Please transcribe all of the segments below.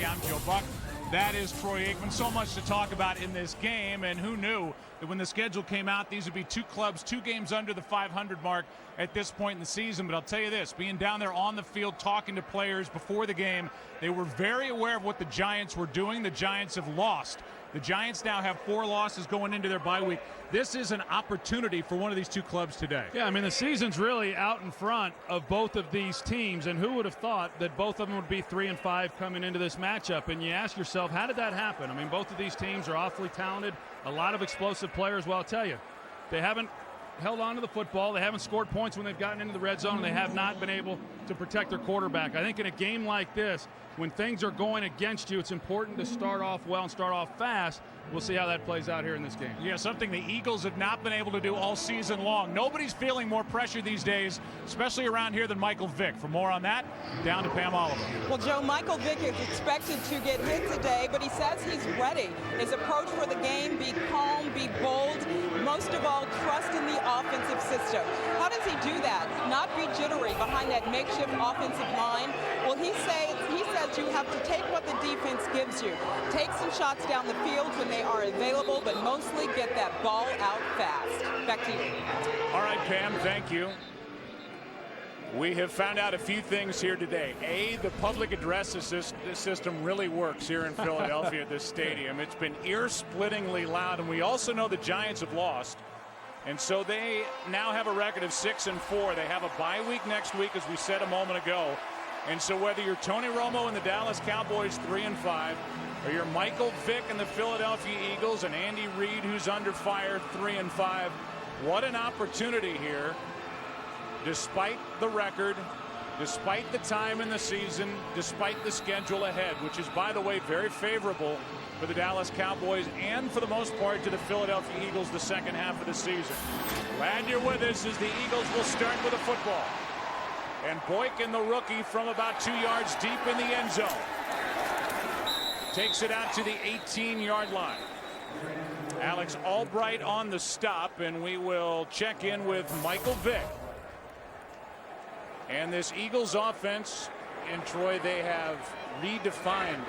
everybody. I'm Joe Buck. That is Troy Aikman. So much to talk about in this game, and who knew that when the schedule came out, these would be two clubs, 2 games under the 500 mark at this point in the season. But I'll tell you this, being down there on the field talking to players before the game, they were very aware of what the Giants were doing. The Giants have lost. The Giants now have 4 losses going into their bye week. This is an opportunity for one of these two clubs today. Yeah, I mean, the season's really out in front of both of these teams, and who would have thought that both of them would be 3-5 coming into this matchup? And you ask yourself, how did that happen? I mean, both of these teams are awfully talented, a lot of explosive players. Well, I'll tell you, they haven't held on to the football. They haven't scored points when they've gotten into the red zone, and they have not been able to protect their quarterback. I think in a game like this, when things are going against you, it's important to start off well and start off fast. We'll see how that plays out here in this game. Yeah, something the Eagles have not been able to do all season long. Nobody's feeling more pressure these days, especially around here, than Michael Vick. For more on that, down to Pam Oliver. Well, Joe, Michael Vick is expected to get hit today, but he says he's ready. His approach for the game, be calm, be bold, most of all, trust in the offensive system. How does he do that? Not be jittery behind that makeshift offensive line? Well, he says you have to take what the defense gives you. Take some shots down the field when they are available, but mostly get that ball out fast. Back to you. All right, Pam, thank you. We have found out a few things here today. A, the public address system really works here in Philadelphia at this stadium. It's been ear-splittingly loud, and we also know the Giants have lost. And so they now have a record of 6-4. They have a bye week next week, as we said a moment ago. And so whether you're Tony Romo and the Dallas Cowboys 3-5, or you're Michael Vick and the Philadelphia Eagles and Andy Reid, who's under fire, 3-5, what an opportunity here, despite the record, despite the time in the season, despite the schedule ahead, which is, by the way, very favorable for the Dallas Cowboys and, for the most part, to the Philadelphia Eagles the second half of the season. Glad you're with us as the Eagles will start with a football. And Boykin, the rookie, from about 2 yards deep in the end zone, takes it out to the 18-yard line. Alex Albright on the stop, and we will check in with Michael Vick. And this Eagles offense, in Troy, they have redefined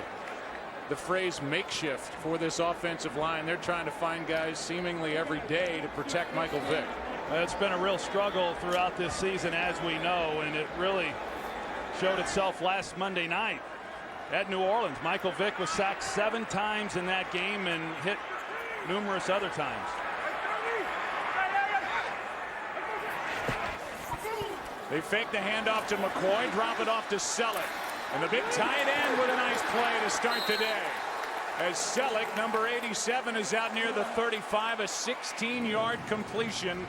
the phrase makeshift for this offensive line. They're trying to find guys seemingly every day to protect Michael Vick. It's been a real struggle throughout this season, as we know, and it really showed itself last Monday night at New Orleans. Michael Vick was sacked 7 times in that game and hit numerous other times. They fake the handoff to McCoy, drop it off to Selleck. And the big tight end with a nice play to start the day. As Selleck, number 87, is out near the 35, a 16-yard completion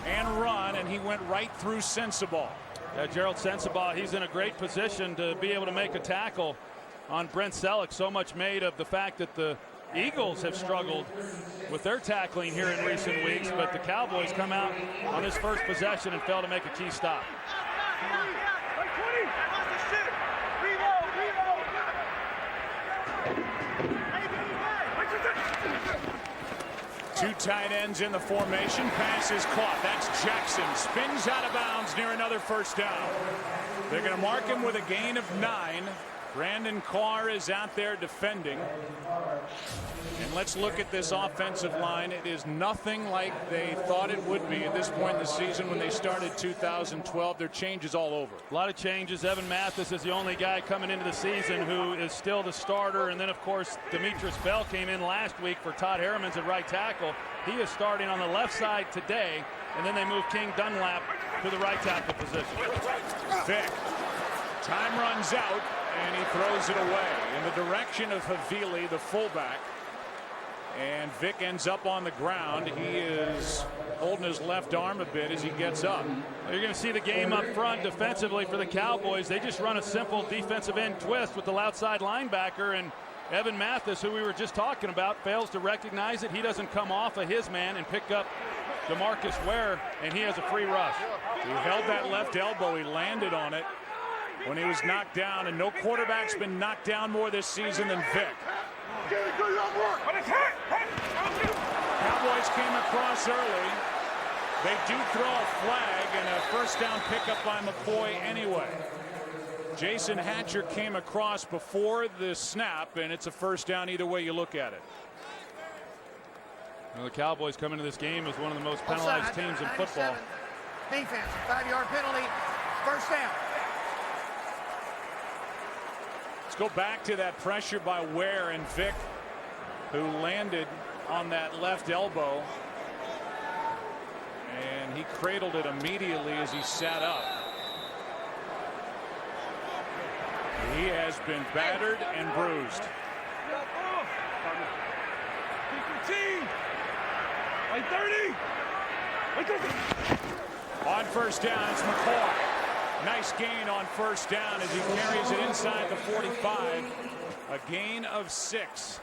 and run, and he went right through Sensabaugh. Gerald Sensabaugh, he's in a great position to be able to make a tackle on Brent Selleck. So much made of the fact that the Eagles have struggled with their tackling here in recent weeks, but the Cowboys come out on this first possession and fail to make a key stop. Two tight ends in the formation. Pass is caught. That's Jackson. Spins out of bounds near another first down. They're going to mark him with a gain of 9. Brandon Carr is out there defending. And let's look at this offensive line. It is nothing like they thought it would be at this point in the season when they started 2012. There are changes all over. A lot of changes. Evan Mathis is the only guy coming into the season who is still the starter. And then, of course, Demetrius Bell came in last week for Todd Harriman's at right tackle. He is starting on the left side today. And then they move King Dunlap to the right tackle position. Vick. Time runs out, and he throws it away in the direction of Havili, the fullback. And Vick ends up on the ground. He is holding his left arm a bit as he gets up. You're going to see the game up front defensively for the Cowboys. They just run a simple defensive end twist with the outside linebacker, and Evan Mathis, who we were just talking about, fails to recognize it. He doesn't come off of his man and pick up DeMarcus Ware, and he has a free rush. He held that left elbow. He landed on it when he was knocked down, and no quarterback's been knocked down more this season than Vick. Cowboys came across early. They do throw a flag and a first down pickup by McCoy anyway. Jason Hatcher came across before the snap, and it's a first down either way you look at it. Well, the Cowboys come into this game as one of the most penalized teams in football. Defense, 5-yard penalty, first down. Let's go back to that pressure by Ware and Vick, who landed on that left elbow. And he cradled it immediately as he sat up. He has been battered and bruised. On first down, it's McCoy. Nice gain on first down as he carries it inside the 45. A gain of 6.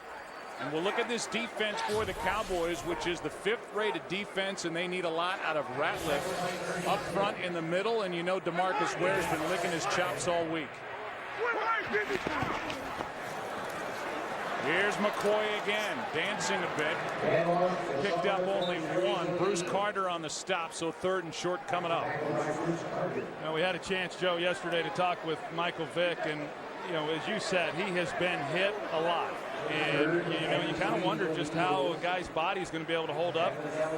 And we'll look at this defense for the Cowboys, which is the 5th-rated defense, and they need a lot out of Ratliff up front in the middle. And you know DeMarcus Ware's been licking his chops all week. Here's McCoy again, dancing a bit. Picked up only 1. Bruce Carter on the stop, so 3rd and short coming up. Now, we had a chance, Joe, yesterday to talk with Michael Vick, and as you said, he has been hit a lot. And you kind of wonder just how a guy's body is going to be able to hold up,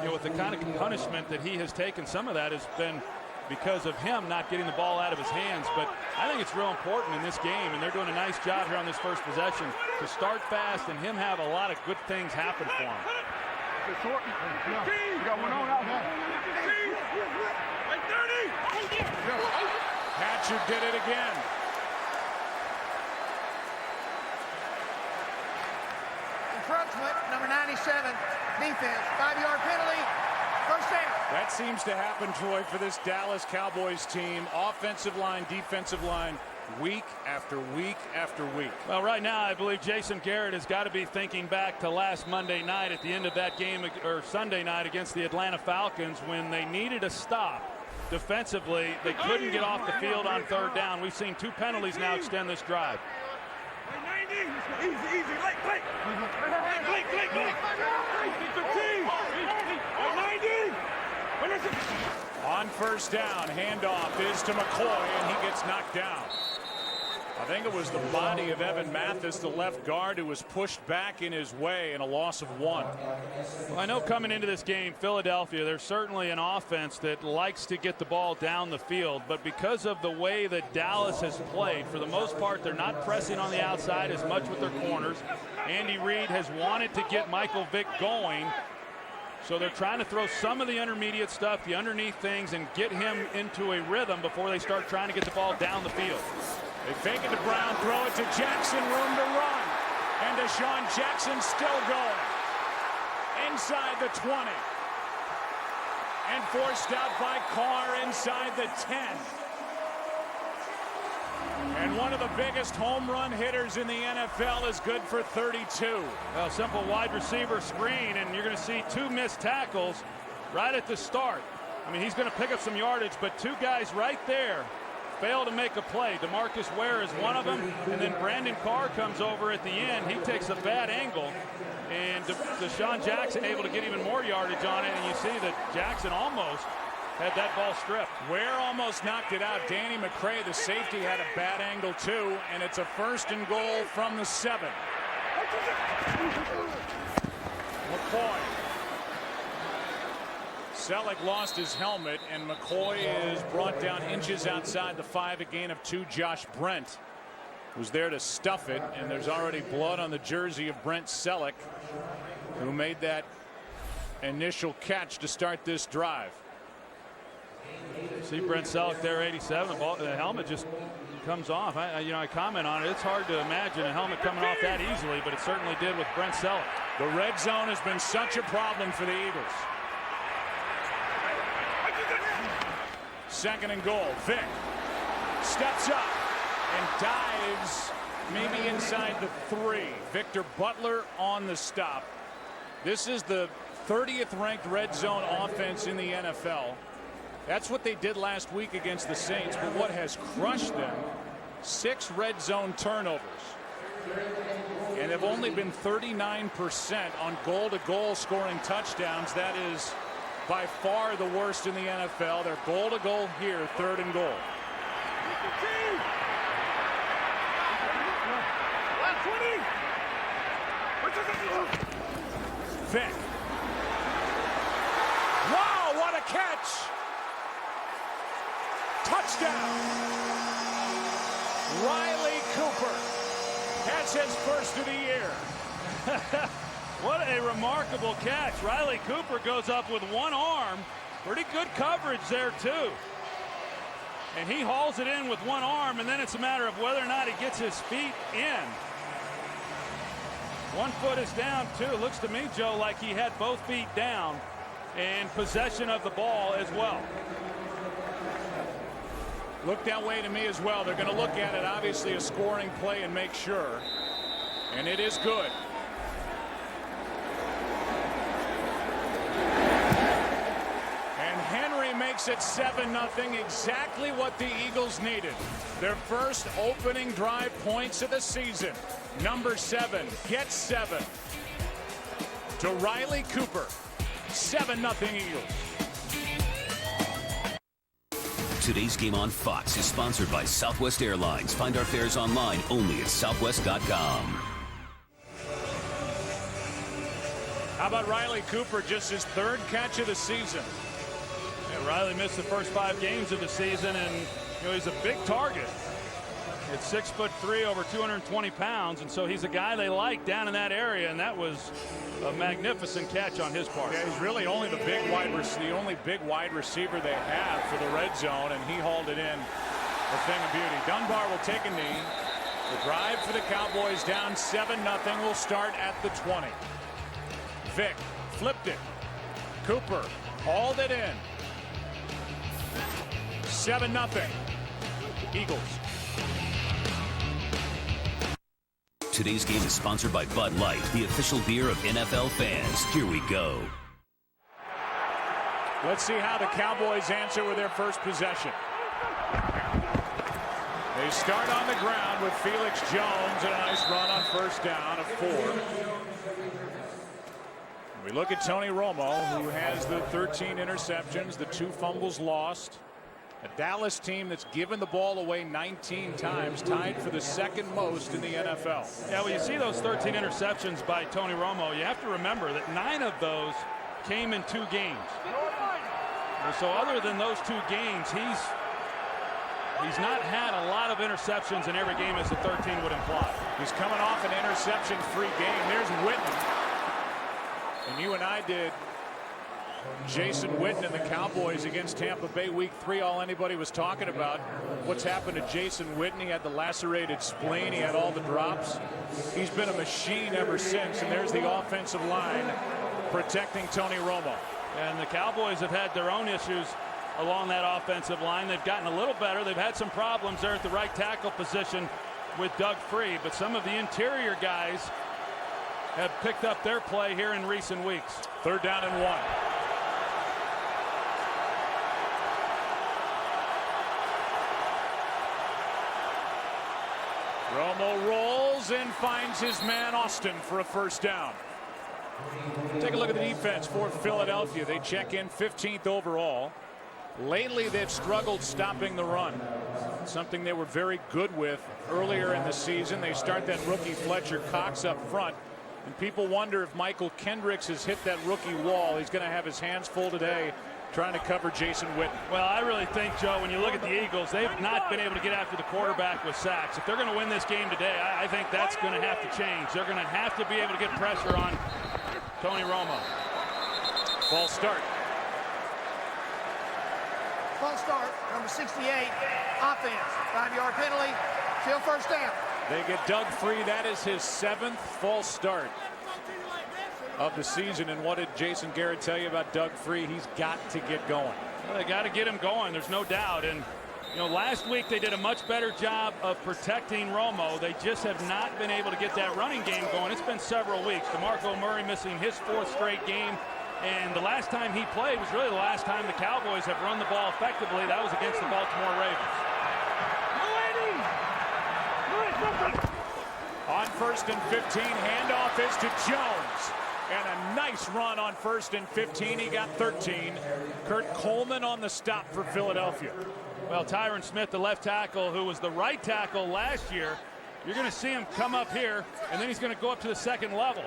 with the kind of punishment that he has taken. Some of that has been because of him not getting the ball out of his hands. But I think it's real important in this game, and they're doing a nice job here on this first possession to start fast and him have a lot of good things happen for him. Hatcher did it again. Encroachment, number 97, defense, 5-yard penalty, first down. That seems to happen, Troy, for this Dallas Cowboys team. Offensive line, defensive line, week after week after week. Well, right now, I believe Jason Garrett has got to be thinking back to last Monday night at the end of that game, or Sunday night against the Atlanta Falcons, when they needed a stop defensively. They couldn't get off the field on 3rd down. We've seen 2 penalties now extend this drive. On first down, handoff is to McCoy, and he gets knocked down. I think it was the body of Evan Mathis, the left guard, who was pushed back in his way, and a loss of 1. Well, I know coming into this game, Philadelphia, there's certainly an offense that likes to get the ball down the field, but because of the way that Dallas has played, for the most part, they're not pressing on the outside as much with their corners. Andy Reid has wanted to get Michael Vick going, so they're trying to throw some of the intermediate stuff, the underneath things, and get him into a rhythm before they start trying to get the ball down the field. They fake it to Brown, throw it to Jackson, room to run. And Deshaun Jackson still going. Inside the 20. And forced out by Carr inside the 10. And one of the biggest home run hitters in the NFL is good for 32. Well, simple wide receiver screen, and you're going to see 2 missed tackles right at the start. I mean, he's going to pick up some yardage, but 2 guys right there fail to make a play. DeMarcus Ware is one of them, and then Brandon Carr comes over at the end. He takes a bad angle, and Deshaun Jackson able to get even more yardage on it, and you see that Jackson almost had that ball stripped. Ware almost knocked it out. Danny McCray, the safety, had a bad angle too, and it's a 1st and goal from the 7. McCoy. Selleck lost his helmet, and McCoy is brought down inches outside the 5, a gain of 2. Josh Brent was there to stuff it, and there's already blood on the jersey of Brent Selleck, who made that initial catch to start this drive. See Brent Selleck there, 87. The helmet just comes off. I comment on it. It's hard to imagine a helmet coming off that easily, but it certainly did with Brent Selleck. The red zone has been such a problem for the Eagles. 2nd and goal. Vick steps up and dives maybe inside the 3. Victor Butler on the stop. This is the 30th ranked red zone offense in the NFL. That's what they did last week against the Saints, but what has crushed them, 6 red zone turnovers. And they've only been 39% on goal-to-goal scoring touchdowns. That is by far the worst in the NFL. They're goal-to-goal here, 3rd and goal. Vick. Wow, what a catch! Touchdown! Riley Cooper has his first of the year. What a remarkable catch. Riley Cooper goes up with one arm. Pretty good coverage there, too. And he hauls it in with one arm, and then it's a matter of whether or not he gets his feet in. One foot is down, too. Looks to me, Joe, like he had both feet down and possession of the ball as well. Looked that way to me as well. They're going to look at it, obviously, a scoring play and make sure. And it is good. Makes it 7-0, exactly what the Eagles needed. Their first opening drive points of the season. Number 7 gets 7 to Riley Cooper. 7-0 Eagles. Today's game on Fox is sponsored by Southwest Airlines. Find our fares online only at southwest.com. How about Riley Cooper, just his 3rd catch of the season? Riley missed the first 5 games of the season, and he's a big target. It's 6'3", over 220 pounds, and so he's a guy they like down in that area, and that was a magnificent catch on his part. Yeah, he's really only the only big wide receiver they have for the red zone, and he hauled it in. A thing of beauty. Dunbar will take a knee. The drive for the Cowboys down 7-0 will start at the 20. Vick flipped it. Cooper hauled it in. 7-0 Eagles. Today's game is sponsored by Bud Light, the official beer of NFL fans. Here we go. Let's see how the Cowboys answer with their first possession. They start on the ground with Felix Jones and a nice run on first down of 4. We look at Tony Romo, who has the 13 interceptions, the 2 fumbles lost. A Dallas team that's given the ball away 19 times, tied for the 2nd most in the NFL. Yeah, when you see those 13 interceptions by Tony Romo, you have to remember that 9 of those came in 2 games. And so other than those 2 games, he's not had a lot of interceptions in every game, as the 13 would imply. He's coming off an interception-free game. There's Witten. And you and I did Jason Witten and the Cowboys against Tampa Bay Week 3. All anybody was talking about, what's happened to Jason Witten. He had the lacerated spleen. He had all the drops. He's been a machine ever since. And there's the offensive line protecting Tony Romo. And the Cowboys have had their own issues along that offensive line. They've gotten a little better. They've had some problems there at the right tackle position with Doug Free. But some of the interior guys have picked up their play here in recent weeks. 3rd down and 1. Romo rolls and finds his man Austin for a first down. Take a look at the defense for Philadelphia. They check in 15th overall. Lately, they've struggled stopping the run. Something they were very good with earlier in the season. They start that rookie Fletcher Cox up front. And people wonder if Michael Kendricks has hit that rookie wall. He's going to have his hands full today trying to cover Jason Witten. Well, I really think, Joe, when you look at the Eagles, they've not been able to get after the quarterback with sacks. If they're going to win this game today, I think that's going to have to change. They're going to have to be able to get pressure on Tony Romo. False start. False start, number 68, offense. 5-yard penalty, still first down. They get Doug Free. That is his 7th false start of the season. And what did Jason Garrett tell you about Doug Free? He's got to get going. Well, they got to get him going. There's no doubt. And last week they did a much better job of protecting Romo. They just have not been able to get that running game going. It's been several weeks. DeMarco Murray missing his 4th straight game. And the last time he played was really the last time the Cowboys have run the ball effectively. That was against the Baltimore Ravens. On 1st and 15, handoff is to Jones. And a nice run on 1st and 15. He got 13. Kurt Coleman on the stop for Philadelphia. Well, Tyron Smith, the left tackle, who was the right tackle last year, you're going to see him come up here, and then he's going to go up to the second level.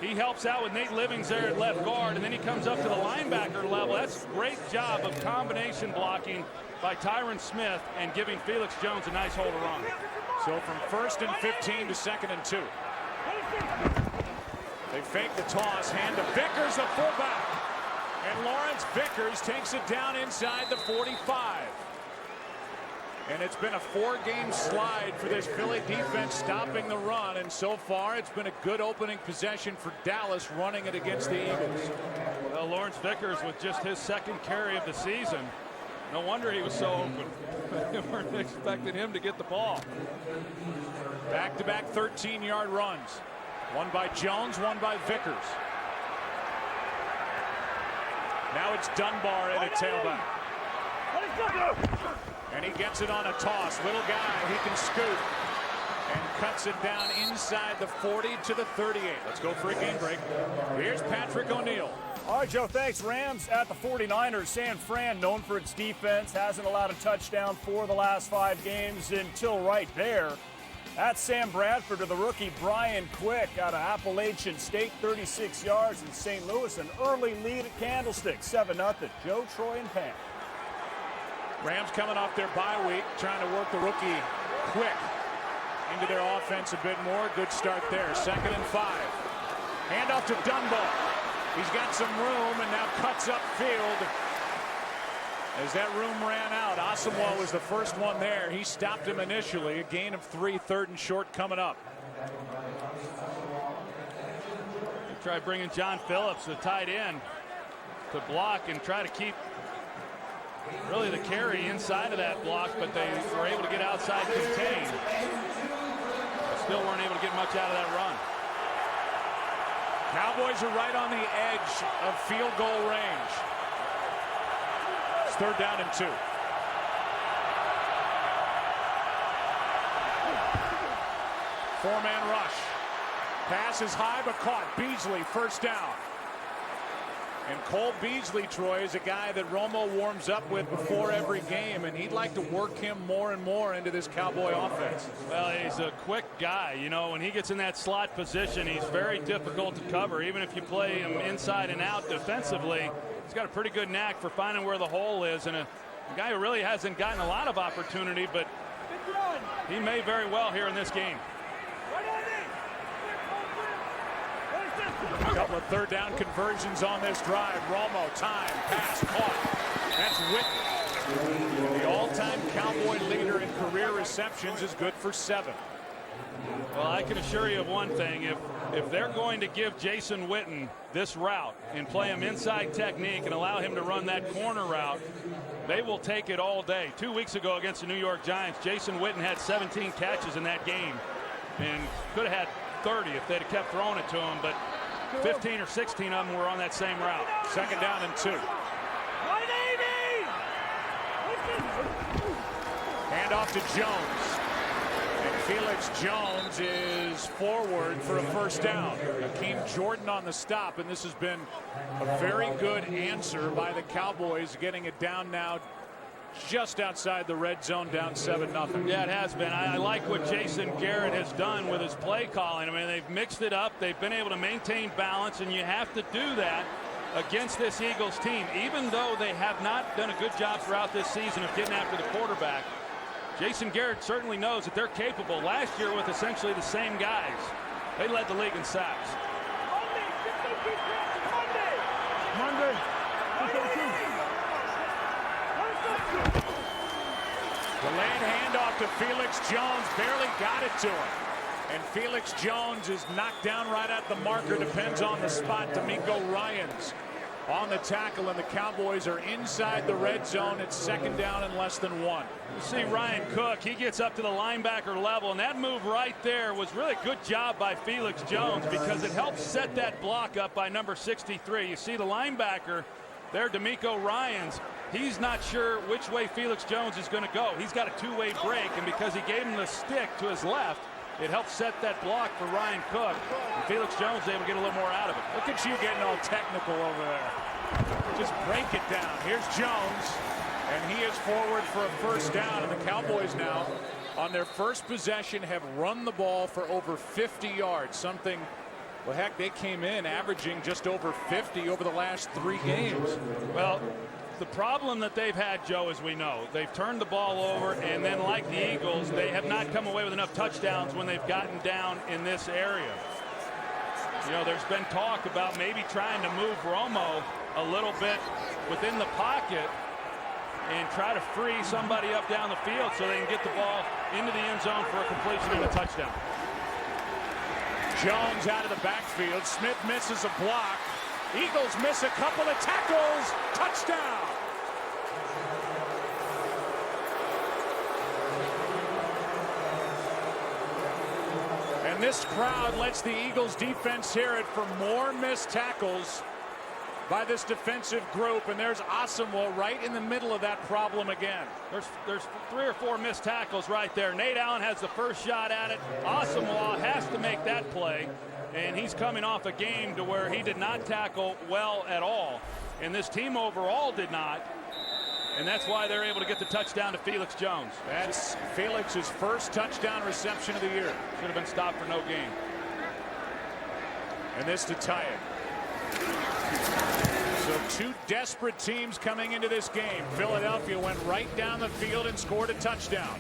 He helps out with Nate Livings there at left guard, and then he comes up to the linebacker level. That's a great job of combination blocking by Tyron Smith and giving Felix Jones a nice hole to run. So from 1st and 15 to 2nd and 2. They fake the toss, hand to Vickers, the fullback. And Lawrence Vickers takes it down inside the 45. And it's been a 4-game slide for this Philly defense stopping the run. And so far, it's been a good opening possession for Dallas running it against the Eagles. Well, Lawrence Vickers with just his 2nd carry of the season. No wonder he was so open. They weren't expecting him to get the ball. Back-to-back 13-yard runs. One by Jones, one by Vickers. Now it's Dunbar in at tailback. And he gets it on a toss. Little guy, he can scoot. And cuts it down inside the 40 to the 38. Let's go for a game break. Here's Patrick O'Neill. All right, Joe, thanks. Rams at the 49ers. San Fran, known for its defense, hasn't allowed a touchdown for the last 5 games until right there. That's Sam Bradford to the rookie Brian Quick out of Appalachian State, 36 yards in St. Louis. An early lead at Candlestick, 7-0. Joe, Troy, and Pam. Rams coming off their bye week, trying to work the rookie Quick into their offense a bit more. Good start there. 2nd and 5. Handoff to Dunbar. He's got some room and now cuts upfield. As that room ran out, Asamoah was the first one there. He stopped him initially. A gain of 3, 3rd and short coming up. They try bringing John Phillips, the tight end, to block and try to keep really the carry inside of that block, but they were able to get outside contained. Still weren't able to get much out of that run. Cowboys are right on the edge of field goal range. It's 3rd down and 2. Four-man rush. Pass is high but caught. Beasley, 1st down. And Cole Beasley, Troy, is a guy that Romo warms up with before every game, and he'd like to work him more and more into this Cowboy offense. Well, he's a quick guy. You know, when he gets in that slot position, he's very difficult to cover. Even if you play him inside and out defensively, he's got a pretty good knack for finding where the hole is, and a guy who really hasn't gotten a lot of opportunity, but he may very well here in this game. A couple of 3rd down conversions on this drive. Romo, time, pass, caught. That's Witten. The all-time Cowboy leader in career receptions is good for 7. Well, I can assure you of one thing. If they're going to give Jason Witten this route and play him inside technique and allow him to run that corner route, they will take it all day. 2 weeks ago against the New York Giants, Jason Witten had 17 catches in that game and could have had 30 if they'd have kept throwing it to him, but 15 or 16 of them were on that same route. 2nd down and 2. Hand off to Jones. And Felix Jones is forward for a 1st down. Hakeem Jordan on the stop, and this has been a very good answer by the Cowboys, getting it down now just outside the red zone, down 7-0. Yeah, it has been. I like what Jason Garrett has done with his play calling. I mean, they've mixed it up. They've been able to maintain balance, and you have to do that against this Eagles team. Even though they have not done a good job throughout this season of getting after the quarterback, Jason Garrett certainly knows that they're capable. Last year with essentially the same guys, they led the league in sacks. Monday. Delayed handoff to Felix Jones, barely got it to him. And Felix Jones is knocked down right at the marker. Depends on the spot. D'Amico Ryans on the tackle, and the Cowboys are inside the red zone. It's 2nd down and less than 1. You see Ryan Cook, he gets up to the linebacker level, and that move right there was really a good job by Felix Jones because it helps set that block up by number 63. You see the linebacker there, D'Amico Ryans. He's not sure which way Felix Jones is going to go. He's got a 2-way break, and because he gave him the stick to his left, it helps set that block for Ryan Cook. And Felix Jones is able to get a little more out of it. Look at you getting all technical over there. Just break it down. Here's Jones, and he is forward for a 1st down, and the Cowboys now on their first possession have run the ball for over 50 yards. Something, well, heck, they came in averaging just over 50 over the last 3 games. Well, the problem that they've had, Joe, as we know, they've turned the ball over, and then like the Eagles, they have not come away with enough touchdowns when they've gotten down in this area. You know, there's been talk about maybe trying to move Romo a little bit within the pocket and try to free somebody up down the field so they can get the ball into the end zone for a completion and a touchdown. Jones out of the backfield. Smith misses a block. Eagles miss a couple of tackles. Touchdown. And this crowd lets the Eagles defense hear it for more missed tackles by this defensive group, and there's Asamoah right in the middle of that problem again. There's 3 or 4 missed tackles right there. Nate Allen has the first shot at it. Asamoah has to make that play, and he's coming off a game to where he did not tackle well at all, and this team overall did not, and that's why they're able to get the touchdown to Felix Jones. That's Felix's first touchdown reception of the year. Should have been stopped for no gain. And this to tie it. So 2 desperate teams coming into this game. Philadelphia went right down the field and scored a touchdown.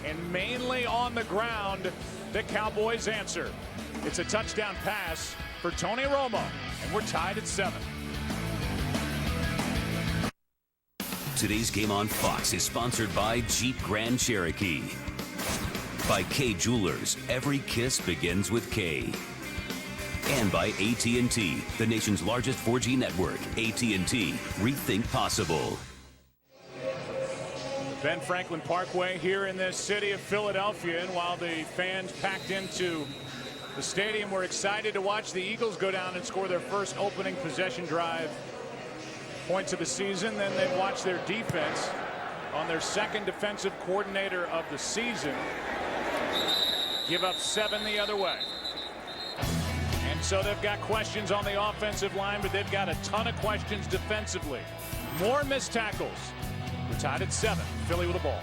And mainly on the ground, the Cowboys answer. It's a touchdown pass for Tony Romo, and we're tied at 7. Today's game on Fox is sponsored by Jeep Grand Cherokee. By K Jewelers, every kiss begins with K. And by AT&T, the nation's largest 4G network. AT&T, rethink possible. Ben Franklin Parkway here in the city of Philadelphia, and while the fans packed into the stadium were excited to watch the Eagles go down and score their first opening possession drive points of the season, then they'd watch their defense on their second defensive coordinator of the season give up 7 the other way. And so they've got questions on the offensive line, but they've got a ton of questions defensively. More missed tackles. We're tied at 7. Philly with the ball.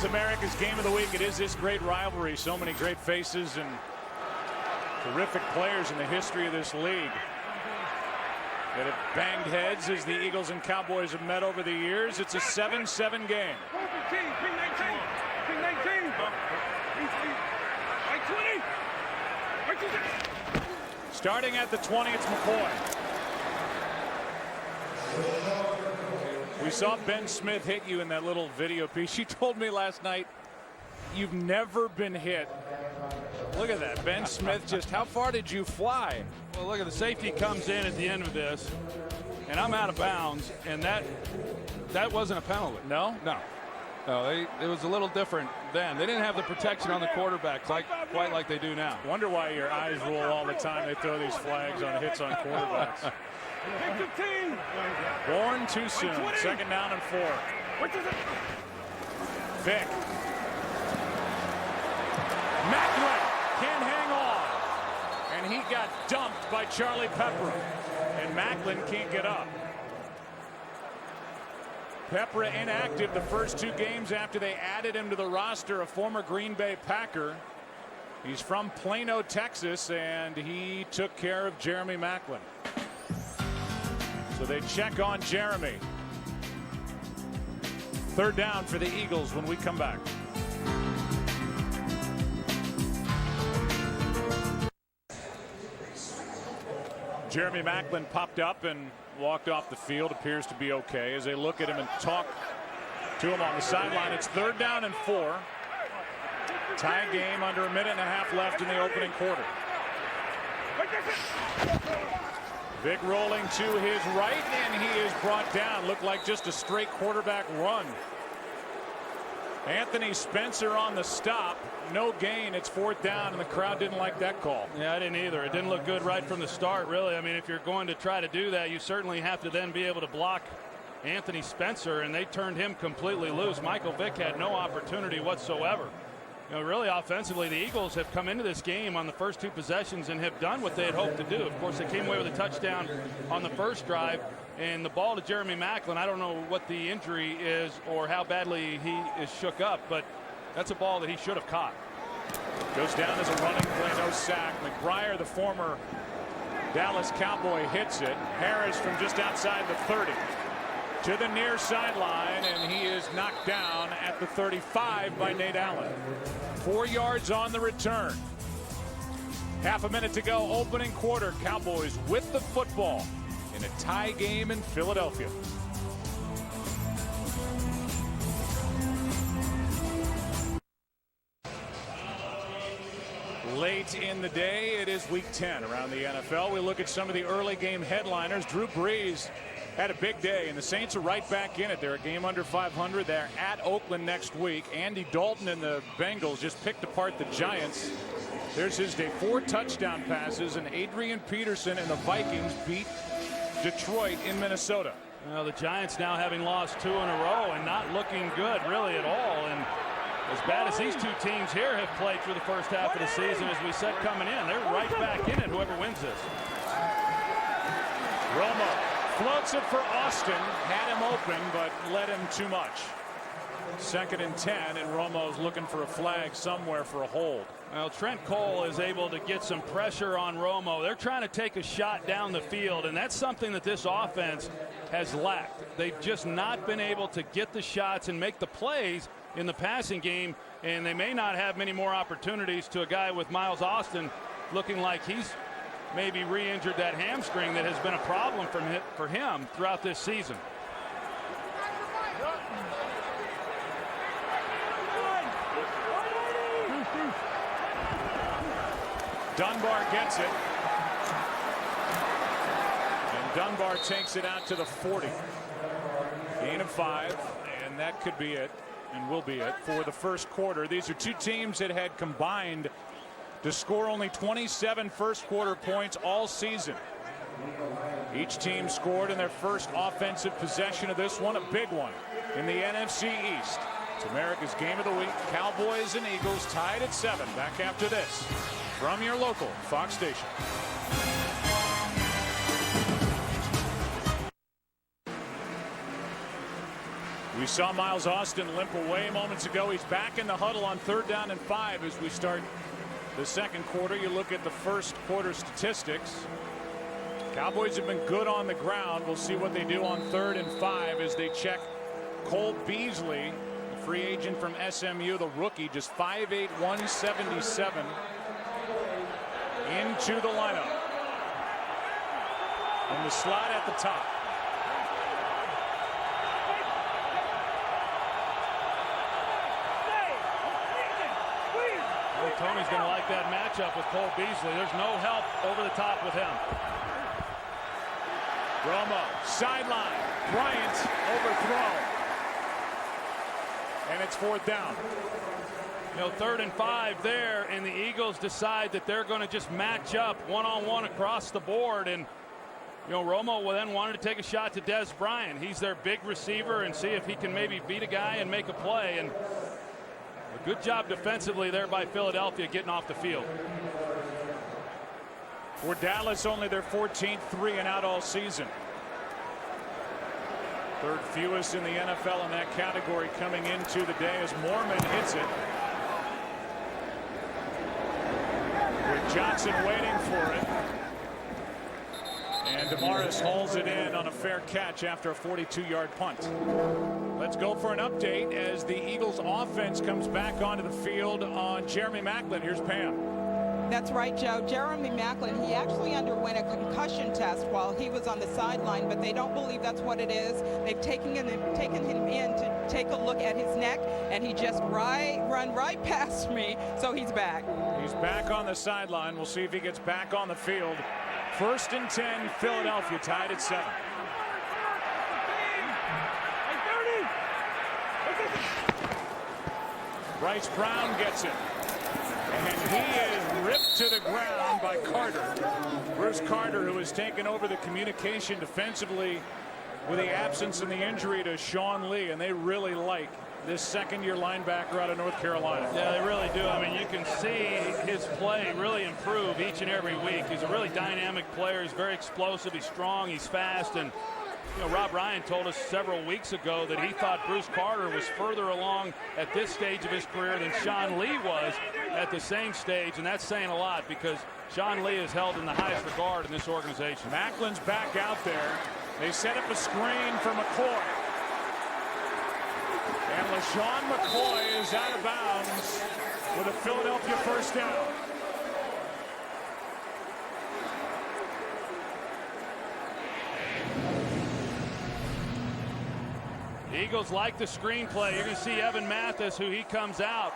America's game of the week. It is this great rivalry. So many great faces and terrific players in the history of this league that have banged heads as the Eagles and Cowboys have met over the years. It's a 7-7 game. Starting at the 20, it's McCoy. We saw Ben Smith hit you in that little video piece. You told me last night you've never been hit. Look at that. Ben Smith, just how far did you fly? Well, look at the safety comes in at the end of this, and I'm out of bounds, and that wasn't a penalty. No? No. It was a little different then. They didn't have the protection on the quarterback quite like they do now. Wonder why your eyes roll all the time they throw these flags on hits on quarterbacks. Born too soon. 2nd down and 4. Vick. Macklin can't hang on. And he got dumped by Charlie Pepper. And Macklin can't get up. Pepper inactive the first 2 games after they added him to the roster, a former Green Bay Packer. He's from Plano, Texas, and he took care of Jeremy Macklin. So they check on Jeremy. 3rd down for the Eagles when we come back. Jeremy Macklin popped up and walked off the field. Appears to be okay as they look at him and talk to him on the sideline. It's 3rd down and 4. Tie game under a minute and a half left in the opening quarter. Vick rolling to his right, and he is brought down. Looked like just a straight quarterback run. Anthony Spencer on the stop. No gain. It's 4th down, and the crowd didn't like that call. Yeah, I didn't either. It didn't look good right from the start, really. I mean, if you're going to try to do that, you certainly have to then be able to block Anthony Spencer, and they turned him completely loose. Michael Vick had no opportunity whatsoever. You know, really offensively, the Eagles have come into this game on the first 2 possessions and have done what they had hoped to do. Of course, they came away with a touchdown on the first drive, and the ball to Jeremy Maclin, I don't know what the injury is or how badly he is shook up, but that's a ball that he should have caught. Goes down as a running play, no sack. McBriar, the former Dallas Cowboy, hits it. Harris from just outside the 30 to the near sideline, and he is knocked down at the 35 by Nate Allen. 4 yards on the return. Half a minute to go, opening quarter. Cowboys with the football in a tie game in Philadelphia. Late in the day, it is week 10 around the NFL. We look at some of the early game headliners. Drew Brees had a big day, and the Saints are right back in it. They're a game under 500. They're at Oakland next week. Andy Dalton and the Bengals just picked apart the Giants. There's his day. 4 touchdown passes, and Adrian Peterson and the Vikings beat Detroit in Minnesota. Well, the Giants now having lost 2 in a row and not looking good really at all. And as bad as these 2 teams here have played through the first half of the season, as we said coming in, they're right back in it, whoever wins this. Romo floats it for Austin. Had him open, but led him too much. 2nd and 10, and Romo's looking for a flag somewhere for a hold. Well, Trent Cole is able to get some pressure on Romo. They're trying to take a shot down the field, and that's something that this offense has lacked. They've just not been able to get the shots and make the plays in the passing game, and they may not have many more opportunities to a guy with Miles Austin looking like he's maybe re-injured that hamstring that has been a problem for him throughout this season. Dunbar gets it, and Dunbar takes it out to the 40. Gain of 5, and that could be it, and will be it for the first quarter. These are 2 teams that had combined to score only 27 first quarter points all season. Each team scored in their first offensive possession of this one, a big one in the NFC East. It's America's Game of the Week. Cowboys and Eagles tied at 7. Back after this from your local Fox station. We saw Miles Austin limp away moments ago. He's back in the huddle on 3rd down and 5 as we start the second quarter. You look at the first quarter statistics. Cowboys have been good on the ground. We'll see what they do on 3rd and 5 as they check Cole Beasley, the free agent from SMU, the rookie, just 5'8", 177, into the lineup. In the slot at the top. Tony's going to like that matchup with Cole Beasley. There's no help over the top with him. Romo, sideline. Bryant overthrown. And it's 4th down. You know, 3rd and 5 there, and the Eagles decide that they're going to just match up one-on-one across the board. And, you know, Romo then wanted to take a shot to Des Bryant. He's their big receiver, and see if he can maybe beat a guy and make a play. And a good job defensively there by Philadelphia getting off the field. For Dallas, only their 14th 3-and-out all season. 3rd fewest in the NFL in that category coming into the day as Mormon hits it. With Johnson waiting for it. And DeMaris hauls it in on a fair catch after a 42-yard punt. Let's go for an update as the Eagles offense comes back onto the field on Jeremy Maclin. Here's Pam. That's right, Joe. Jeremy Maclin, he actually underwent a concussion test while he was on the sideline, but they don't believe that's what it is. They've taken him in to take a look at his neck, and he just run right past me, so he's back. He's back on the sideline. We'll see if he gets back on the field. 1st and 10, Philadelphia tied at 7. Bryce Brown gets it. And he is ripped to the ground by Carter. Bruce Carter, who has taken over the communication defensively with the absence and the injury to Sean Lee, and they really like this second-year linebacker out of North Carolina. Yeah, they really do. I mean, you can see his play really improve each and every week. He's a really dynamic player. He's very explosive. He's strong. He's fast. And, you know, Rob Ryan told us several weeks ago that he thought Bruce Carter was further along at this stage of his career than Sean Lee was at the same stage. And that's saying a lot because Sean Lee is held in the highest regard in this organization. Macklin's back out there. They set up a screen for McCoy. And LaShawn McCoy is out of bounds with a Philadelphia first down. The Eagles like the screenplay. You're going to see Evan Mathis, who he comes out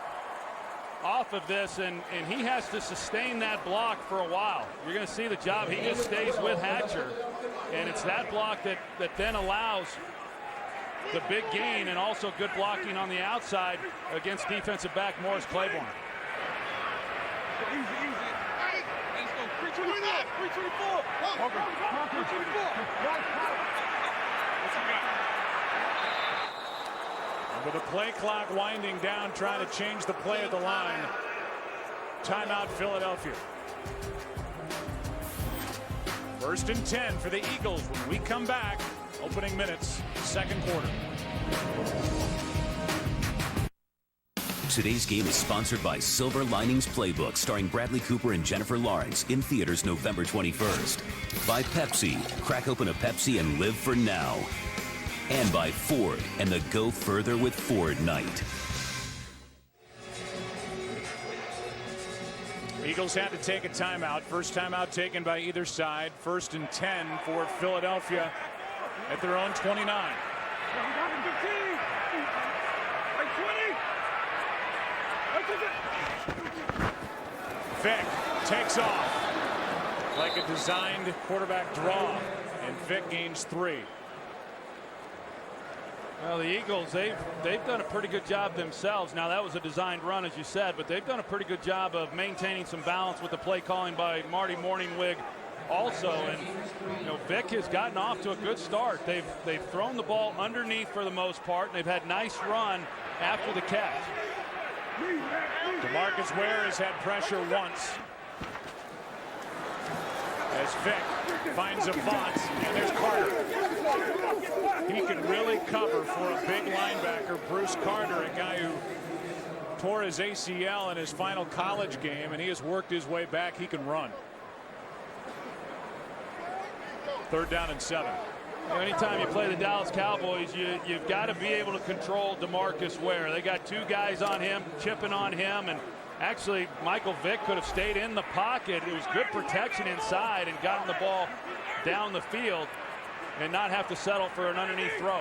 off of this, and he has to sustain that block for a while. You're going to see the job. He just stays with Hatcher, and it's that block that then allows the big gain and also good blocking on the outside against defensive back Morris Claiborne. With the play clock winding down, trying to change the play at the line. Timeout, Philadelphia. 1st and 10 for the Eagles when we come back. Opening minutes, second quarter. Today's game is sponsored by Silver Linings Playbook, starring Bradley Cooper and Jennifer Lawrence, in theaters November 21st. By Pepsi, crack open a Pepsi and live for now. And by Ford and the Go Further with Ford night. Eagles had to take a timeout. First timeout taken by either side. 1st and 10 for Philadelphia at their own 29. Vick takes off like a designed quarterback draw, and Vick gains 3. Well, the Eagles, they've done a pretty good job themselves. Now, that was a designed run, as you said, but they've done a pretty good job of maintaining some balance with the play calling by Marty Morningwig also. And, you know, Vick has gotten off to a good start. They've thrown the ball underneath for the most part, and they've had nice run after the catch. DeMarcus Ware has had pressure once. As Vick finds Avant, and there's Carter. He can really cover for a big linebacker. Bruce Carter, a guy who tore his ACL in his final college game, and he has worked his way back. He can run. 3rd down and 7. Anytime you play the Dallas Cowboys, you've got to be able to control DeMarcus Ware. They got 2 guys on him, chipping on him, and actually Michael Vick could have stayed in the pocket. It was good protection inside and gotten the ball down the field and not have to settle for an underneath throw.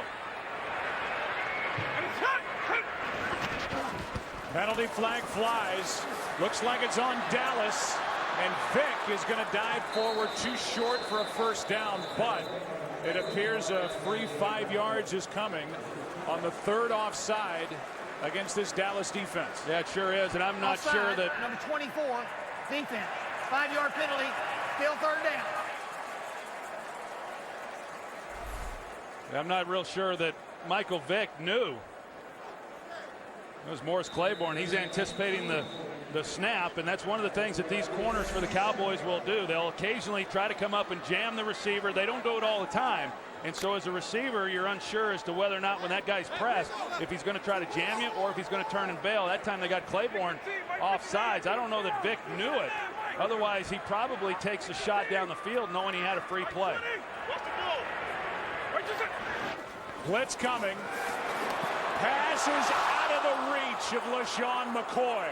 Penalty flag flies. Looks like it's on Dallas, and Vick is going to dive forward too short for a first down, but it appears a free 5 yards is coming on the 3rd offside against this Dallas defense. Yeah, it sure is, and I'm not offside, sure that number 24 defense, 5-yard penalty, still 3rd down. I'm not real sure that Michael Vick knew. It was Morris Claiborne. He's anticipating the snap, and that's one of the things that these corners for the Cowboys will do. They'll occasionally try to come up and jam the receiver. They don't do it all the time. And so as a receiver, you're unsure as to whether or not when that guy's pressed, if he's going to try to jam you or if he's going to turn and bail. That time they got Claiborne off sides. I don't know that Vick knew it. Otherwise, he probably takes a shot down the field knowing he had a free play. Blitz coming. Pass is out of the reach of LaShawn McCoy.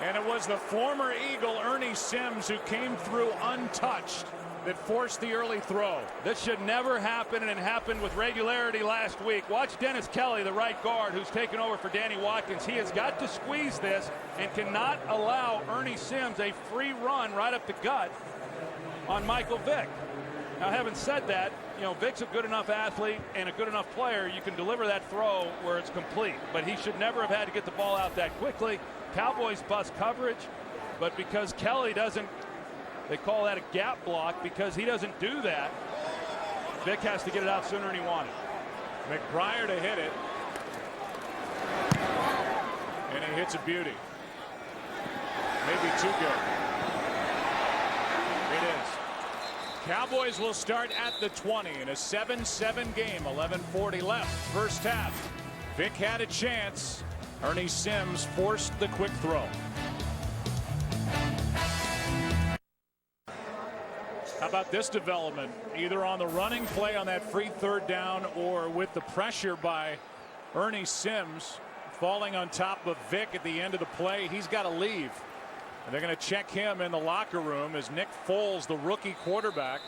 And it was the former Eagle Ernie Sims who came through untouched that forced the early throw. This should never happen, and it happened with regularity last week. Watch Dennis Kelly, the right guard, who's taken over for Danny Watkins. He has got to squeeze this and cannot allow Ernie Sims a free run right up the gut on Michael Vick. Now, having said that, you know, Vic's a good enough athlete and a good enough player. You can deliver that throw where it's complete, but he should never have had to get the ball out that quickly. Cowboys bust coverage, but because Kelly doesn't, they call that a gap block, because he doesn't do that, Vic has to get it out sooner than he wanted. McBriar to hit it. And he hits a beauty. Maybe too good. It is. Cowboys will start at the 20 in a 7-7 game. 11:40 left. First half. Vic had a chance. Ernie Sims forced the quick throw. How about this development? Either on the running play on that free third down or with the pressure by Ernie Sims falling on top of Vic at the end of the play. He's got to leave. And they're going to check him in the locker room as Nick Foles, the rookie quarterback,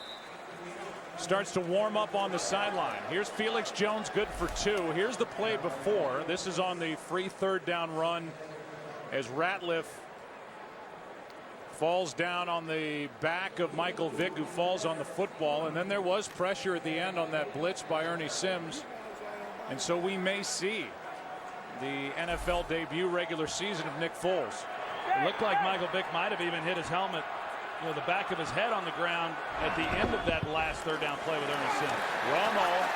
starts to warm up on the sideline. Here's Felix Jones, good for 2. Here's the play before. This is on the free third down run as Ratliff falls down on the back of Michael Vick, who falls on the football. And then there was pressure at the end on that blitz by Ernie Sims. And so we may see the NFL debut regular season of Nick Foles. It looked like Michael Vick might have even hit his helmet, you know, the back of his head on the ground at the end of that last third down play with Ernie Sims. Romo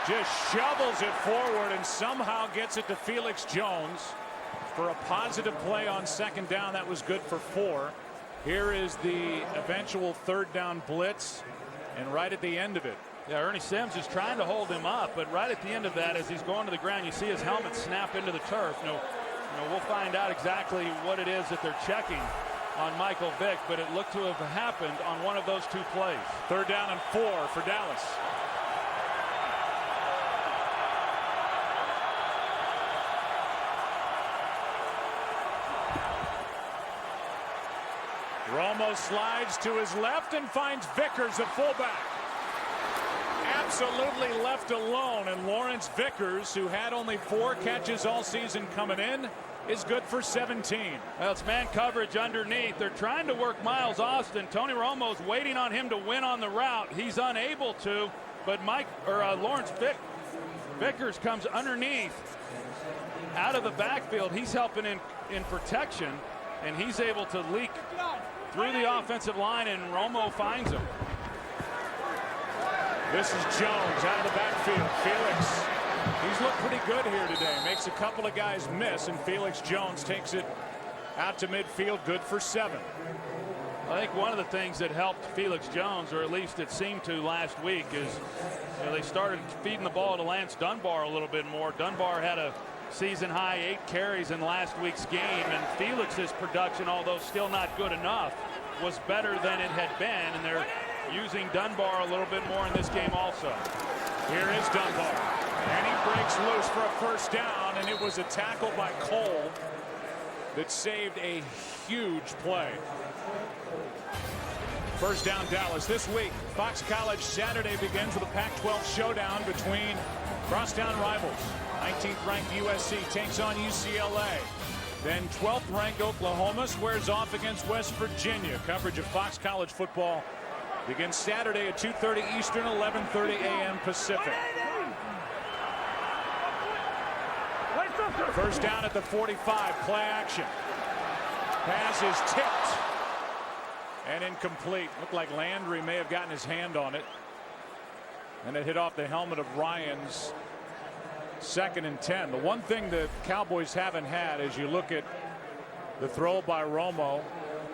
just shovels it forward and somehow gets it to Felix Jones for a positive play on second down. That was good for 4. Here is the eventual third down blitz, and right at the end of it, yeah, Ernie Sims is trying to hold him up, but right at the end of that, as he's going to the ground, you see his helmet snap into the turf. We'll find out exactly what it is that they're checking on Michael Vick, but it looked to have happened on one of those 2 plays. Third down and 4 for Dallas. Romo slides to his left and finds Vickers at fullback. Absolutely left alone, and Lawrence Vickers, who had only 4 catches all season coming in, is good for 17. Well, it's man coverage underneath. They're trying to work Miles Austin. Tony Romo's waiting on him to win on the route. He's unable to, but Lawrence Vickers comes underneath out of the backfield. He's helping in protection, and he's able to leak through the offensive line, and Romo finds him. This is Jones out of the backfield. Felix, he's looked pretty good here today. Makes a couple of guys miss, and Felix Jones takes it out to midfield, good for 7. I think one of the things that helped Felix Jones, or at least it seemed to last week, is they started feeding the ball to Lance Dunbar a little bit more. Dunbar had a season-high 8 carries in last week's game, and Felix's production, although still not good enough, was better than it had been, and they're using Dunbar a little bit more in this game also. Here is Dunbar, and he breaks loose for a first down, and it was a tackle by Cole that saved a huge play. First down Dallas. This week, Fox College Saturday begins with a Pac-12 showdown between crosstown rivals. 19th ranked USC takes on UCLA. Then 12th ranked Oklahoma squares off against West Virginia. Coverage of Fox College football begins Saturday at 2:30 Eastern, 11:30 a.m. Pacific. First down at the 45, play action. Pass is tipped and incomplete. Looked like Landry may have gotten his hand on it, and it hit off the helmet of Ryans. 2nd and 10. The one thing the Cowboys haven't had, as you look at the throw by Romo,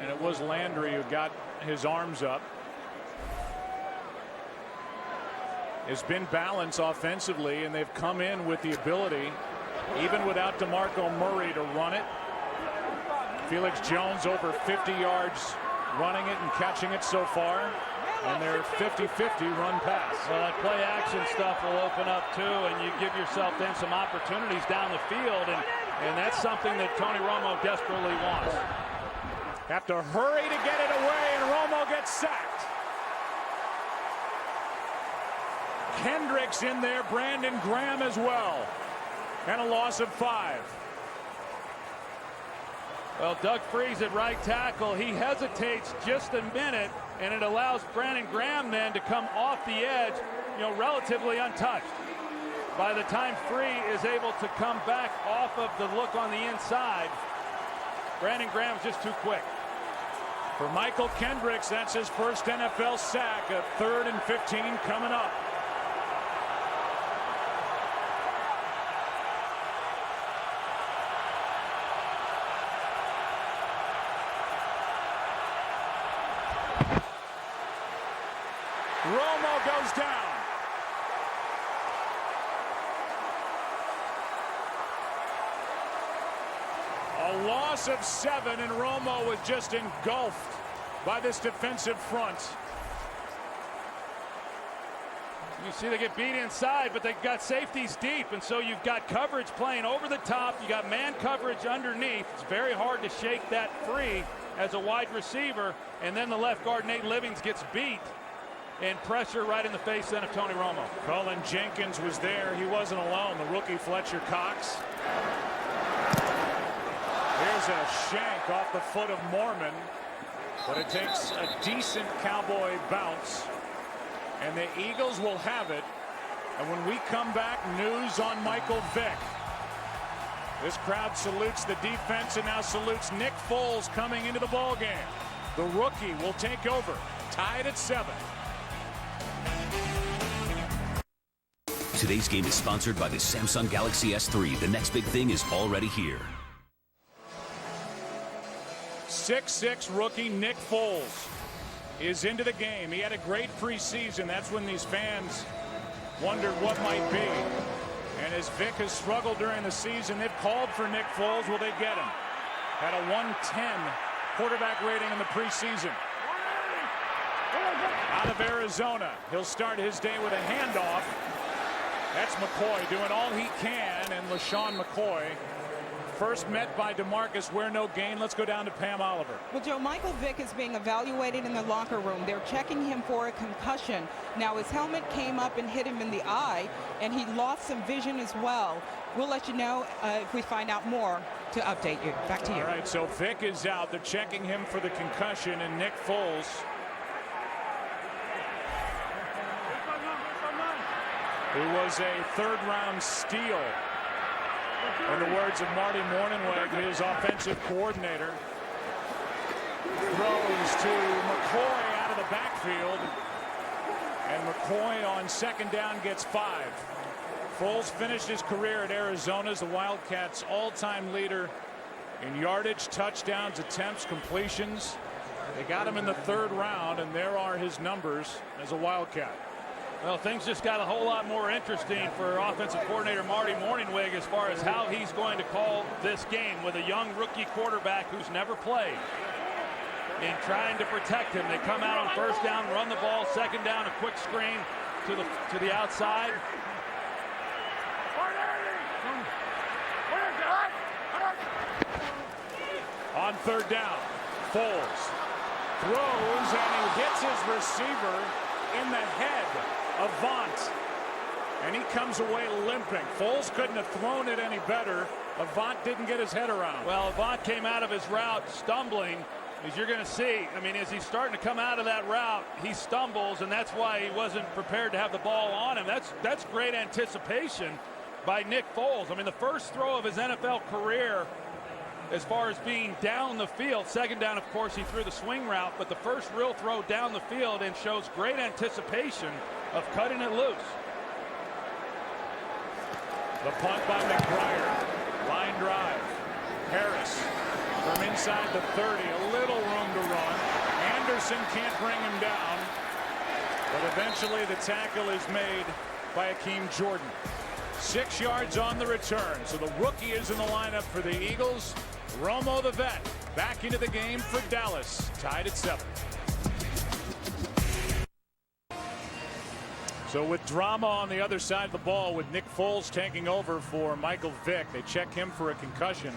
and it was Landry who got his arms up, has been balance offensively, and they've come in with the ability, even without DeMarco Murray, to run it. Felix Jones over 50 yards running it and catching it so far, and they're 50-50 run pass. Well, that play action stuff will open up too, and you give yourself then some opportunities down the field, and that's something that Tony Romo desperately wants. Have to hurry to get it away, and Romo gets sacked. Kendricks in there, Brandon Graham as well, and a loss of 5. Well, Doug Freese at right tackle, he hesitates just a minute, and it allows Brandon Graham then to come off the edge, relatively untouched. By the time Free is able to come back off of the look on the inside, Brandon Graham's just too quick. For Michael Kendricks, that's his first NFL sack. A 3rd and 15 coming up. Romo goes down. A loss of 7, and Romo was just engulfed by this defensive front. You see they get beat inside, but they've got safeties deep, and so you've got coverage playing over the top. You got man coverage underneath. It's very hard to shake that free as a wide receiver, and then the left guard, Nate Livings, gets beat. And pressure right in the face then of Tony Romo. Colin Jenkins was there. He wasn't alone. The rookie Fletcher Cox. Here's a shank off the foot of Mormon. But it takes a decent Cowboy bounce. And the Eagles will have it. And when we come back, news on Michael Vick. This crowd salutes the defense and now salutes Nick Foles coming into the ballgame. The rookie will take over. Tied at 7. Today's game is sponsored by the Samsung Galaxy S3. The next big thing is already here. 6'6" rookie Nick Foles is into the game. He had a great preseason. That's when these fans wondered what might be. And as Vic has struggled during the season, they've called for Nick Foles. Will they get him? Had a 110 quarterback rating in the preseason. Out of Arizona, he'll start his day with a handoff. That's McCoy doing all he can, and LaShawn McCoy first met by DeMarcus Ware, no gain. Let's go down to Pam Oliver. Well, Joe, Michael Vick is being evaluated in the locker room. They're checking him for a concussion. Now, his helmet came up and hit him in the eye, and he lost some vision as well. We'll let you know if we find out more to update you. Back to you. All right, so Vick is out. They're checking him for the concussion, and Nick Foles, who was a 3rd-round steal, in the words of Marty Mornhinweg, his offensive coordinator, throws to McCoy out of the backfield, and McCoy on 2nd down gets 5. Foles finished his career at Arizona as the Wildcats' all-time leader in yardage, touchdowns, attempts, completions. They got him in the 3rd round, and there are his numbers as a Wildcat. Well, things just got a whole lot more interesting for offensive coordinator Marty Mornhinweg as far as how he's going to call this game with a young rookie quarterback who's never played. And trying to protect him. They come out on 1st down, run the ball, 2nd down, a quick screen to the outside. On 3rd down, Foles throws and he hits his receiver in the head of Avant, and he comes away limping. Foles couldn't have thrown it any better. Avant didn't get his head around. Well, Avant came out of his route stumbling, as you're going to see. I mean, as he's starting to come out of that route, he stumbles, and that's why he wasn't prepared to have the ball on him. That's great anticipation by Nick Foles. I mean, the first throw of his NFL career as far as being down the field. 2nd down, of course, he threw the swing route, but the first real throw down the field, and shows great anticipation of cutting it loose. The punt by McBride. Line drive. Harris from inside the 30. A little room to run. Anderson can't bring him down. But eventually the tackle is made by Akeem Jordan. 6 yards on the return. So the rookie is in the lineup for the Eagles. Romo the vet back into the game for Dallas. Tied at 7. So with drama on the other side of the ball, with Nick Foles taking over for Michael Vick, they check him for a concussion.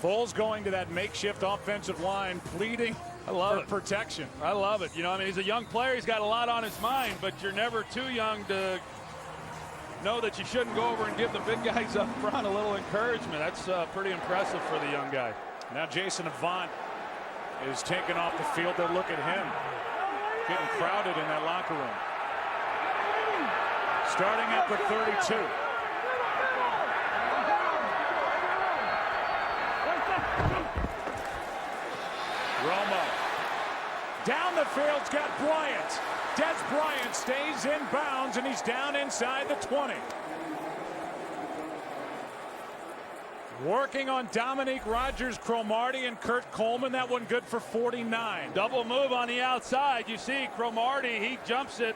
Foles going to that makeshift offensive line, pleading for protection. I love it. You know, I mean, he's a young player. He's got a lot on his mind, but you're never too young to know that you shouldn't go over and give the big guys up front a little encouragement. That's pretty impressive for the young guy. Now Jason Avant is taken off the field. They'll look at him. getting crowded in that locker room. Starting at the 32. Romo. Down the field's got Bryant. Des Bryant stays in bounds, and he's down inside the 20. Working on Dominique Rodgers, Cromartie, and Kurt Coleman. That one good for 49. Double move on the outside. You see Cromartie, he jumps it,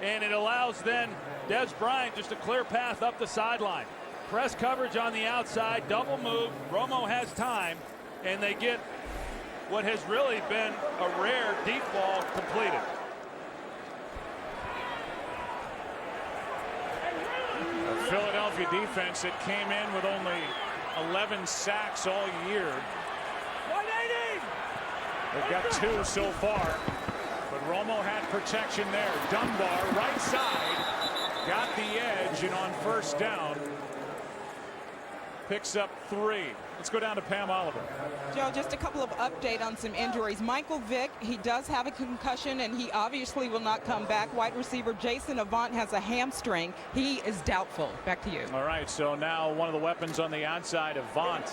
and it allows then Des Bryant just a clear path up the sideline. Press coverage on the outside, double move. Romo has time, and they get what has really been a rare deep ball completed. A Philadelphia defense that came in with only 11 sacks all year. They've got 2 so far, but Romo had protection there. Dunbar, right side, got the edge, and on first down, picks up 3. Let's go down to Pam Oliver. Joe, just a couple of updates on some injuries. Michael Vick, he does have a concussion, and he obviously will not come back. Wide receiver Jason Avant has a hamstring. He is doubtful. Back to you. All right, so now one of the weapons on the outside, Avant,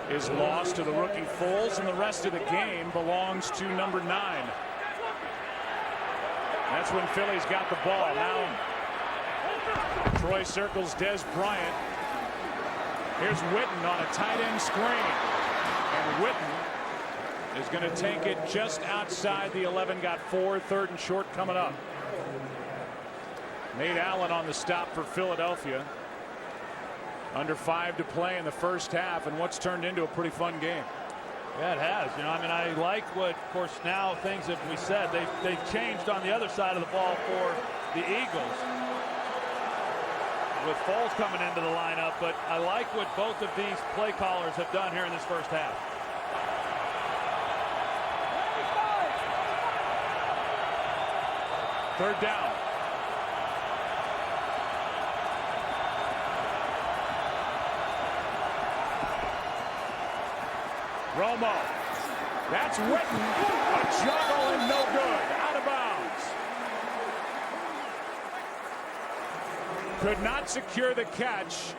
is lost to the rookie Foles, and the rest of the game belongs to number 9. That's when Philly's got the ball. Now Troy circles Des Bryant. Here's Witten on a tight end screen, and Witten is going to take it just outside the 11. Got 4, 3rd and short coming up. Nate Allen on the stop for Philadelphia. Under 5 to play in the first half, and what's turned into a pretty fun game. Yeah, it has. You know, I mean, I like what, of course, now things that we said they've changed on the other side of the ball for the Eagles, with Foles coming into the lineup, but I like what both of these play callers have done here in this first half. Third down. Romo. That's Witten. A juggle and no good. Out of bounds. Could not secure the catch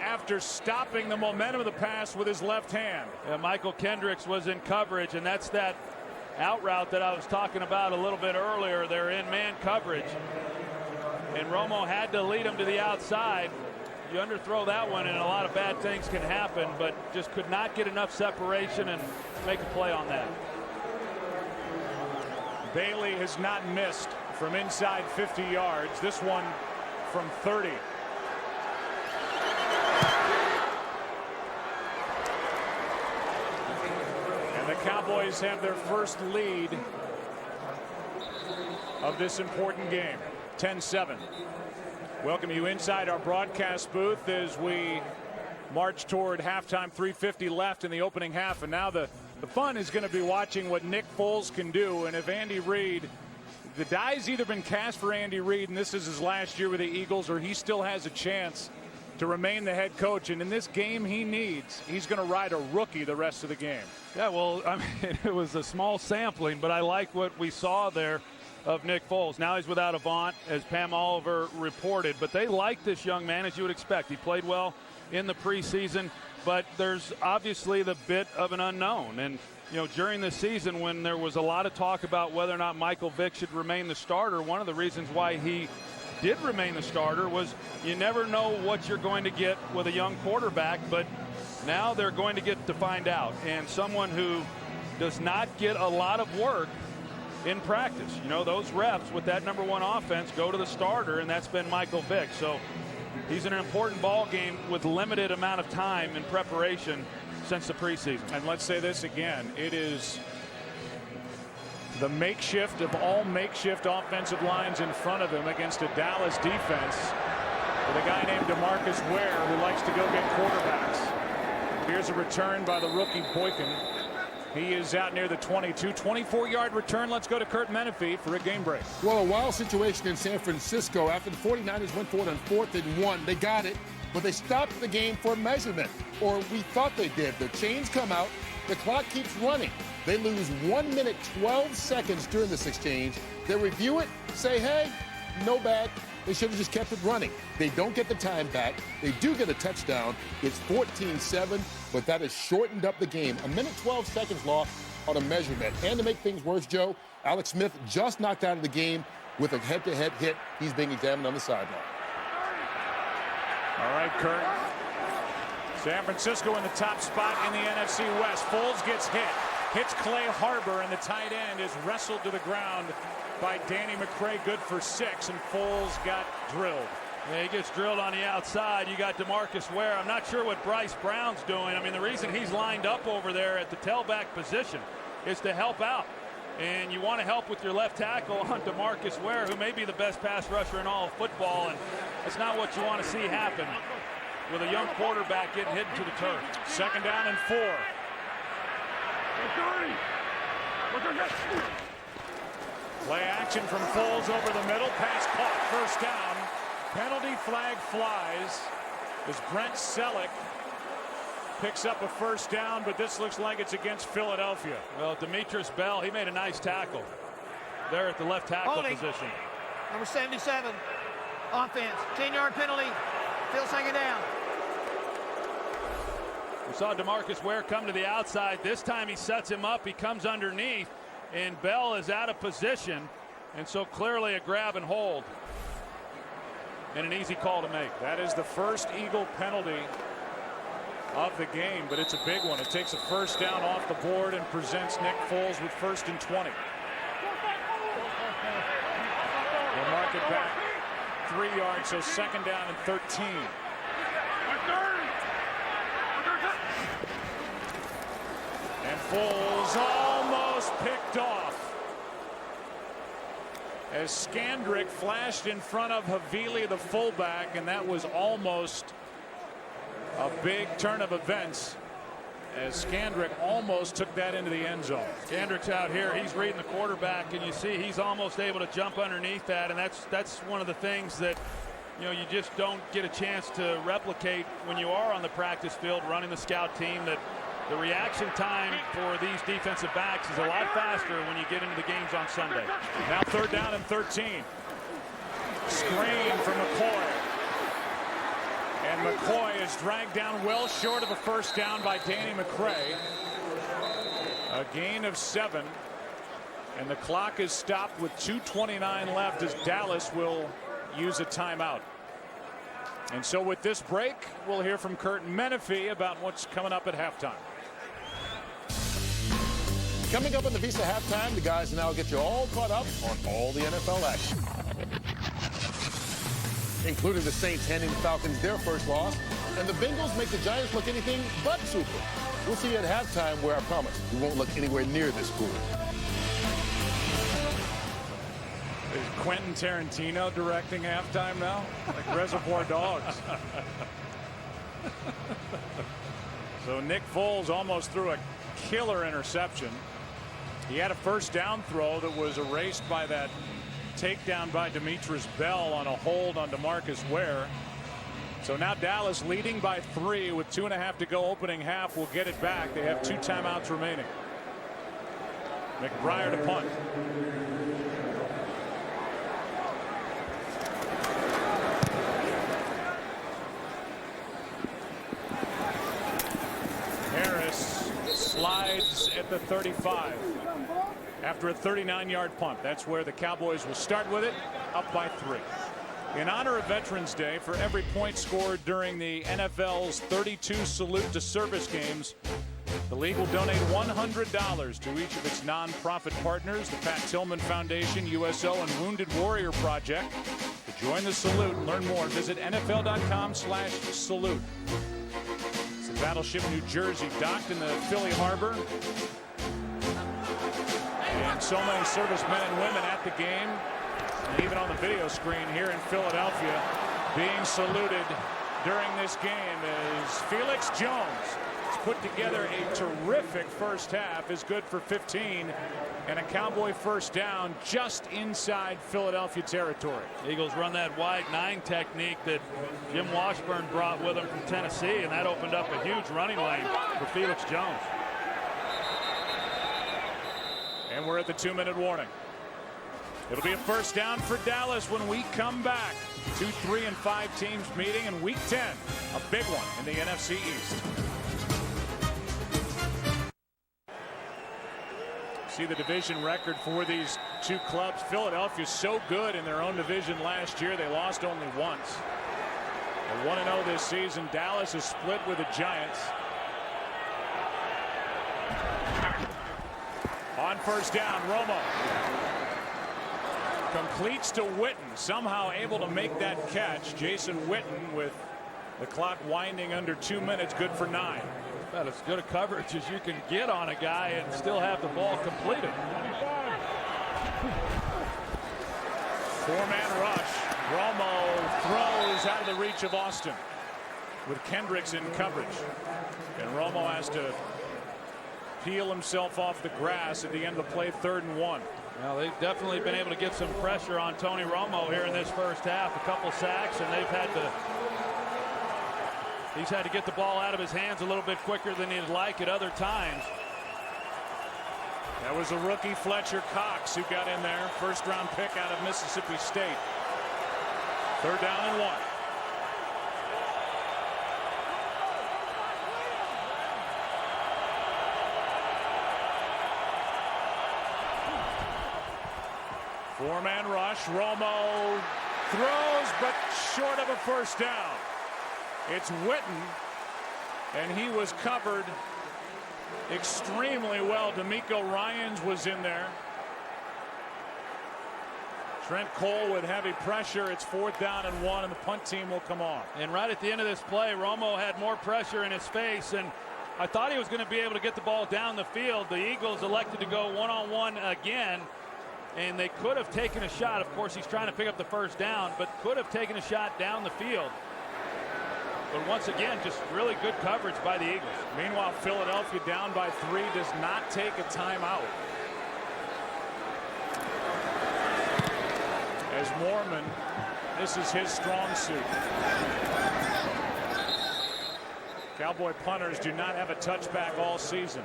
after stopping the momentum of the pass with his left hand. Yeah, Michael Kendricks was in coverage, and that's that out route that I was talking about a little bit earlier. They're in man coverage, and Romo had to lead him to the outside. You underthrow that one, and a lot of bad things can happen, but just could not get enough separation and make a play on that. Bailey has not missed from inside 50 yards. This one from 30. And the Cowboys have their first lead of this important game. 10-7. Welcome you inside our broadcast booth as we march toward halftime. 3:50 left in the opening half, and now the fun is going to be watching what Nick Foles can do. And if Andy Reid, the die's either been cast for Andy Reid, and this is his last year with the Eagles, or he still has a chance to remain the head coach. And in this game, he's going to ride a rookie the rest of the game. Yeah, well, I mean, it was a small sampling, but I like what we saw there of Nick Foles. Now he's without Avant, as Pam Oliver reported, but they like this young man, as you would expect. He played well in the preseason, but there's obviously the bit of an unknown. And you know, during the season, when there was a lot of talk about whether or not Michael Vick should remain the starter, one of the reasons why he did remain the starter was you never know what you're going to get with a young quarterback, but now they're going to get to find out. And someone who does not get a lot of work in practice, you know, those reps with that #1 offense go to the starter, and that's been Michael Vick. So he's in an important ball game with limited amount of time in preparation since the preseason. And let's say this again, it is the makeshift of all makeshift offensive lines in front of him against a Dallas defense with a guy named DeMarcus Ware who likes to go get quarterbacks. Here's a return by the rookie Boykin. He is out near the 22, 24-yard return. Let's go to Kurt Menefee for a game break. Well, a wild situation in San Francisco after the 49ers went for it on 4th and 1. They got it, but they stopped the game for measurement, or we thought they did. The chains come out, the clock keeps running. They lose 1 minute, 12 seconds during this exchange. They review it, say, hey, no bad. They should have just kept it running. They don't get the time back. They do get a touchdown. It's 14-7, but that has shortened up the game. 1 minute, 12 seconds lost on a measurement. And to make things worse, Joe, Alex Smith just knocked out of the game with a head-to-head hit. He's being examined on the sideline. All right, Kurt. San Francisco in the top spot in the NFC West. Foles gets hit. Hits Clay Harbor, and the tight end is wrestled to the ground by Danny McCray. Good for 6, and Foles got drilled. Yeah, he gets drilled on the outside. You got DeMarcus Ware. I'm not sure what Bryce Brown's doing. I mean, the reason he's lined up over there at the tailback position is to help out. And you want to help with your left tackle on DeMarcus Ware, who may be the best pass rusher in all of football, and that's not what you want to see happen with a young quarterback getting hit into the turf. 2nd down and 4. Play action from Foles over the middle. Pass caught. 1st down. Penalty flag flies as Brent Selleck picks up a 1st down, but this looks like it's against Philadelphia. Well, Demetrius Bell, he made a nice tackle there at the left tackle position. Number 77, offense, 10-yard penalty, still 2nd down. We saw DeMarcus Ware come to the outside. This time he sets him up. He comes underneath, and Bell is out of position, and so clearly a grab and hold. And an easy call to make. That is the first Eagle penalty of the game, but it's a big one. It takes a 1st down off the board and presents Nick Foles with 1st and 20. They'll mark it back 3 yards, so 2nd down and 13. And Foles almost picked off as Skandrick flashed in front of Havili, the fullback, and that was almost a big turn of events as Skandrick almost took that into the end zone. Skandrick's out here. He's reading the quarterback, and you see he's almost able to jump underneath that, and that's one of the things that, you know, you just don't get a chance to replicate when you are on the practice field running the scout team, that the reaction time for these defensive backs is a lot faster when you get into the games on Sunday. Now 3rd down and 13. Screen from McCoy. And McCoy is dragged down well short of the 1st down by Danny McCray. A gain of 7. And the clock is stopped with 2:29 left as Dallas will use a timeout. And so with this break, we'll hear from Kurt Menefee about what's coming up at halftime. Coming up on the Visa Halftime, the guys now get you all caught up on all the NFL action, including the Saints handing the Falcons their first loss, and the Bengals make the Giants look anything but super. We'll see you at halftime, where I promise we won't look anywhere near this cool. Is Quentin Tarantino directing halftime now? Like Reservoir Dogs. So Nick Foles almost threw a killer interception. He had a 1st down throw that was erased by that takedown by Demetrius Bell on a hold on DeMarcus Ware. So now Dallas leading by 3 with 2.5 to go opening half. Will get it back. They have 2 timeouts remaining. McBride to punt. Harris slides at the 35 after a 39-yard punt. That's where the Cowboys will start with it, up by 3. In honor of Veterans Day, for every point scored during the NFL's 32 Salute to Service games, the league will donate $100 to each of its non-profit partners, the Pat Tillman Foundation, USO, and Wounded Warrior Project. To join the salute and learn more, visit NFL.com/salute. It's the Battleship New Jersey docked in the Philly Harbor. And so many servicemen and women at the game, and even on the video screen here in Philadelphia, being saluted during this game is Felix Jones. He's put together a terrific first half, is good for 15, and a Cowboy 1st down just inside Philadelphia territory. Eagles run that wide 9 technique that Jim Washburn brought with him from Tennessee, and that opened up a huge running lane for Felix Jones. And we're at the 2-minute warning. It'll be a first down for Dallas when we come back. 2, 3, and 5 teams meeting in Week 10. A big one in the NFC East. See the division record for these two clubs. Philadelphia's so good in their own division last year. They lost only once. They're 1-0 this season. Dallas is split with the Giants. On first down, Romo completes to Witten, somehow able to make that catch. Jason Witten, with the clock winding under 2 minutes, good for 9. About as good a coverage as you can get on a guy and still have the ball completed. 4-man rush. Romo throws out of the reach of Austin with Kendricks in coverage. And Romo has to peel himself off the grass at the end of the play, 3rd and 1. Now, they've definitely been able to get some pressure on Tony Romo here in this first half. A couple sacks, and he's had to get the ball out of his hands a little bit quicker than he'd like at other times. That was a rookie, Fletcher Cox, who got in there. First-round pick out of Mississippi State. 3rd down and 1. Four-man rush. Romo throws, but short of a first down. It's Witten, and he was covered extremely well. D'Amico Ryans was in there. Trent Cole with heavy pressure. It's 4th down and 1, and the punt team will come on. And right at the end of this play, Romo had more pressure in his face, and I thought he was going to be able to get the ball down the field. The Eagles elected to go one-on-one again, and they could have taken a shot. Of course, he's trying to pick up the first down, but could have taken a shot down the field. But once again, just really good coverage by the Eagles. Meanwhile, Philadelphia down by 3 does not take a timeout. As Mormon, this is his strong suit. Cowboy punters do not have a touchback all season.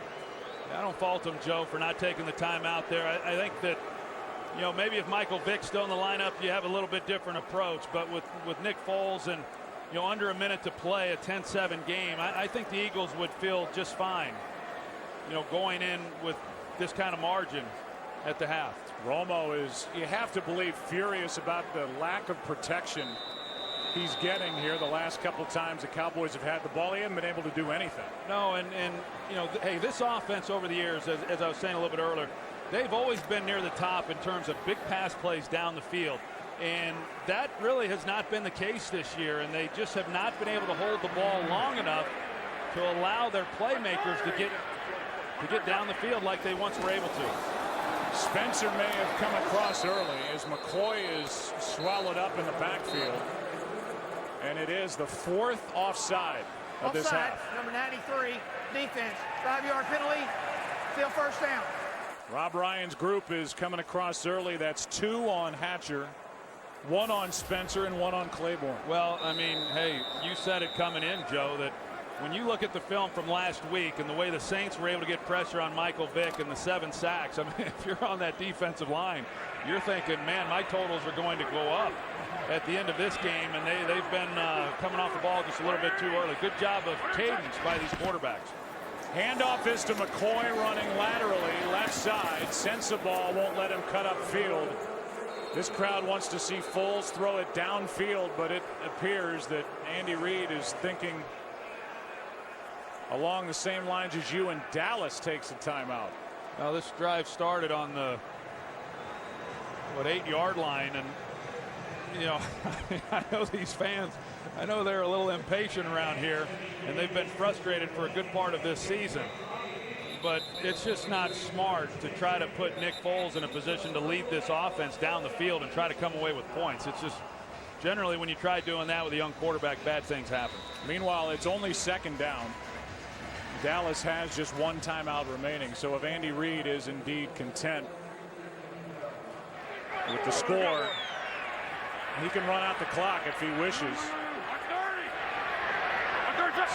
I don't fault him, Joe, for not taking the timeout there. I think that, you know, maybe if Michael Vick's still in the lineup, you have a little bit different approach. But with Nick Foles and, you know, under a minute to play, a 10-7 game, I think the Eagles would feel just fine, you know, going in with this kind of margin at the half. Romo is, you have to believe, furious about the lack of protection he's getting here. The last couple of times the Cowboys have had the ball, he hasn't been able to do anything. No, and you know, hey, this offense over the years, as I was saying a little bit earlier, they've always been near the top in terms of big pass plays down the field. And that really has not been the case this year, and they just have not been able to hold the ball long enough to allow their playmakers to get down the field like they once were able to. Spencer may have come across early as McCoy is swallowed up in the backfield. And it is the 4th offside of this half. Number 93, defense, 5-yard penalty, still first down. Rob Ryan's group is coming across early. That's 2 on Hatcher, 1 on Spencer, and 1 on Claiborne. Well, I mean, hey, you said it coming in, Joe, that when you look at the film from last week and the way the Saints were able to get pressure on Michael Vick and the 7 sacks, I mean, if you're on that defensive line, you're thinking, man, my totals are going to go up at the end of this game, and they've been coming off the ball just a little bit too early. Good job of cadence by these quarterbacks. Handoff is to McCoy, running laterally, left side. Sense the ball, won't let him cut up field. This crowd wants to see Foles throw it downfield, but it appears that Andy Reid is thinking along the same lines as you, and Dallas takes a timeout. Now, this drive started on the 8-yard line, and you know, I know these fans, I know they're a little impatient around here, and they've been frustrated for a good part of this season. But it's just not smart to try to put Nick Foles in a position to lead this offense down the field and try to come away with points. It's just generally when you try doing that with a young quarterback, bad things happen. Meanwhile, it's only 2nd down. Dallas has just 1 timeout remaining. So if Andy Reid is indeed content with the score, he can run out the clock if he wishes.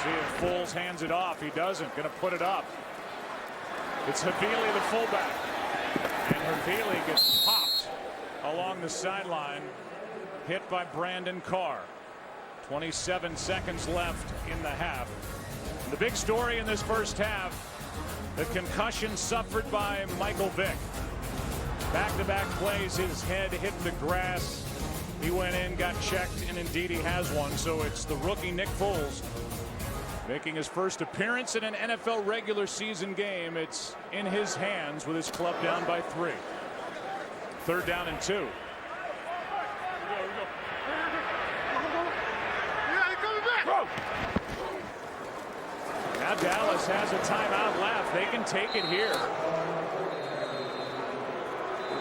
See if Foles hands it off. He doesn't. Going to put it up. It's Havili, the fullback. And Havili gets popped along the sideline, hit by Brandon Carr. 27 seconds left in the half. The big story in this first half, the concussion suffered by Michael Vick. Back-to-back plays, his head hit the grass. He went in, got checked, and indeed he has one. So it's the rookie Nick Foles making his first appearance in an NFL regular season game. It's in his hands with his club down by 3. 3rd down and 2. Now Dallas has a timeout left. They can take it here.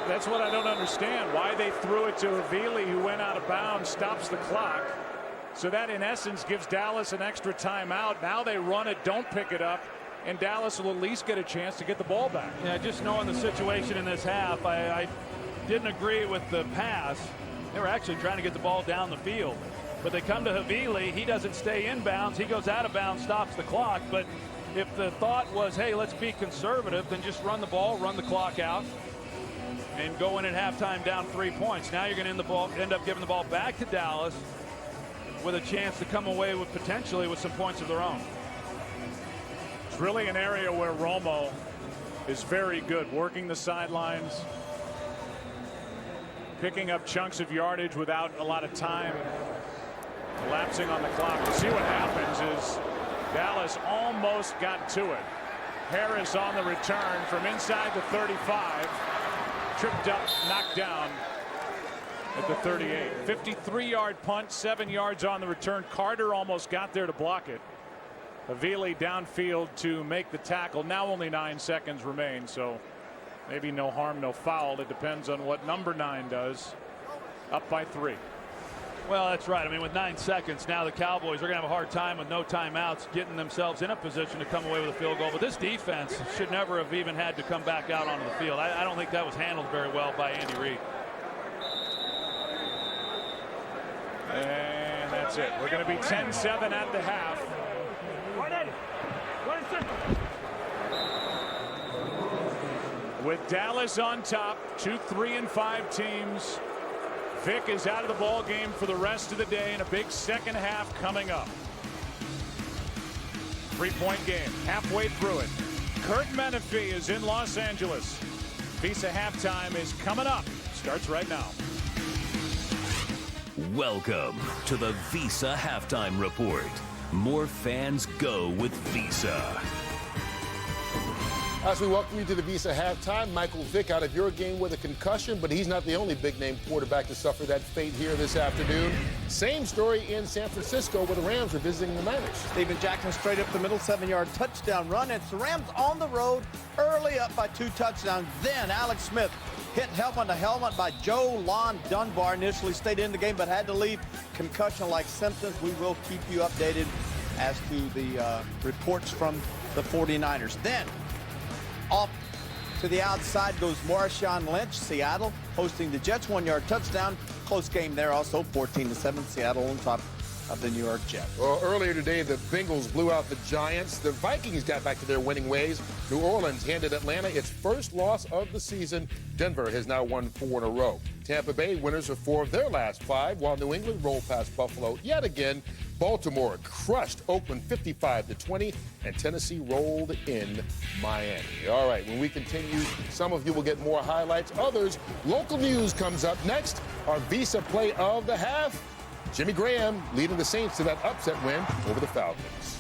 That's what I don't understand. Why they threw it to Havili, who went out of bounds, stops the clock. So that, in essence, gives Dallas an extra timeout. Now they run it, don't pick it up, and Dallas will at least get a chance to get the ball back. Yeah, just knowing the situation in this half, I didn't agree with the pass. They were actually trying to get the ball down the field. But they come to Havili. He doesn't stay in bounds. He goes out of bounds, stops the clock. But if the thought was, hey, let's be conservative, then just run the ball, run the clock out, and go in at halftime down 3 points. Now you're going to end up giving the ball back to Dallas with a chance to come away with potentially with some points of their own. It's really an area where Romo is very good, working the sidelines, picking up chunks of yardage without a lot of time collapsing on the clock. We'll see what happens is Dallas almost got to it. Harris on the return from inside the 35, tripped up, knocked down at the 38. 53-yard punt, 7 yards on the return. Carter almost got there to block it. Havili downfield to make the tackle. Now only 9 seconds remain, so maybe no harm, no foul. It depends on what number 9 does. Up by 3. Well, that's right. I mean, with 9 seconds, now the Cowboys are going to have a hard time with no timeouts getting themselves in a position to come away with a field goal. But this defense should never have even had to come back out onto the field. I don't think that was handled very well by Andy Reid. And that's it. We're going to be 10-7 at the half. With Dallas on top, 2, 3, and 5 teams. Vick is out of the ball game for the rest of the day, and a big second half coming up. 3-point game, halfway through it. Kurt Menefee is in Los Angeles. Visa halftime is coming up. Starts right now. Welcome to the Visa Halftime Report. More fans go with Visa. As we welcome you to the Visa halftime, Michael Vick out of your game with a concussion, but he's not the only big-name quarterback to suffer that fate here this afternoon. Same story in San Francisco, where the Rams are visiting the Niners. Steven Jackson straight up the middle, 7-yard touchdown run. It's the Rams on the road, early up by 2 touchdowns. Then Alex Smith hit helmet to helmet by Joe Lon Dunbar. Initially stayed in the game, but had to leave. Concussion-like symptoms. We will keep you updated as to the reports from the 49ers. Then off to the outside goes Marshawn Lynch. Seattle hosting the Jets, 1-yard touchdown. Close game there also, 14-7. Seattle on top of the New York Jets. Well, earlier today, the Bengals blew out the Giants. The Vikings got back to their winning ways. New Orleans handed Atlanta its first loss of the season. Denver has now won 4 in a row. Tampa Bay winners of 4 of their last 5, while New England rolled past Buffalo yet again. Baltimore crushed Oakland 55-20, and Tennessee rolled in Miami. All right, when we continue, some of you will get more highlights. Others, local news comes up next. Our Visa play of the half. Jimmy Graham leading the Saints to that upset win over the Falcons.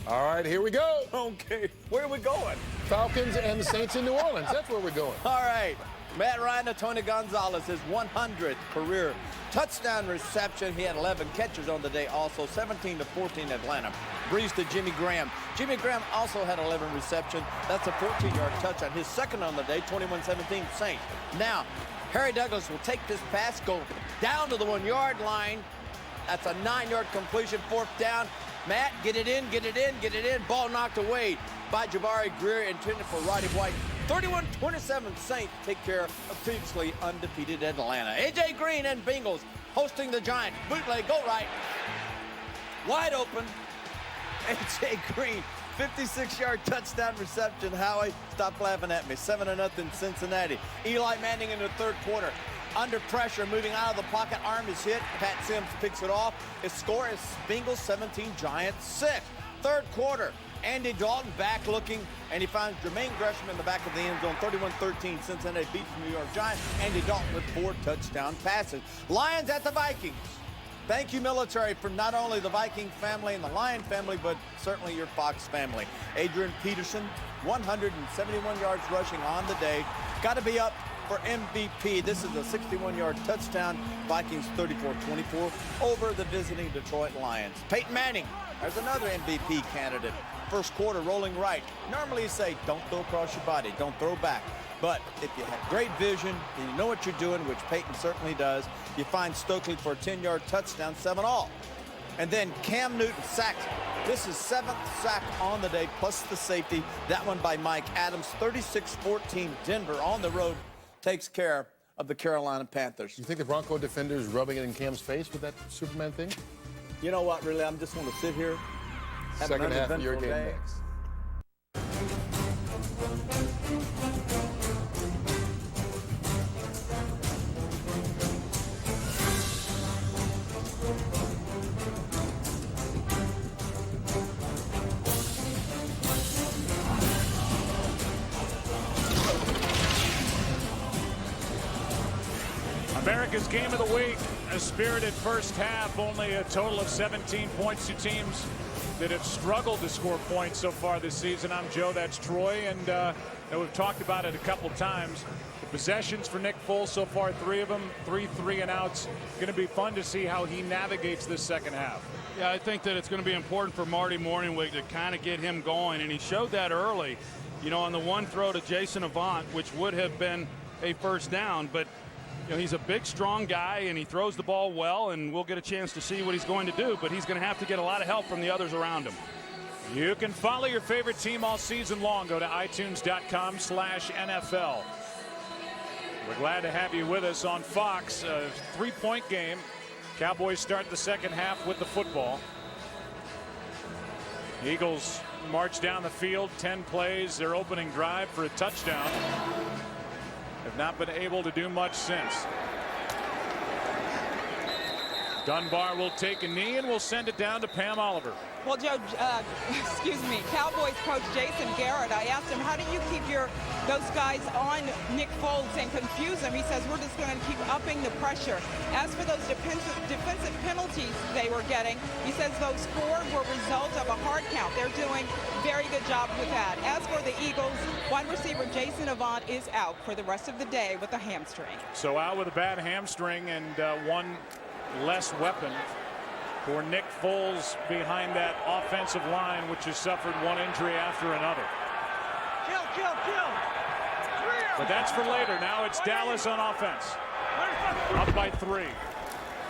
All right, here we go. Okay, where are we going? Falcons and the Saints in New Orleans. That's where we're going. All right. Matt Ryan and Tony Gonzalez, his 100th career touchdown reception. He had 11 catches on the day also. 17-14 Atlanta. Breeze to Jimmy Graham. Jimmy Graham also had 11 receptions. That's a 14-yard touchdown. His second on the day, 21-17 Saints. Now, Harry Douglas will take this pass, go down to the 1-yard line. That's a 9-yard completion, 4th down. Matt, get it in, get it in, get it in. Ball knocked away by Jabari Greer, intended for Roddy White. 31-27 Saints take care of previously undefeated Atlanta. A.J. Green and Bengals hosting the Giants. Bootleg, go right. Wide open. A.J. Green 56-yard touchdown reception. Howie, stop laughing at me. 7-0 Cincinnati. Eli Manning in the third quarter. Under pressure, moving out of the pocket. Arm is hit. Pat Sims picks it off. His score is Bengals 17, Giants 6. Third quarter. Andy Dalton back looking, and he finds Jermaine Gresham in the back of the end zone. 31-13, Cincinnati beats the New York Giants. Andy Dalton with 4 touchdown passes. Lions at the Vikings. Thank you, military, for not only the Viking family and the Lion family, but certainly your Fox family. Adrian Peterson, 171 yards rushing on the day. Got to be up for MVP. This is a 61-yard touchdown. Vikings 34-24 over the visiting Detroit Lions. Peyton Manning, there's another MVP candidate. First quarter rolling right. Normally you say, don't throw across your body, don't throw back. But if you have great vision and you know what you're doing, which Peyton certainly does, you find Stokely for a 10-yard touchdown, 7-all. And then Cam Newton sacked. This is 7th sack on the day, plus the safety. That one by Mike Adams. 36-14 Denver on the road takes care of the Carolina Panthers. You think the Bronco defender is rubbing it in Cam's face with that Superman thing? You know what, really, I'm just going to sit here. Second half of your game next. America's Game of the Week, a spirited first half, only a total of 17 points to teams that have struggled to score points so far this season. I'm Joe, that's Troy, and we've talked about it a couple times. The possessions for Nick Foles so far, 3 of them, 3 3-and-outs. Going to be fun to see how he navigates this second half. Yeah, I think that it's going to be important for Marty Morningwig to kind of get him going, and he showed that early, you know, on the one throw to Jason Avant, which would have been a first down, but you know, he's a big, strong guy, and he throws the ball well, and we'll get a chance to see what he's going to do, but he's going to have to get a lot of help from the others around him. You can follow your favorite team all season long. Go to itunes.com/NFL. We're glad to have you with us on Fox. A 3-point game. Cowboys start the second half with the football. Eagles march down the field, 10 plays, their opening drive for a touchdown. Have not been able to do much since. Dunbar will take a knee and will send it down to Pam Oliver. Well, Joe, excuse me, Cowboys coach Jason Garrett, I asked him, how do you keep those guys on Nick Foles and confuse them? He says, we're just going to keep upping the pressure. As for those defensive penalties they were getting, he says those 4 were result of a hard count. They're doing a very good job with that. As for the Eagles, wide receiver Jason Avant is out for the rest of the day with a hamstring. So out with a bad hamstring and one less weapon for Nick Foles behind that offensive line, which has suffered one injury after another. But that's for later. Now it's Dallas on offense. Up by 3.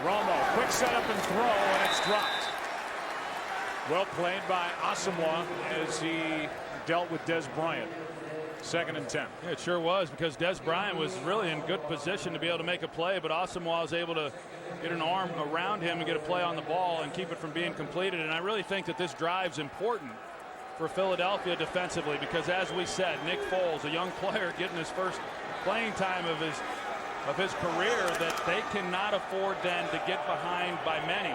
Romo, quick setup and throw, and it's dropped. Well played by Asamoah as he dealt with Des Bryant. 2nd and 10. Yeah, it sure was, because Des Bryant was really in good position to be able to make a play, but Asamoah was able to get an arm around him and get a play on the ball and keep it from being completed. And I really think that this drive's important for Philadelphia defensively, because as we said, Nick Foles, a young player getting his first playing time of his career, that they cannot afford then to get behind by many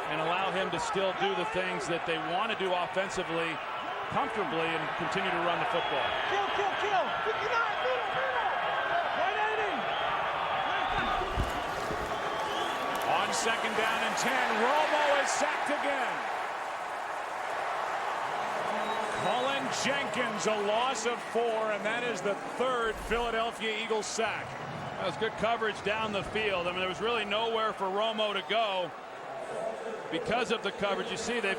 and allow him to still do the things that they want to do offensively comfortably and continue to run the football. Kill. 59, middle. 180. On 2nd down and 10, Romo is sacked again. Cullen Jenkins, a loss of 4, and that is the 3rd Philadelphia Eagles sack. That was good coverage down the field. I mean, there was really nowhere for Romo to go because of the coverage. You see, they're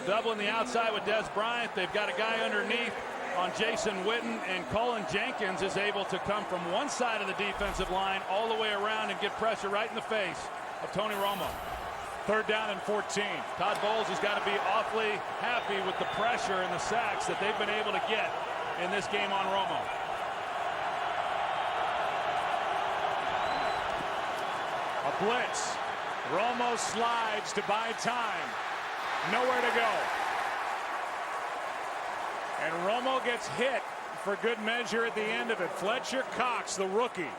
doubling the outside with Des Bryant. They've got a guy underneath on Jason Witten, and Cullen Jenkins is able to come from one side of the defensive line all the way around and get pressure right in the face of Tony Romo. 3rd down and 14. Todd Bowles has got to be awfully happy with the pressure and the sacks that they've been able to get in this game on Romo. A blitz. Romo slides to buy time. Nowhere to go. And Romo gets hit for good measure at the end of it. Fletcher Cox, the rookie,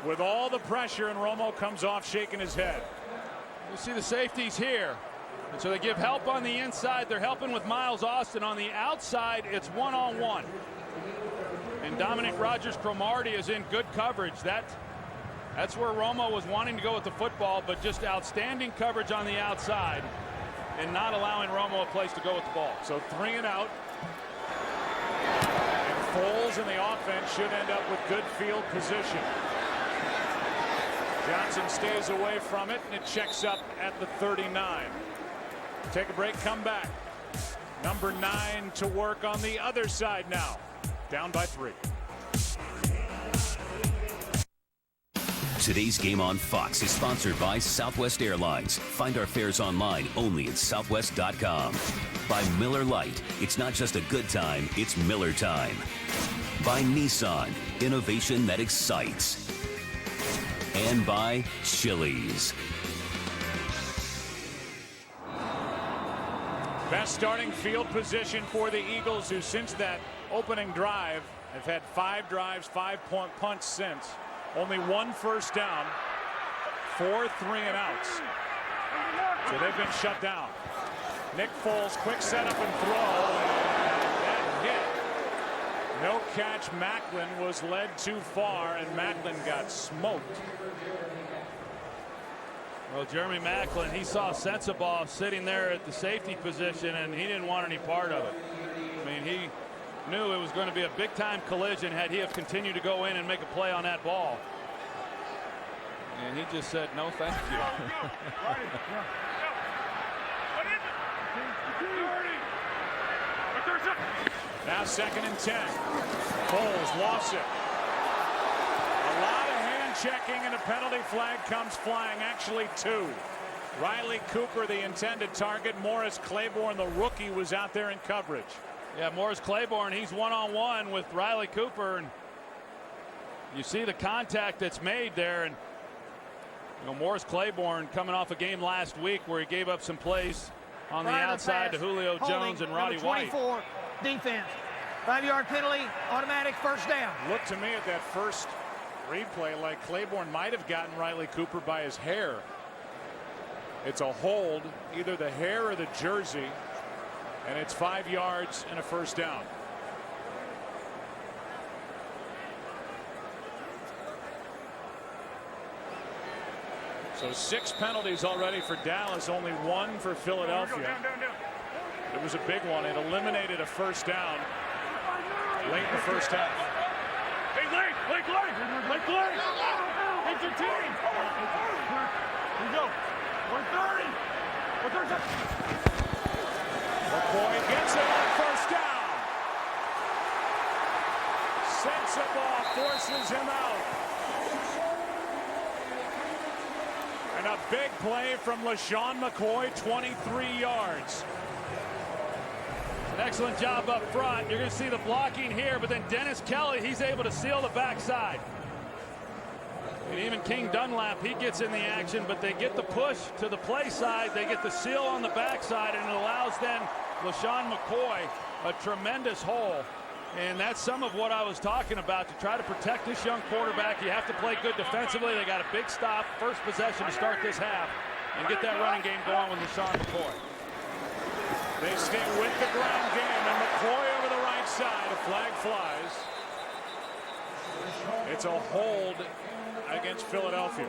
with all the pressure, and Romo comes off shaking his head. You see the safeties here. And so they give help on the inside. They're helping with Miles Austin. On the outside, it's one-on-one. And Dominic Rodgers-Cromartie is in good coverage. That's where Romo was wanting to go with the football, but just outstanding coverage on the outside and not allowing Romo a place to go with the ball. So 3 and out. And Foles in the offense should end up with good field position. Johnson stays away from it, and it checks up at the 39. Take a break, come back. Number 9 to work on the other side now. Down by 3. Today's Game on Fox is sponsored by Southwest Airlines. Find our fares online only at southwest.com. By Miller Lite. It's not just a good time, it's Miller time. By Nissan. Innovation that excites. And by Chili's. Best starting field position for the Eagles, who since that opening drive have had 5 drives, 5-point punts since. Only 1 first down, 4 3-and-outs. So they've been shut down. Nick Foles, quick setup and throw, and that hit. No catch. Macklin was led too far, and Macklin got smoked. Well, Jeremy Macklin, he saw Sensabaugh sitting there at the safety position, and he didn't want any part of it. I mean, he knew it was going to be a big-time collision had he have continued to go in and make a play on that ball. And he just said, no, thank you. Now 2nd and 10. Foles lost it. A lot of hand checking, and a penalty flag comes flying. Actually 2. Riley Cooper, the intended target. Morris Claiborne, the rookie, was out there in coverage. Yeah, Morris Claiborne, he's one-on-one with Riley Cooper, and you see the contact that's made there. And you know, Morris Claiborne coming off a game last week where he gave up some plays on the outside to Julio Jones and Roddy White. 24 defense. 5-yard penalty, automatic first down. Looked to me at that first replay like Claiborne might have gotten Riley Cooper by his hair. It's a hold, either the hair or the jersey, and it's 5 yards and a first down. So 6 penalties already for Dallas, only 1 for Philadelphia. It was a big one. It eliminated a first down late in the first half. Hey, Lake! It's your team! Here we go. 130! McCoy gets it on first down. Sensabaugh forces him out. And a big play from LaShawn McCoy, 23 yards. An excellent job up front. You're going to see the blocking here, but then Dennis Kelly, he's able to seal the backside. And even King Dunlap, he gets in the action, but they get the push to the play side. They get the seal on the backside, and it allows then LaShawn McCoy a tremendous hole. And that's some of what I was talking about. To try to protect this young quarterback, you have to play good defensively. They got a big stop, first possession to start this half, and get that running game going with LaShawn McCoy. They stay with the ground game, and McCoy over the right side. A flag flies. It's a hold against Philadelphia.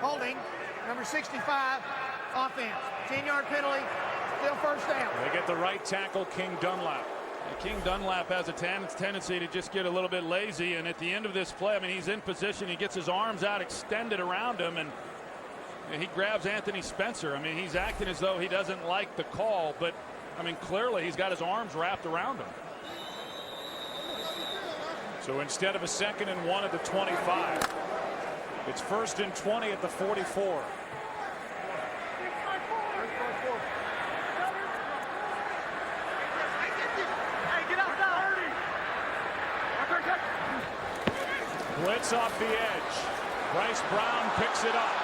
Holding, number 65, offense. 10-yard penalty, still first down. They get the right tackle, King Dunlap. King Dunlap has a tendency to just get a little bit lazy, and at the end of this play, I mean, he's in position. He gets his arms out extended around him, and he grabs Anthony Spencer. I mean, he's acting as though he doesn't like the call, but, I mean, clearly he's got his arms wrapped around him. So instead of a 2nd and 1 at the 25, it's 1st and 20 at the 44. Blitz off the edge. Bryce Brown picks it up.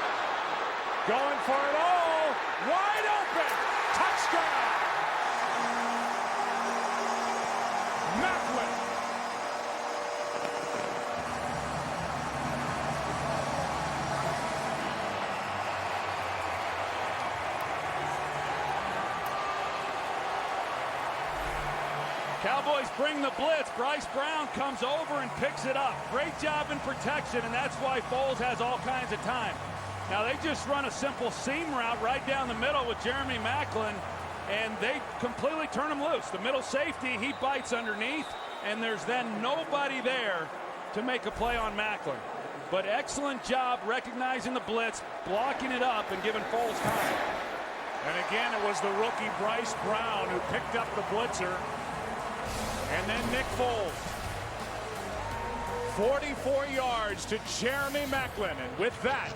Going for it all. Wide open. Touchdown. Cowboys bring the blitz. Bryce Brown comes over and picks it up. Great job in protection, and that's why Foles has all kinds of time. Now they just run a simple seam route right down the middle with Jeremy Maclin, and they completely turn him loose. The middle safety, he bites underneath, and there's then nobody there to make a play on Maclin. But excellent job recognizing the blitz, blocking it up, and giving Foles time. And again, it was the rookie Bryce Brown who picked up the blitzer. And then Nick Foles. 44 yards to Jeremy Maclin. And with that,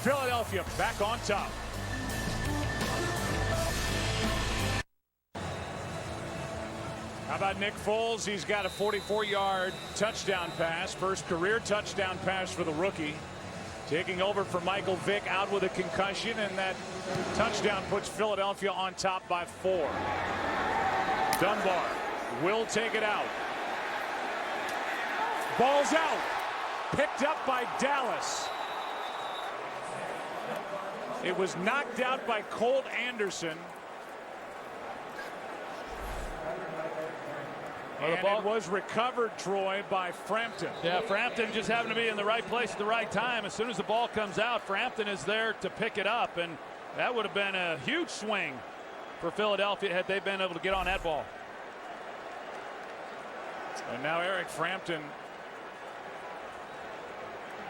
Philadelphia back on top. How about Nick Foles? He's got a 44-yard touchdown pass. First career touchdown pass for the rookie. Taking over for Michael Vick out with a concussion, and that touchdown puts Philadelphia on top by 4. Dunbar will take it out. Ball's out. Picked up by Dallas. It was knocked out by Colt Anderson. Well, and it was recovered, Troy, by Frampton. Yeah, Frampton just happened to be in the right place at the right time. As soon as the ball comes out, Frampton is there to pick it up, and that would have been a huge swing for Philadelphia had they been able to get on that ball. And now Eric Frampton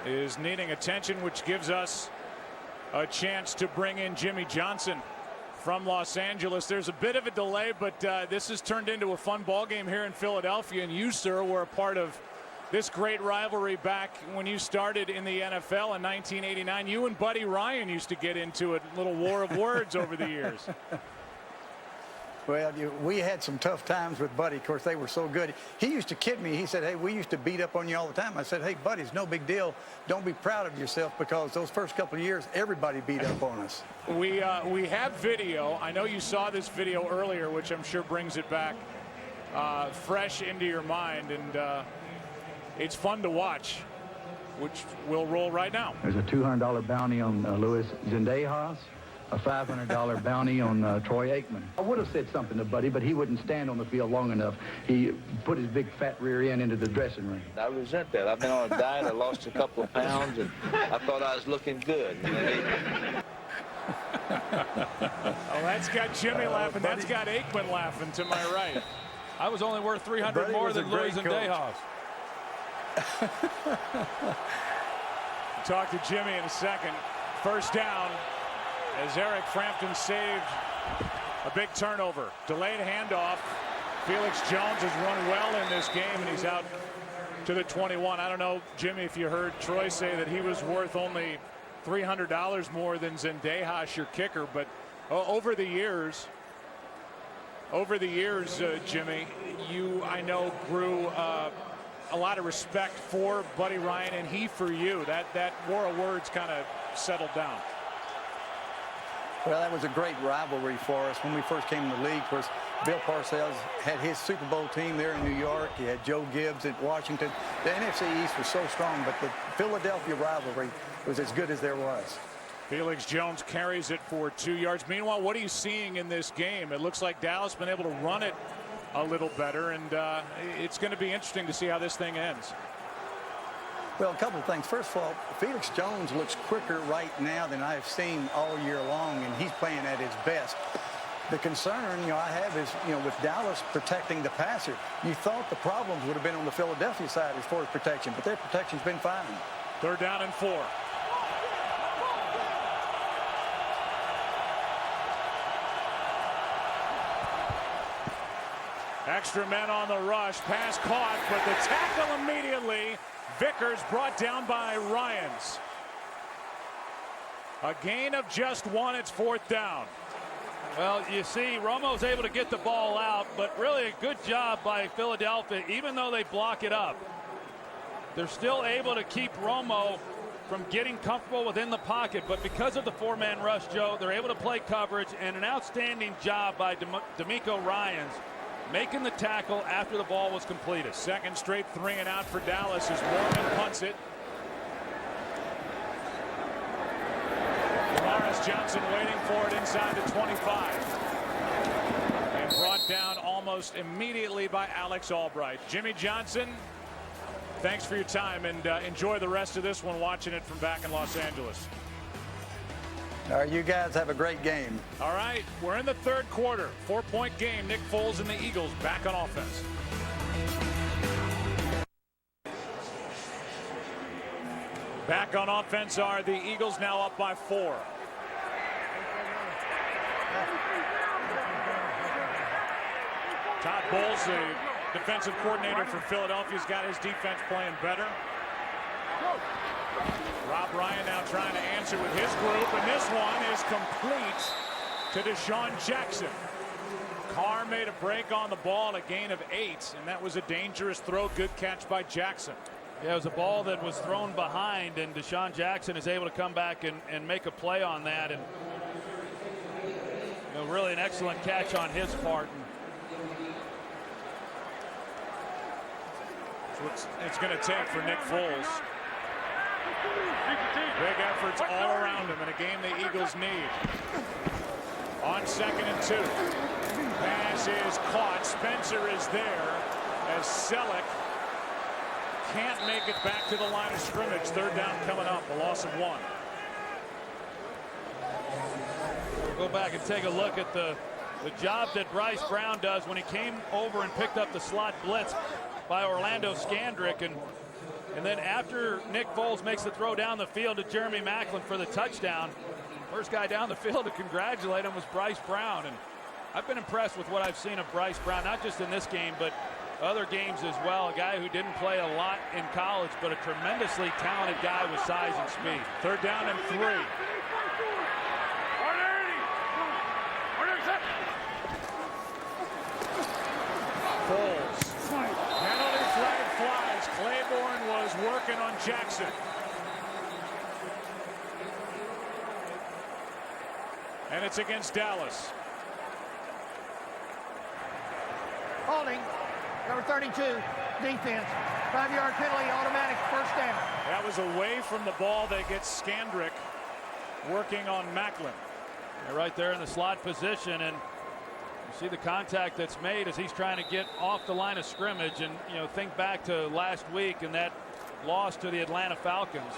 is needing attention, which gives us a chance to bring in Jimmy Johnson from Los Angeles. There's a bit of a delay, but this has turned into a fun ball game here in Philadelphia, and you, sir, were a part of this great rivalry back when you started in the NFL in 1989. You and Buddy Ryan used to get into a little war of words over the years. Well, we had some tough times with Buddy. Of course, they were so good. He used to kid me. He said, hey, we used to beat up on you all the time. I said, hey, Buddy, it's no big deal. Don't be proud of yourself, because those first couple of years, everybody beat up on us. We have video. I know you saw this video earlier, which I'm sure brings it back fresh into your mind. And it's fun to watch, which will roll right now. There's a $200 bounty on Luis Zendejas. A $500 bounty on Troy Aikman. I would have said something to Buddy, but he wouldn't stand on the field long enough. He put his big fat rear end into the dressing room. I resent that. I've been on a diet. I lost a couple of pounds, and I thought I was looking good. Oh, that's got Jimmy laughing. That's got Aikman laughing to my right. I was only worth 300 more than Luis Zendejas. Talk to Jimmy in a second. First down, as Eric Frampton saved a big turnover. Delayed handoff. Felix Jones has run well in this game, and he's out to the 21. I don't know, Jimmy, if you heard Troy say that he was worth only $300 more than Zendejas, your kicker, but over the years, Jimmy, you, I know, grew a lot of respect for Buddy Ryan, and he for you. That war of words kind of settled down. Well, that was a great rivalry for us when we first came in the league. Of course, Bill Parcells had his Super Bowl team there in New York. He had Joe Gibbs at Washington. The NFC East was so strong, but the Philadelphia rivalry was as good as there was. Felix Jones carries it for 2 yards. Meanwhile, what are you seeing in this game? It looks like Dallas been able to run it a little better, and it's going to be interesting to see how this thing ends. Well, a couple of things. First of all, Felix Jones looks quicker right now than I've seen all year long, and he's playing at his best. The concern, I have is, with Dallas protecting the passer, you thought the problems would have been on the Philadelphia side as far as protection, but their protection's been fine. 3rd down and 4. Extra men on the rush. Pass caught, but the tackle immediately. Vickers brought down by Ryans. A gain of just 1. It's 4th down. Well, you see, Romo's able to get the ball out, but really a good job by Philadelphia. Even though they block it up, they're still able to keep Romo from getting comfortable within the pocket. But because of the 4-man rush, Joe, they're able to play coverage, and an outstanding job by D'Amico Ryans making the tackle after the ball was completed. Second straight 3 and out for Dallas as Morgan punts it. Morris Johnson waiting for it inside the 25. and brought down almost immediately by Alex Albright. Jimmy Johnson, thanks for your time, and enjoy the rest of this one watching it from back in Los Angeles. All right, you guys have a great game. All right, we're in the third quarter. 4-point game. Nick Foles and the Eagles back on offense. Back on offense are the Eagles, now up by 4. Todd Bowles, the defensive coordinator for Philadelphia, has got his defense playing better. Rob Ryan now trying to answer with his group, and this one is complete to Deshaun Jackson. Carr made a break on the ball, a gain of 8, and that was a dangerous throw. Good catch by Jackson. Yeah, it was a ball that was thrown behind, and Deshaun Jackson is able to come back and make a play on that, and really an excellent catch on his part. That's what it's going to take for Nick Foles. Big efforts all around him in a game the Eagles need. On 2nd and 2. Pass is caught. Spencer is there as Selleck can't make it back to the line of scrimmage. 3rd down coming up, a loss of 1. We'll go back and take a look at the job that Bryce Brown does when he came over and picked up the slot blitz by Orlando Scandrick, and then after Nick Foles makes the throw down the field to Jeremy Maclin for the touchdown, first guy down the field to congratulate him was Bryce Brown. And I've been impressed with what I've seen of Bryce Brown, not just in this game but other games as well. A guy who didn't play a lot in college, but a tremendously talented guy with size and speed. 3rd down and 3. Foles. Penalty flag flies. Claiborne was working on Jackson. And it's against Dallas. Holding, number 32, defense. 5-yard penalty, automatic first down. That was away from the ball that gets Scandrick working on Maclin. They're right there in the slot position, and you see the contact that's made as he's trying to get off the line of scrimmage. And think back to last week and that loss to the Atlanta Falcons.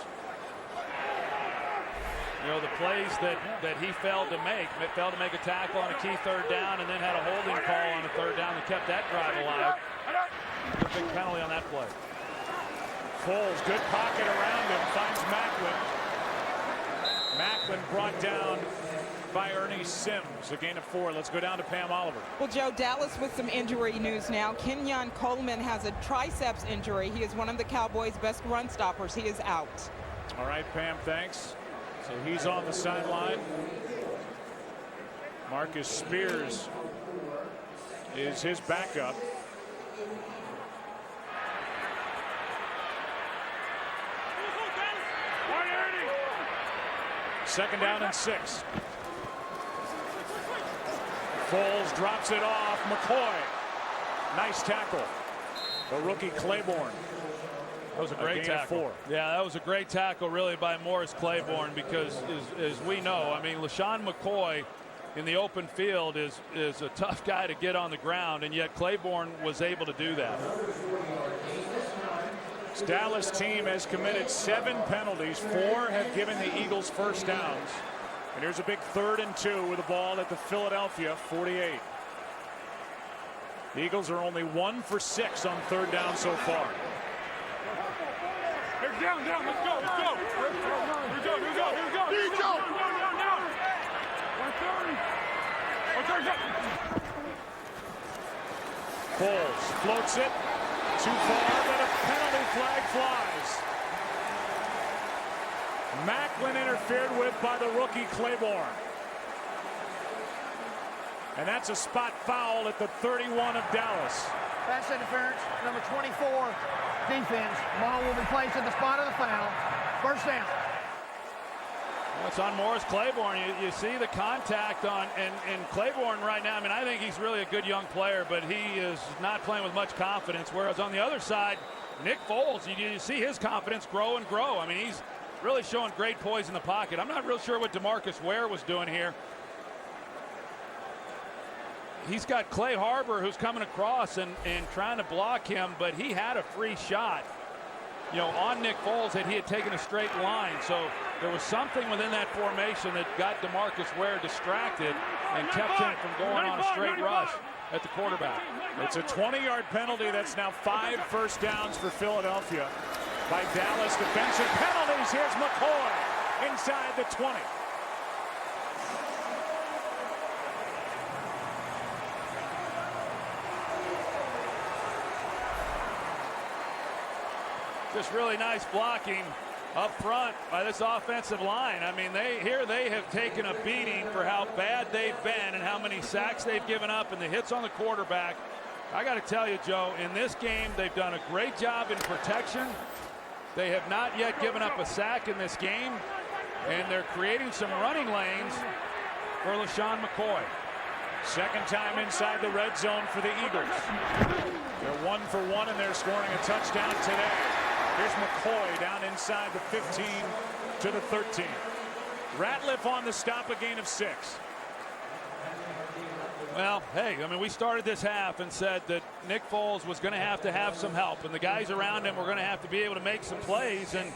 The plays that he failed to make a tackle on a key 3rd down, and then had a holding call on a 3rd down that kept that drive alive. A big penalty on that play. Foles, good pocket around him, finds Maclin. Maclin brought down by Ernie Sims, a gain of 4. Let's go down to Pam Oliver. Well, Joe, Dallas with some injury news now. Kenyon Coleman has a triceps injury. He is one of the Cowboys' best run stoppers. He is out. All right, Pam, thanks. So he's on the sideline. Marcus Spears is his backup. Second down and 6. Foles drops it off. McCoy. Nice tackle. The rookie Claiborne. That was a great tackle. Yeah, that was a great tackle really by Morris Claiborne, because as we know, I mean, LaShawn McCoy in the open field is a tough guy to get on the ground, and yet Claiborne was able to do that. This Dallas team has committed 7 penalties. 4 have given the Eagles first downs. And here's a big 3rd and 2 with the ball at the Philadelphia 48. The Eagles are only 1 for 6 on 3rd down so far. Down, let's go. Here we go. Down. 130. Foles floats it too far, but a penalty flag flies. Maclin interfered with by the rookie Claiborne. And that's a spot foul at the 31 of Dallas. Pass interference, number 24, defense. Ball will be placed at the spot of the foul. First down. It's on Morris Claiborne. You see the contact on, and Claiborne right now, I mean, I think he's really a good young player, but he is not playing with much confidence. Whereas on the other side, Nick Foles, you see his confidence grow and grow. I mean, he's really showing great poise in the pocket. I'm not real sure what DeMarcus Ware was doing here. he's got Clay Harbor who's coming across and trying to block him, but he had a free shot, on Nick Foles that he had taken a straight line. So there was something within that formation that got DeMarcus Ware distracted and kept him from going on a straight rush at the quarterback. It's a 20-yard penalty. That's now 5 first downs for Philadelphia by Dallas. Defensive penalties. Here's McCoy inside the 20. Just really nice blocking up front by this offensive line. I mean, they have taken a beating for how bad they've been and how many sacks they've given up and the hits on the quarterback. I got to tell you, Joe, in this game, they've done a great job in protection. They have not yet given up a sack in this game, and they're creating some running lanes for LaShawn McCoy. Second time inside the red zone for the Eagles. They're 1 for 1, and they're scoring a touchdown today. Here's McCoy down inside the 15 to the 13. Ratliff on the stop, a gain of 6. Well, hey, I mean, we started this half and said that Nick Foles was going to have some help, and the guys around him were going to have to be able to make some plays. And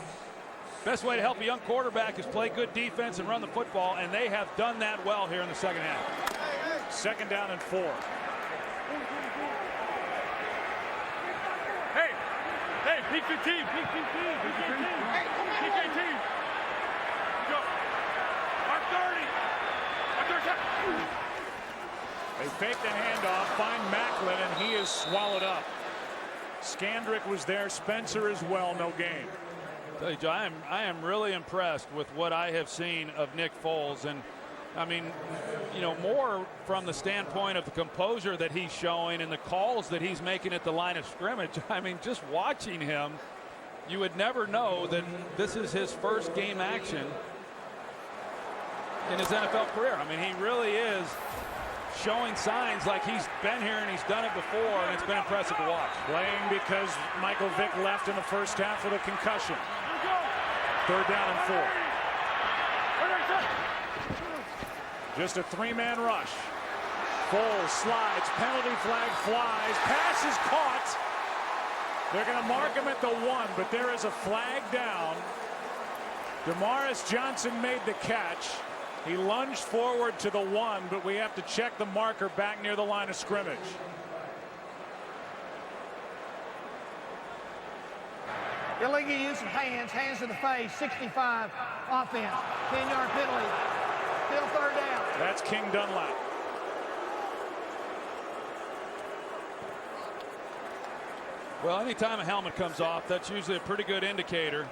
best way to help a young quarterback is play good defense and run the football, and they have done that well here in the second half. Second down and 4. Hey, peek the team. Peek the team. Hey, peek the team. Go. Mark 30. Mark 30. They fake the handoff, find Macklin, and he is swallowed up. Skandrick was there, Spencer as well, no gain. Tell you, Joe, I am really impressed with what I have seen of Nick Foles. And I mean, more from the standpoint of the composure that he's showing and the calls that he's making at the line of scrimmage. I mean, just watching him, you would never know that this is his first game action in his NFL career. I mean, he really is showing signs like he's been here and he's done it before, and it's been impressive to watch. Playing because Michael Vick left in the first half with a concussion. Third down and 4. Just a 3-man rush. Foles slides, penalty flag flies, pass is caught. They're going to mark him at the 1, but there is a flag down. Demarcus Johnson made the catch. He lunged forward to the 1, but we have to check the marker back near the line of scrimmage. Illegal use of hands to the face, 65, offense, 10-yard penalty, still third down. That's King Dunlap. Well, anytime a helmet comes off, that's usually a pretty good indicator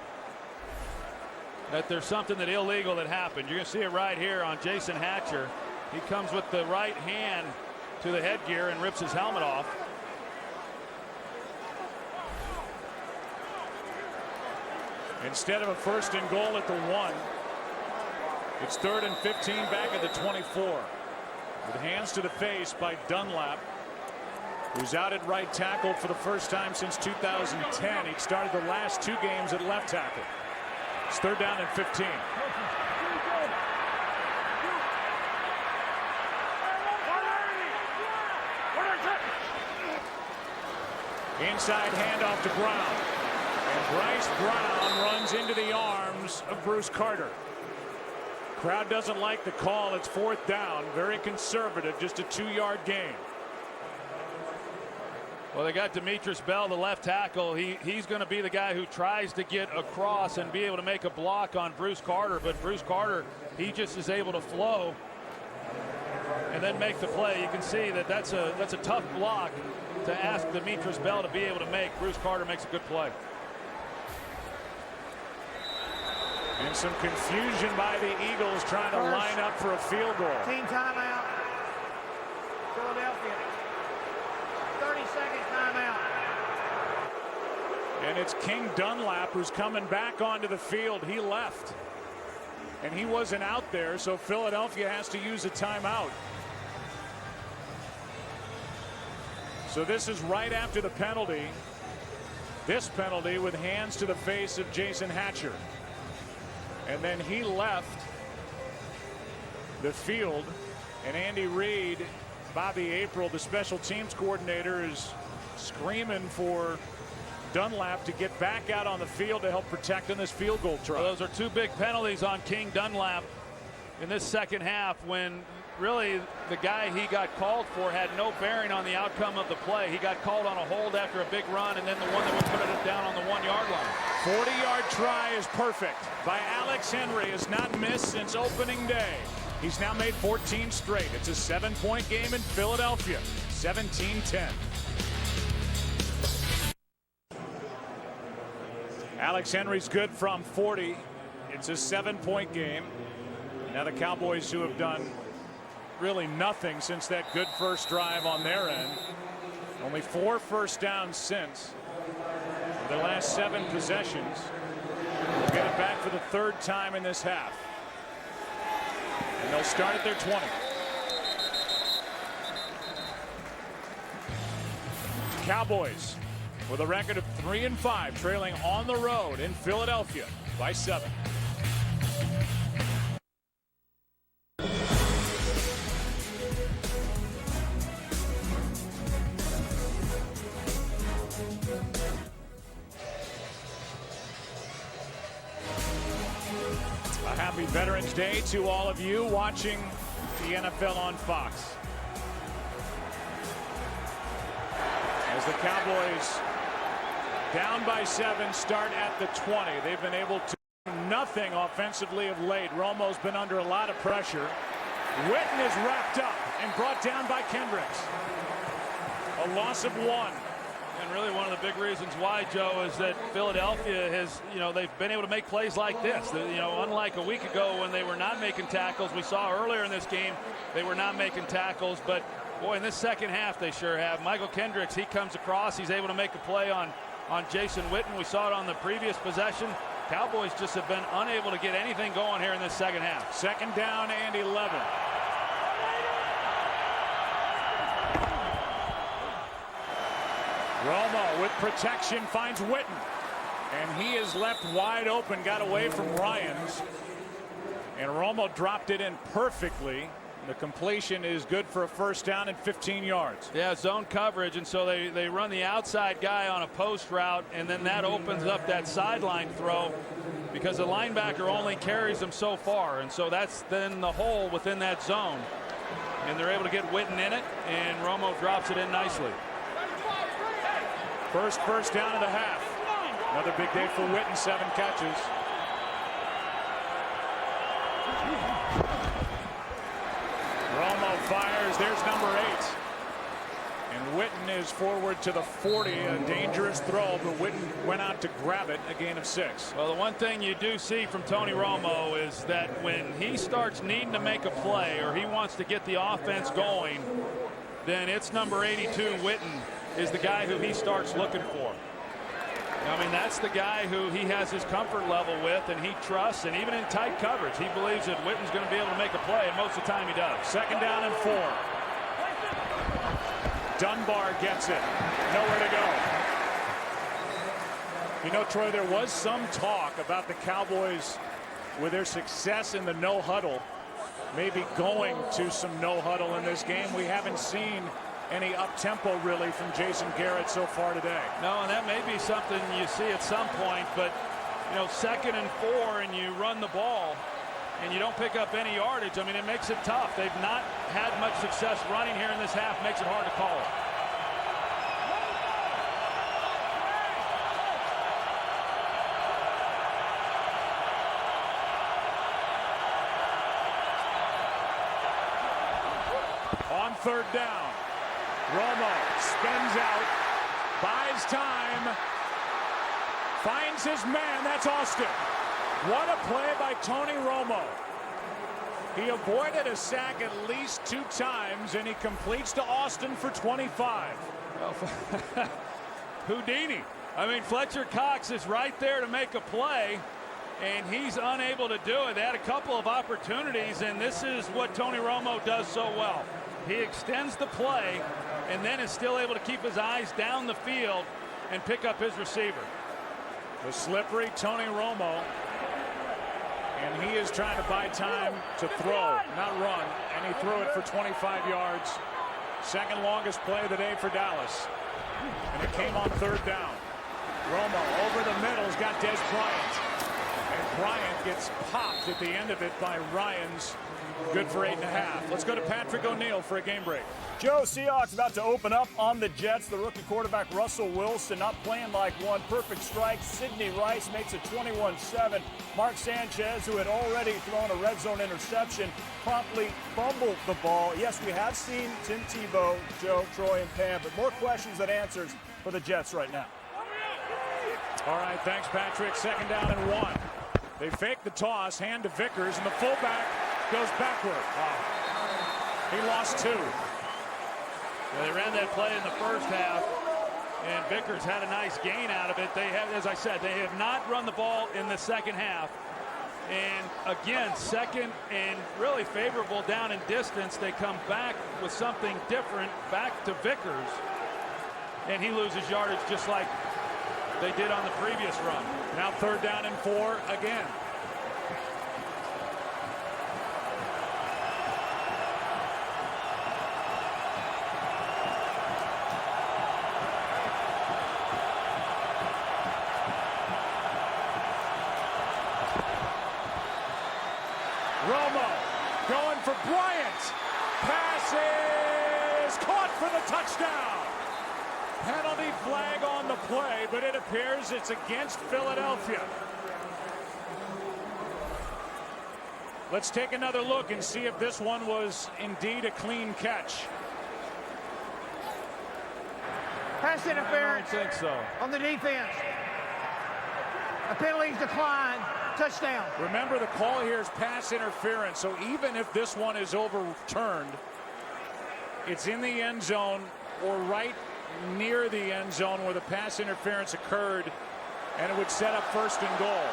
that there's something illegal that happened. You're going to see it right here on Jason Hatcher. He comes with the right hand to the headgear and rips his helmet off. Instead of a 1st and goal at the 1, it's 3rd and 15 back at the 24. With hands to the face by Dunlap, who's out at right tackle for the first time since 2010. He started the last 2 games at left tackle. It's 3rd down and 15. Inside handoff to Brown. And Bryce Brown runs into the arms of Bruce Carter. Crowd doesn't like the call. It's 4th down. Very conservative. Just a 2-yard gain. Well, they got Demetrius Bell, the left tackle. He's going to be the guy who tries to get across and be able to make a block on Bruce Carter. But Bruce Carter, he just is able to flow and then make the play. You can see that that's a tough block to ask Demetrius Bell to be able to make. Bruce Carter makes a good play. And some confusion by the Eagles trying to line up for a field goal. Team timeout. Philadelphia. 30-second timeout. And it's King Dunlap who's coming back onto the field. He left. And he wasn't out there, so Philadelphia has to use a timeout. So this is right after the penalty. This penalty with hands to the face of Jason Hatcher. And then he left the field, and Andy Reid Bobby April, the special teams coordinator, is screaming for Dunlap to get back out on the field to help protect in this field goal try. Well, those are 2 big penalties on King Dunlap in this second half, when really the guy he got called for had no bearing on the outcome of the play. He got called on a hold after a big run, and then the one that would put it down on the 1-yard line. 40-yard try is perfect by Alex Henry. Has not missed since opening day. He's now made 14 straight. It's a 7-point game in Philadelphia. 17-10. Alex Henry's good from 40. It's a 7-point game. Now the Cowboys, who have done really nothing since that good first drive on their end. Only 4 first downs since their last 7 possessions. We'll get it back for the 3rd time in this half. And they'll start at their 20. Cowboys with a record of 3-5, trailing on the road in Philadelphia by 7. A happy Veterans Day to all of you watching the NFL on Fox. As the Cowboys, down by 7, start at the 20. They've been able to do nothing offensively of late. Romo's been under a lot of pressure. Witten is wrapped up and brought down by Kendricks. A loss of 1. And really one of the big reasons why, Joe, is that Philadelphia has, they've been able to make plays like this. Unlike a week ago when they were not making tackles, we saw earlier in this game they were not making tackles, but boy, in this second half they sure have. Michael Kendricks, he comes across, he's able to make a play on Jason Witten. We saw it on the previous possession. Cowboys just have been unable to get anything going here in this second half. 2nd down and 11. Romo with protection finds Witten, and he is left wide open, got away from Ryans, and Romo dropped it in perfectly. The completion is good for a 1st down and 15 yards. Yeah, zone coverage, and so they run the outside guy on a post route, and then that opens up that sideline throw because the linebacker only carries them so far, and so that's then the hole within that zone. And they're able to get Witten in it, and Romo drops it in nicely. First down of the half. Another big day for Witten, 7 catches. Romo fires. There's number 8. And Witten is forward to the 40. A dangerous throw, but Witten went out to grab it. A gain of 6. Well, the one thing you do see from Tony Romo is that when he starts needing to make a play or he wants to get the offense going, then it's number 82, Witten, is the guy who he starts looking for. I mean, that's the guy who he has his comfort level with and he trusts, and even in tight coverage he believes that Witten's going to be able to make a play, and most of the time he does. 2nd down and 4. Dunbar gets it. Nowhere to go. You know, Troy, there was some talk about the Cowboys with their success in the no huddle maybe going to some no huddle in this game. We haven't seen any up-tempo really from Jason Garrett so far today. No, and that may be something you see at some point, but 2nd and 4 and you run the ball and you don't pick up any yardage. I mean, it makes it tough. They've not had much success running here in this half. Makes it hard to call it. On 3rd down, Romo spins out, buys time, finds his man. That's Austin. What a play by Tony Romo. He avoided a sack at least 2 times, and he completes to Austin for 25. Well, Houdini. I mean, Fletcher Cox is right there to make a play, and he's unable to do it. They had a couple of opportunities, and this is what Tony Romo does so well. He extends the play and then is still able to keep his eyes down the field and pick up his receiver. The slippery Tony Romo, and he is trying to buy time to throw, not run, and he threw it for 25 yards Second longest play of the day for Dallas. And it came on third down. Romo over the middle's got Des Bryant. And Bryant gets popped at the end of it by Ryans. Good for 8.5. Let's go to Patrick O'Neill for a game break. Joe, Seahawks about to open up on the Jets. The rookie quarterback Russell Wilson not playing like one. Perfect strike. Sidney Rice makes it 21-7. Mark Sanchez, who had already thrown a red zone interception, promptly fumbled the ball. Yes, we have seen Tim Tebow, Joe, Troy, and Pam, but more questions than answers for the Jets right now. All right, thanks, Patrick. Second down and 1. They fake the toss, hand to Vickers, and the fullback goes backward. Wow. He lost 2. Well, they ran that play in the first half, and Vickers had a nice gain out of it. They have, as I said, they have not run the ball in the second half. And again, second and really favorable down in distance. They come back with something different, back to Vickers, and he loses yardage just like they did on the previous run. Now third down and 4 again. Romo going for Bryant. Pass is caught for the touchdown. Penalty flag on the play, but it appears it's against Philadelphia. Let's take another look and see if this one was indeed a clean catch. Pass interference. I don't think so. On the defense. A penalty's declined. Touchdown. Remember, the call here is pass interference, so even if this one is overturned, it's in the end zone or right near the end zone where the pass interference occurred, and it would set up first and goal.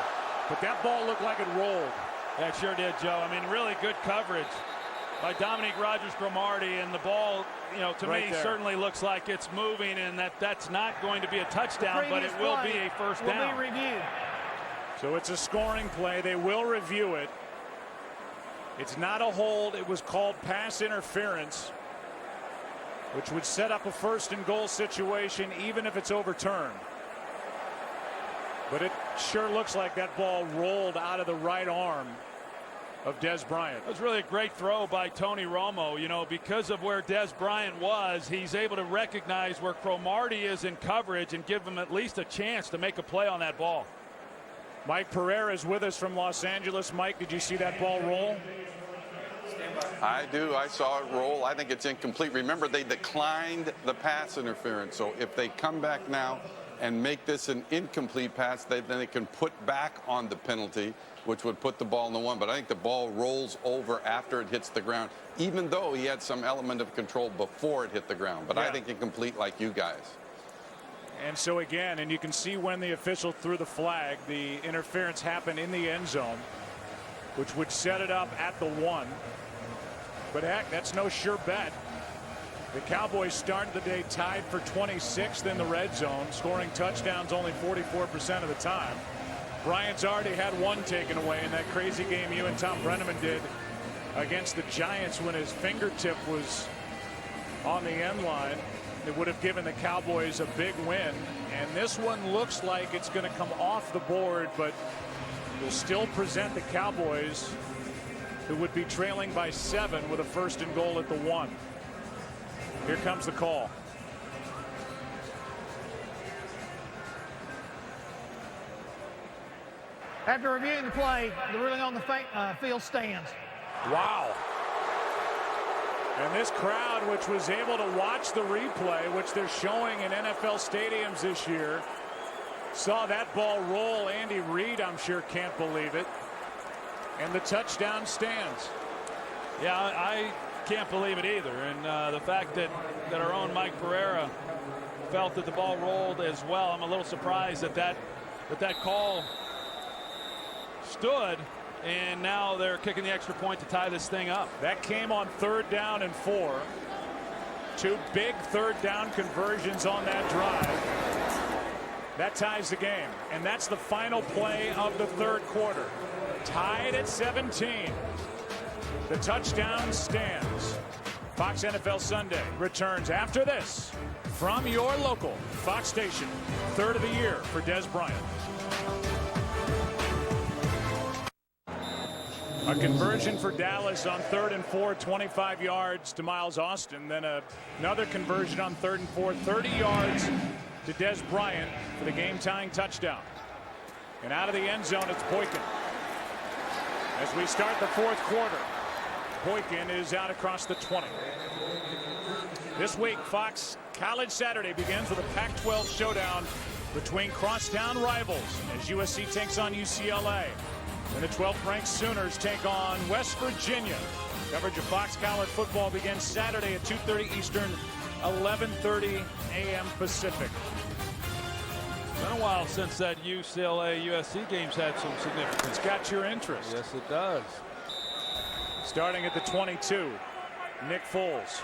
But that ball looked like it rolled. That sure did, Joe. I mean, really good coverage by Dominique Rodgers-Cromartie, and the ball, you know, to me certainly looks like it's moving, and that's not going to be a touchdown, but it will be a first down. Will be reviewed. So it's a scoring play. They will review it. It's not a hold. It was called pass interference, which would set up a first and goal situation even if it's overturned. But it sure looks like that ball rolled out of the right arm of Des Bryant. It was really a great throw by Tony Romo. You know, because of where Des Bryant was, he's able to recognize where Cromartie is in coverage and give him at least a chance to make a play on that ball. Mike Pereira is with us from Los Angeles. Mike, did you see that ball roll? I do. I saw it roll. I think it's incomplete. Remember, they declined the pass interference. So if they come back now and make this an incomplete pass, then they can put back on the penalty, which would put the ball in the 1. But I think the ball rolls over after it hits the ground, even though he had some element of control before it hit the ground. But I think incomplete like you guys. And so again, and you can see when the official threw the flag, the interference happened in the end zone, which would set it up at the 1. But heck, that's no sure bet. The Cowboys started the day tied for 26th in the red zone, scoring touchdowns only 44% of the time. Bryant's already had 1 taken away in that crazy game you and Tom Brenneman did against the Giants when his fingertip was on the end line. It would have given the Cowboys a big win, and this one looks like it's going to come off the board, but will still present the Cowboys, who would be trailing by 7 with a first and goal at the 1. Here comes the call. After reviewing the play, the ruling on the field stands. Wow. And this crowd, which was able to watch the replay, which they're showing in NFL stadiums this year, saw that ball roll. Andy Reid, I'm sure, can't believe it. And the touchdown stands. Yeah, I can't believe it either. And the fact that our own Mike Pereira felt that the ball rolled as well, I'm a little surprised that that call stood. And now they're kicking the extra point to tie this thing up. That came on third down and 4. 2 big third down conversions on that drive. That ties the game. And that's the final play of the third quarter. Tied at 17. The touchdown stands. Fox NFL Sunday returns after this from your local Fox station. Third of the year for Des Bryant. A conversion for Dallas on 3rd and 4, 25 yards to Miles Austin. Then another conversion on 3rd and 4, 30 yards to Des Bryant for the game-tying touchdown. And out of the end zone, it's Boykin. As we start the fourth quarter, Boykin is out across the 20. This week, Fox College Saturday begins with a Pac-12 showdown between crosstown rivals as USC takes on UCLA. And the 12th-ranked Sooners take on West Virginia. Coverage of Fox College football begins Saturday at 2:30 Eastern, 11:30 a.m. Pacific. It's been a while since that UCLA-USC game's had some significance. It's got your interest. Yes, it does. Starting at the 22, Nick Foles.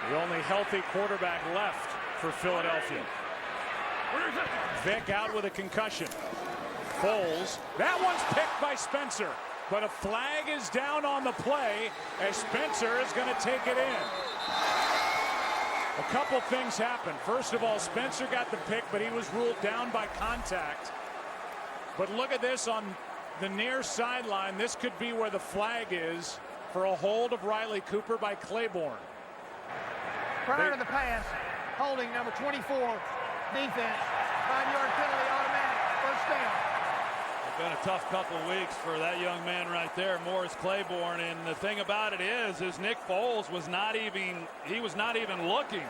The only healthy quarterback left for Philadelphia. Vick out with a concussion. Foles, that one's picked by Spencer, but a flag is down on the play as Spencer is going to take it in. A couple things happened. First of all, Spencer got the pick, but he was ruled down by contact. But look at this on the near sideline. This could be where the flag is for a hold of Riley Cooper by Claiborne. Prior to the pass, holding number 24, defense, 5-yard penalty, automatic, first down. It's been a tough couple of weeks for that young man right there, Morris Claiborne. And the thing about it is Nick Foles was not even looking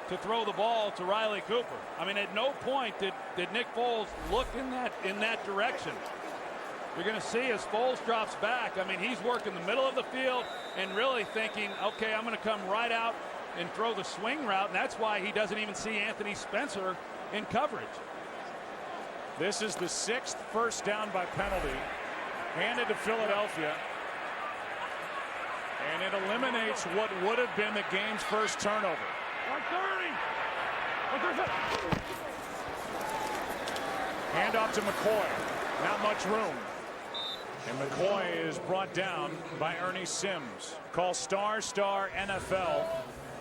to throw the ball to Riley Cooper. I mean, at no point did Nick Foles look in that direction. You're going to see as Foles drops back. I mean, he's working the middle of the field and really thinking, okay, I'm going to come right out and throw the swing route, and that's why he doesn't even see Anthony Spencer in coverage. This is the 6th first down by penalty handed to Philadelphia, and it eliminates what would have been the game's first turnover. 130. Hand off to McCoy. Not much room. And McCoy is brought down by Ernie Sims. Call ** NFL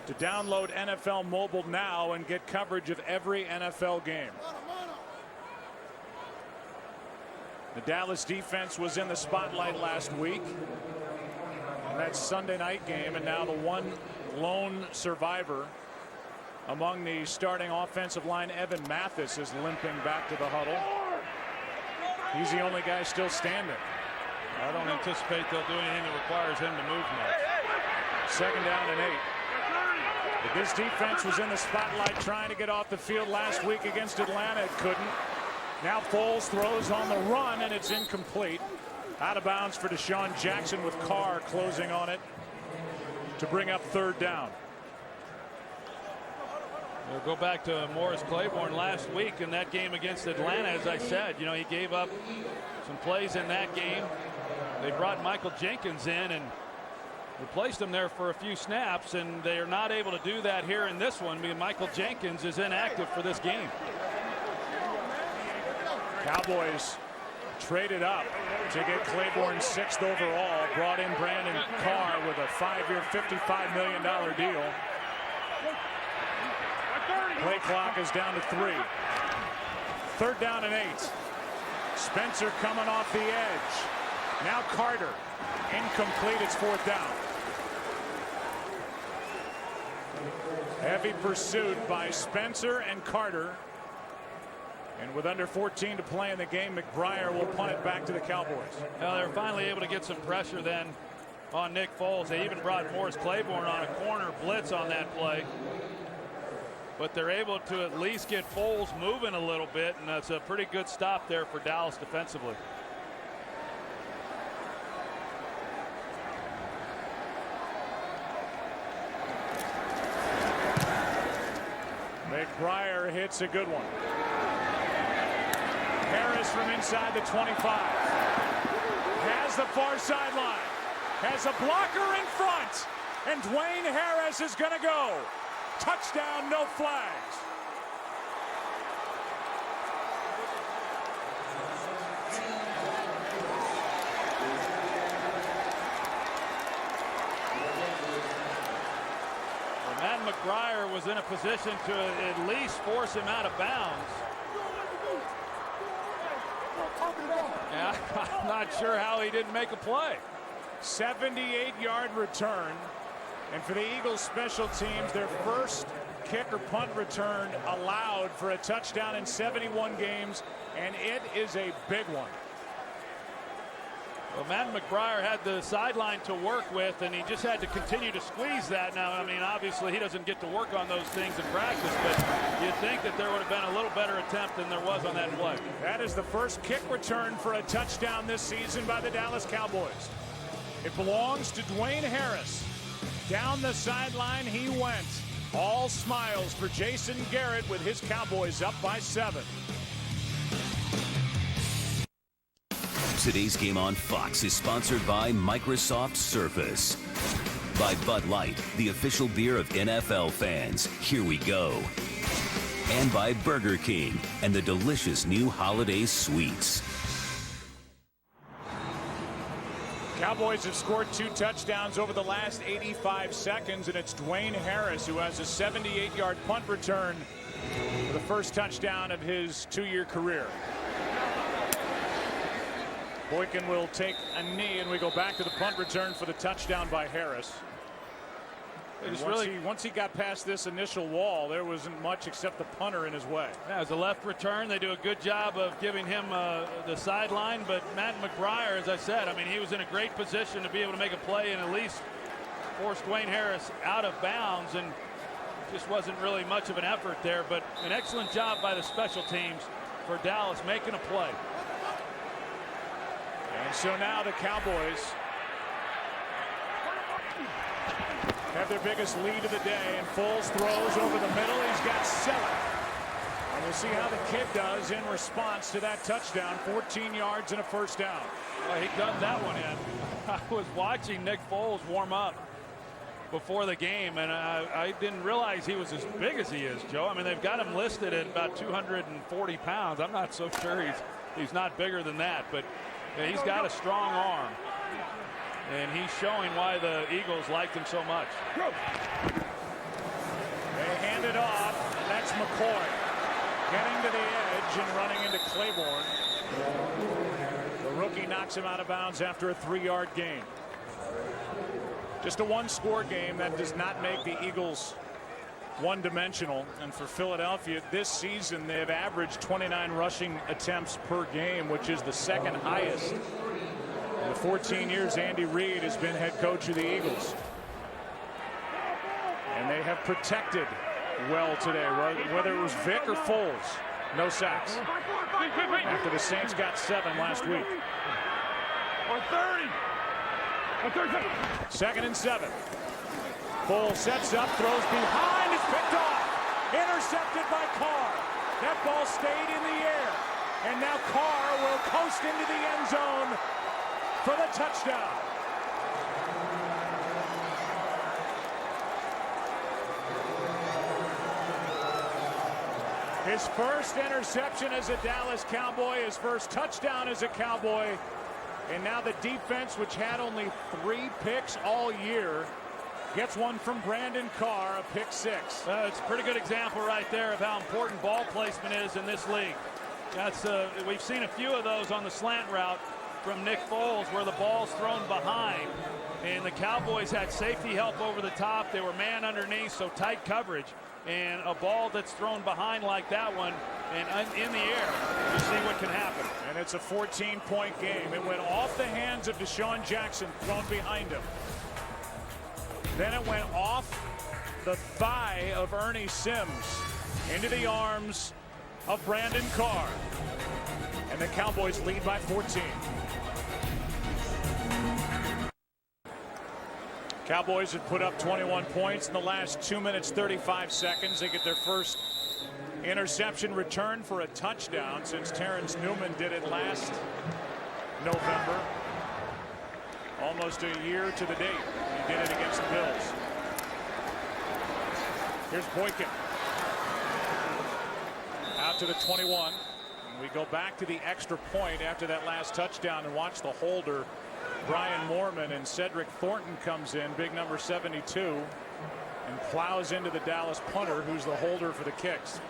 to download NFL Mobile now and get coverage of every NFL game. The Dallas defense was in the spotlight last week in that Sunday night game, and now the one lone survivor among the starting offensive line, Evan Mathis, is limping back to the huddle. He's the only guy still standing. I don't anticipate they'll do anything that requires him to move much. 2nd down and 8. But this defense was in the spotlight trying to get off the field last week against Atlanta. It couldn't. Now Foles throws on the run, and it's incomplete. Out of bounds for Deshaun Jackson with Carr closing on it to bring up 3rd down. We'll go back to Morris Claiborne last week in that game against Atlanta. As I said, you know, he gave up some plays in that game. They brought Michael Jenkins in and replaced him there for a few snaps, and they are not able to do that here in this one because Michael Jenkins is inactive for this game. Cowboys traded up to get Claiborne 6th overall, brought in Brandon Carr with a 5-year, $55 million deal. Play clock is down to 3. 3rd down and 8. Spencer coming off the edge. Now Carter. Incomplete. It's 4th down. Heavy pursuit by Spencer and Carter. And with under 14 to play in the game, McBriar will punt it back to the Cowboys. Well, they're finally able to get some pressure then on Nick Foles. They even brought Morris Claiborne on a corner blitz on that play. But they're able to at least get Foles moving a little bit, and that's a pretty good stop there for Dallas defensively. McBriar hits a good one. Harris from inside the 25. Has the far sideline. Has a blocker in front. And Dwayne Harris is going to go. Touchdown, no flags. McBriar was in a position to at least force him out of bounds. Yeah, I'm not sure how he didn't make a play. 78-yard return. And for the Eagles special teams, their first kick or punt return allowed for a touchdown in 71 games, and it is a big one. Well, Matt McBriar had the sideline to work with, and he just had to continue to squeeze that. Now, I mean, obviously he doesn't get to work on those things in practice, but you'd think that there would have been a little better attempt than there was on that play. That is the first kick return for a touchdown this season by the Dallas Cowboys. It belongs to Dwayne Harris. Down the sideline he went. All smiles for Jason Garrett with his Cowboys up by 7. Today's game on Fox is sponsored by Microsoft Surface. By Bud Light, the official beer of NFL fans. Here we go. And by Burger King and the delicious new holiday sweets. Cowboys have scored 2 touchdowns over the last 85 seconds, and it's Dwayne Harris who has a 78-yard punt return for the first touchdown of his 2-year career. Boykin will take a knee, and we go back to the punt return for the touchdown by Harris. Once he got past this initial wall, there wasn't much except the punter in his way. Yeah, as a left return, they do a good job of giving him the sideline. But Matt McBriar, as I said, I mean, he was in a great position to be able to make a play and at least force Dwayne Harris out of bounds, and just wasn't really much of an effort there. But an excellent job by the special teams for Dallas making a play. And so now the Cowboys have their biggest lead of the day, and Foles throws over the middle. He's got 7. And we'll see how the kid does in response to that touchdown. 14 yards and a first down. Well, he gunned that one in. I was watching Nick Foles warm up before the game, and I didn't realize he was as big as he is, Joe. I mean, they've got him listed at about 240 pounds. I'm not so sure he's not bigger than that, but yeah, he's got a strong arm. And he's showing why the Eagles liked him so much. They hand it off. That's McCoy getting to the edge and running into Claiborne. The rookie knocks him out of bounds after a 3-yard gain. Just a 1-score game. That does not make the Eagles one-dimensional. And for Philadelphia this season, they've averaged 29 rushing attempts per game, which is the second highest in the 14 years Andy Reid has been head coach of the Eagles. And they have protected well today, whether it was Vic or Foles. No sacks after the Saints got 7 last week. 2nd and 7. Foles sets up, throws behind, is picked off, intercepted by Carr. That ball stayed in the air, and now Carr will coast into the end zone for the touchdown. His first interception as a Dallas Cowboy, his first touchdown as a Cowboy, and now the defense, which had only 3 picks all year, gets one from Brandon Carr, a pick 6. It's a pretty good example right there of how important ball placement is in this league. We've seen a few of those on the slant route from Nick Foles where the ball's thrown behind, and the Cowboys had safety help over the top. They were man underneath, so tight coverage, and a ball that's thrown behind like that one and in the air, you see what can happen. And it's a 14-point game. It went off the hands of Deshaun Jackson, thrown behind him. Then it went off the thigh of Ernie Sims into the arms of Brandon Carr. And the Cowboys lead by 14. Cowboys have put up 21 points in the last 2 minutes 35 seconds. They get their first interception return for a touchdown since Terrence Newman did it last November. Almost a year to the date. He did it against the Bills. Here's Boykin. Out to the 21. And we go back to the extra point after that last touchdown and watch the holder, Brian Moorman, and Cedric Thornton comes in, big number 72. and plows into the Dallas punter, who's the holder for the kicks.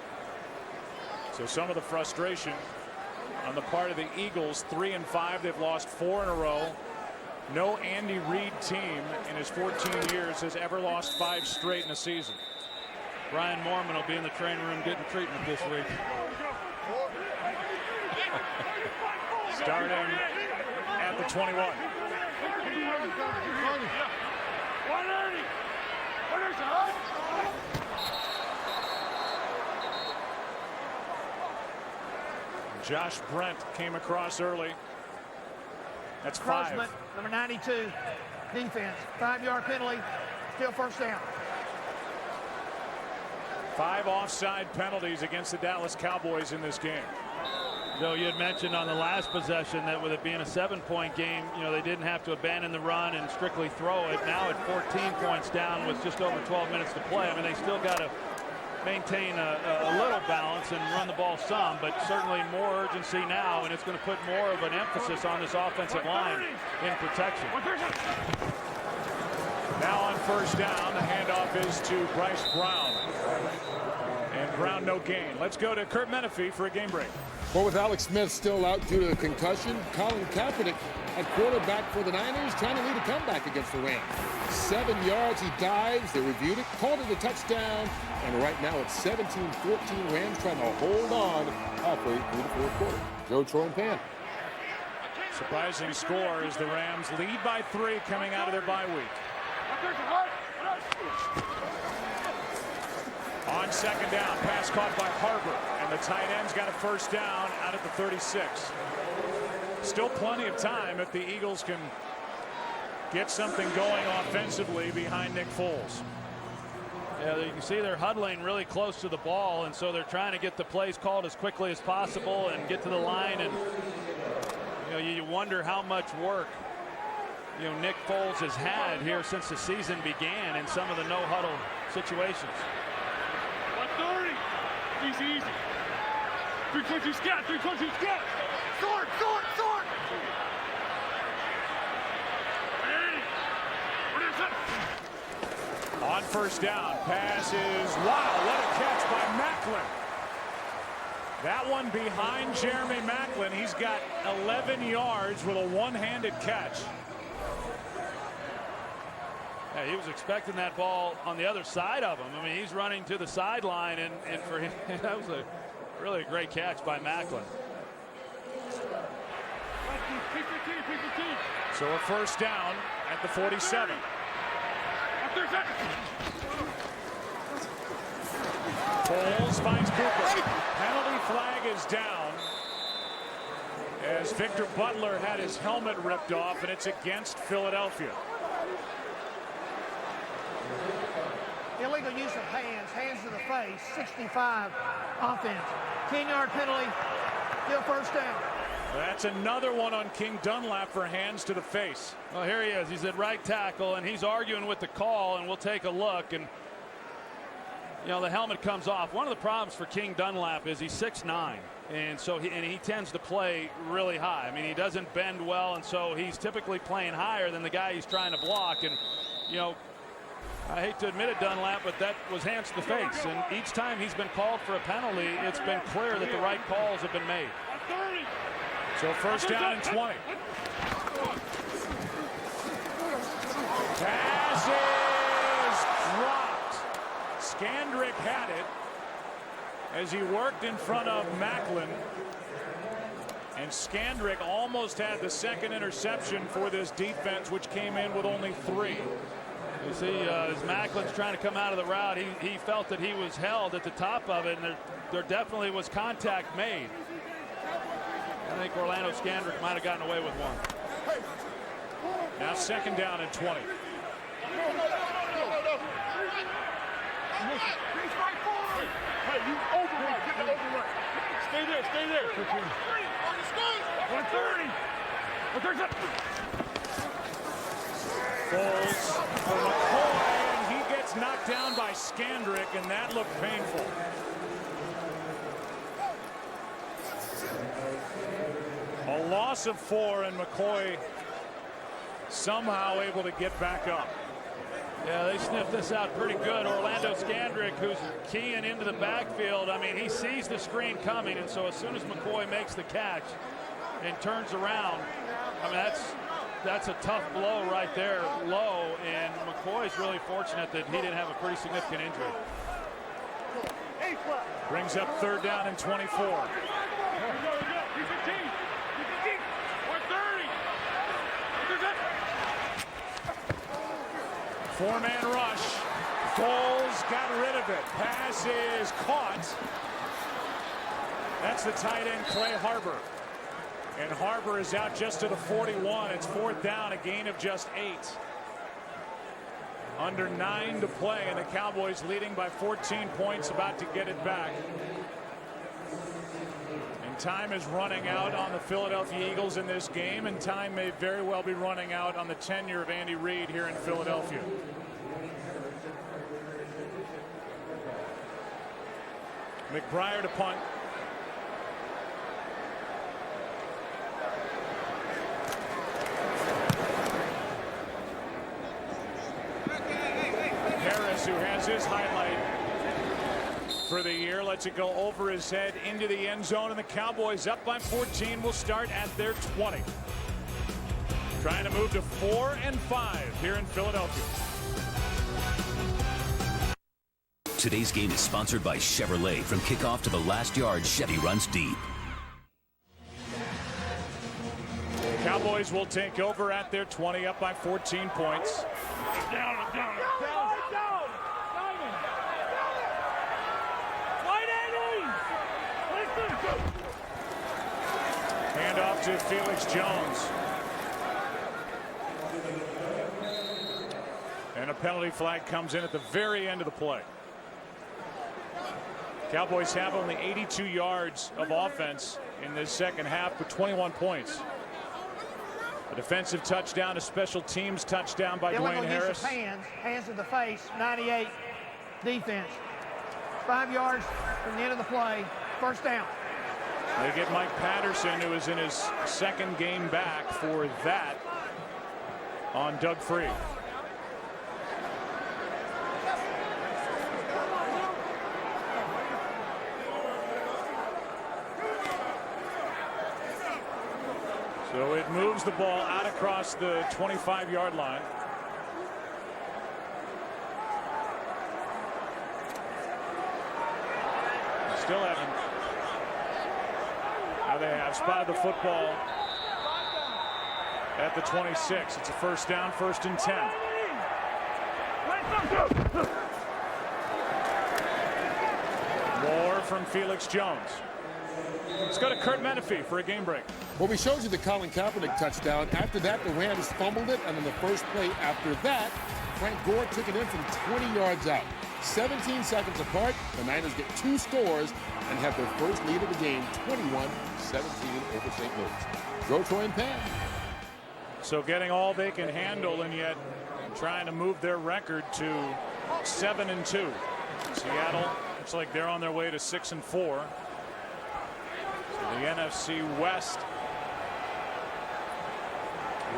So some of the frustration on the part of the Eagles. 3-5. They've lost 4 in a row. No Andy Reid team in his 14 years has ever lost 5 straight in a season. Brian Mormon will be in the training room getting treatment this week. Starting at the 21. Josh Brent came across early. That's 5. Grossman, number 92, defense. 5-yard penalty, still first down. 5 offside penalties against the Dallas Cowboys in this game. Joe, you had mentioned on the last possession that with it being a 7-point game, they didn't have to abandon the run and strictly throw it. Now at 14 points down with just over 12 minutes to play, I mean, they still got to maintain a little balance and run the ball some, but certainly more urgency now, and it's going to put more of an emphasis on this offensive line in protection. Now on first down, the handoff is to Bryce Brown. And Brown no gain. Let's go to Kurt Menefee for a game break. Well, with Alex Smith still out due to a concussion, Colin Kaepernick at quarterback for the Niners trying to lead a comeback against the Rams. 7 yards, he dives, they reviewed it, called it a touchdown, and right now it's 17-14. Rams trying to hold on halfway through the fourth quarter. Joe, Troy, and Pan. Surprising score as the Rams lead by 3 coming out of their bye week. On second down, pass caught by Harbor, and the tight end's got a first down out at the 36. Still plenty of time if the Eagles can get something going offensively behind Nick Foles. Yeah, you can see they're huddling really close to the ball, and so they're trying to get the plays called as quickly as possible and get to the line. And you wonder how much work Nick Foles has had here since the season began in some of the no-huddle situations. 130. Easy. 322 scat. 322 scat. Sword. On first down, pass is, wow, what a catch by Macklin. That one behind Jeremy Macklin. He's got 11 yards with a one-handed catch. Yeah, he was expecting that ball on the other side of him. I mean, he's running to the sideline, and for him, that was a really great catch by Macklin. So a first down at the 47. Foles finds Cooper. Penalty flag is down as Victor Butler had his helmet ripped off, and it's against Philadelphia. Illegal use of hands to the face, 65 offense. 10-yard penalty, still first down. That's another one on King Dunlap for hands to the face. Well, here he is. He's at right tackle, and he's arguing with the call, and we'll take a look. And, the helmet comes off. One of the problems for King Dunlap is he's 6'9", and so he tends to play really high. I mean, he doesn't bend well, and so he's typically playing higher than the guy he's trying to block. And, I hate to admit it, Dunlap, but that was hands to the face. And each time he's been called for a penalty, it's been clear that the right calls have been made. So first down and 20. Pass is dropped. Skandrick had it as he worked in front of Macklin. And Skandrick almost had the second interception for this defense, which came in with only 3. You see, as Macklin's trying to come out of the route, he felt that he was held at the top of it, and there definitely was contact made. I think Orlando Skandrick might have gotten away with one. Now second down and 20. Hey, you overrun. Get the overrun. Stay there. 130. Foles for McCoy, and he gets knocked down by Skandrick, and that looked painful. A loss of 4, and McCoy somehow able to get back up. Yeah, they sniffed this out pretty good. Orlando Scandrick, who's keying into the backfield, I mean, he sees the screen coming, and so as soon as McCoy makes the catch and turns around, I mean, that's a tough blow right there, low, and McCoy's really fortunate that he didn't have a pretty significant injury. Brings up 3rd down and 24. Four-man rush. Foles got rid of it. Pass is caught. That's the tight end, Clay Harbor. And Harbor is out just to the 41. It's 4th down, a gain of just 8. Under 9 to play, and the Cowboys leading by 14 points, about to get it back. And time is running out on the Philadelphia Eagles in this game, and time may very well be running out on the tenure of Andy Reid here in Philadelphia. McBriar to punt. Harris, who has his highlight for the year, lets it go over his head into the end zone, and the Cowboys up by 14 will start at their 20. Trying to move to 4-5 here in Philadelphia. Today's game is sponsored by Chevrolet. From kickoff to the last yard, Chevy runs deep. Cowboys will take over at their 20, up by 14 points. Down. Hand off to Felix Jones. And a penalty flag comes in at the very end of the play. Cowboys have only 82 yards of offense in this second half, but 21 points. A defensive touchdown, a special teams touchdown by Dwayne Harris. Use of hands to the face, 98 defense. 5 yards from the end of the play, 1st down. They get Mike Patterson, who is in his 2nd game back, for that on Doug Free. So it moves the ball out across the 25-yard line. Still haven't. Now they have spotted the football at the 26. It's a 1st down, 1st and 10. More from Felix Jones. Let's go to Kurt Menefee for a game break. Well, we showed you the Colin Kaepernick touchdown. After that, the Rams fumbled it, and on the first play after that, Frank Gore took it in from 20 yards out. 17 seconds apart, the Niners get 2 scores and have their first lead of the game, 21-17 over St. Louis. Go Troy and Pan. So getting all they can handle, and yet trying to move their record to 7-2. Seattle looks like they're on their way to 6-4. So the NFC West,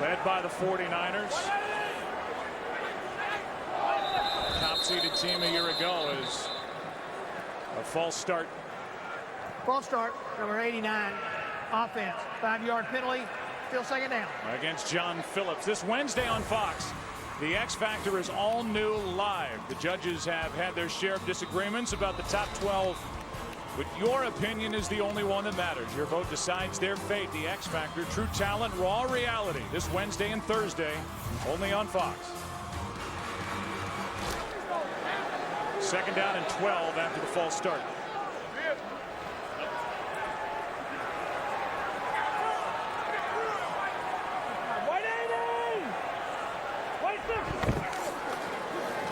led by the 49ers. Top-seeded team a year ago is a false start. False start, number 89, offense. 5-yard penalty, still 2nd down. Against John Phillips. This Wednesday on Fox, the X Factor is all new live. The judges have had their share of disagreements about the top 12. But your opinion is the only one that matters. Your vote decides their fate. The X Factor, true talent, raw reality. This Wednesday and Thursday, only on Fox. 2nd down and 12 after the false start.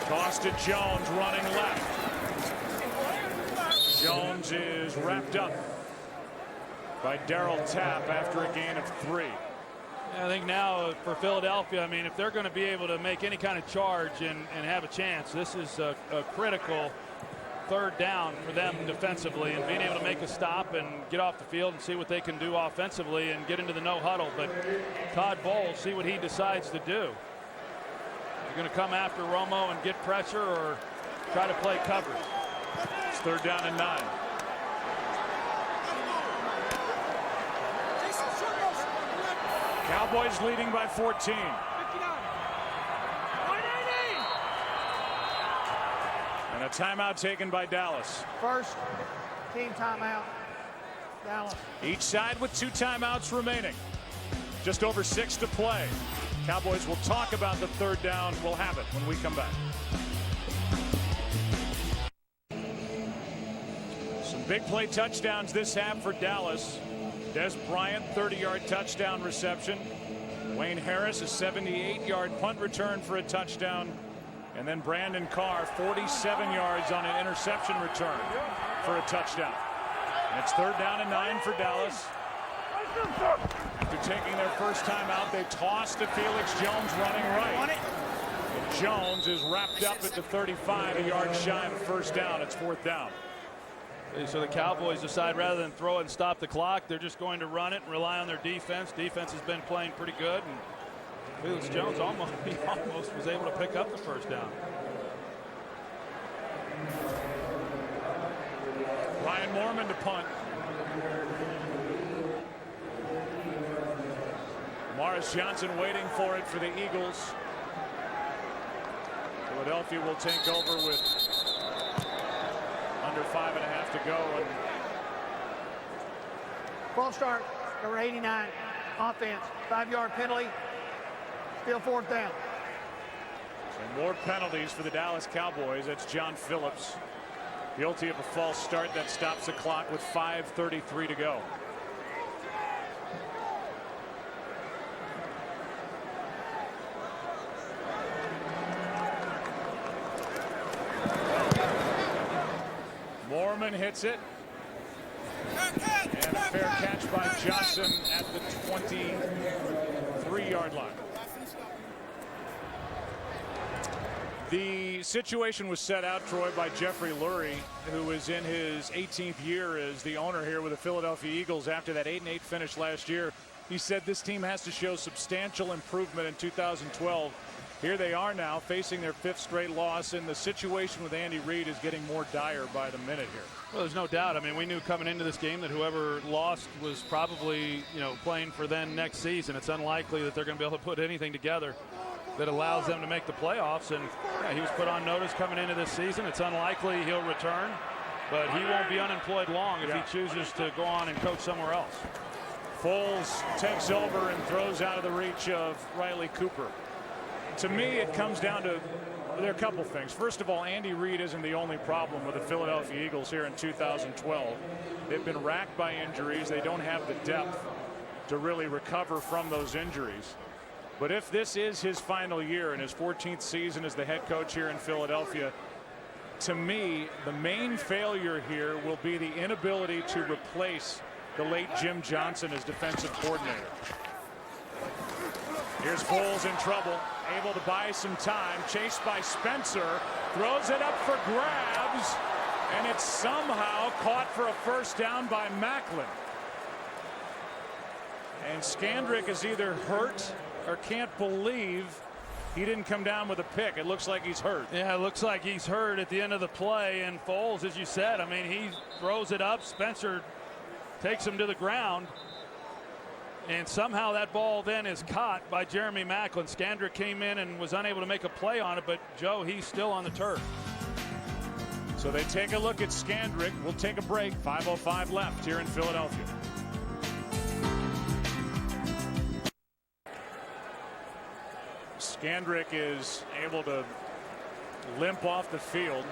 Toss to Jones, running left. Jones is wrapped up by Darryl Tapp after a gain of 3. I think now for Philadelphia, I mean, if they're going to be able to make any kind of charge and have a chance, this is a critical 3rd down for them defensively, and being able to make a stop and get off the field and see what they can do offensively and get into the no huddle. But Todd Bowles, see what he decides to do. You're going to come after Romo and get pressure or try to play coverage. It's 3rd down and 9. Cowboys leading by 14. And a timeout taken by Dallas. First team timeout, Dallas. Each side with 2 timeouts remaining. Just over 6 to play. Cowboys will talk about the 3rd down. We'll have it when we come back. Some big play touchdowns this half for Dallas. Des Bryant, 30-yard touchdown reception. Wayne Harris, a 78-yard punt return for a touchdown. And then Brandon Carr, 47 yards on an interception return for a touchdown. And it's 3rd down and 9 for Dallas. After taking their first time out, they toss to Felix Jones running right. And Jones is wrapped up at the 35, a yard shy of a first down. It's 4th down. So the Cowboys decide rather than throw it and stop the clock, they're just going to run it and rely on their defense. Defense has been playing pretty good, and Felix Jones almost was able to pick up the first down. Ryan Mormon to punt. Morris Johnson waiting for it for the Eagles. Philadelphia will take over with under 5.5 to go. And False start, number 89, offense, 5-yard penalty, still 4th down. so more penalties for the Dallas Cowboys. That's John Phillips, guilty of a false start that stops the clock with 5:33 to go. Mormon hits it. And a fair catch by Johnson at the 23-yard line. The situation was set out, Troy, by Jeffrey Lurie, who is in his 18th year as the owner here with the Philadelphia Eagles after that 8-8 finish last year. He said this team has to show substantial improvement in 2012. Here they are now facing their 5th straight loss, and the situation with Andy Reid is getting more dire by the minute here. Well, there's no doubt. I mean, we knew coming into this game that whoever lost was probably, playing for them next season. It's unlikely that they're going to be able to put anything together that allows them to make the playoffs. And he was put on notice coming into this season. It's unlikely he'll return, but he won't be unemployed long if he chooses to go on and coach somewhere else. Foles takes over and throws out of the reach of Riley Cooper. To me, it comes down to there are a couple things. First of all, Andy Reid isn't the only problem with the Philadelphia Eagles here in 2012. They've been racked by injuries. They don't have the depth to really recover from those injuries. But if this is his final year in his 14th season as the head coach here in Philadelphia, to me, the main failure here will be the inability to replace the late Jim Johnson as defensive coordinator. Here's Foles in trouble, able to buy some time, chased by Spencer, throws it up for grabs, and it's somehow caught for a first down by Macklin. And Skandrick is either hurt or can't believe he didn't come down with a pick. It looks like he's hurt. Yeah, it looks like he's hurt at the end of the play. And Foles, as you said, I mean, he throws it up. Spencer takes him to the ground. And somehow that ball then is caught by Jeremy Macklin. Skandrick came in and was unable to make a play on it, but Joe, he's still on the turf. So they take a look at Skandrick. We'll take a break. 5:05 left here in Philadelphia. Skandrick is able to limp off the field.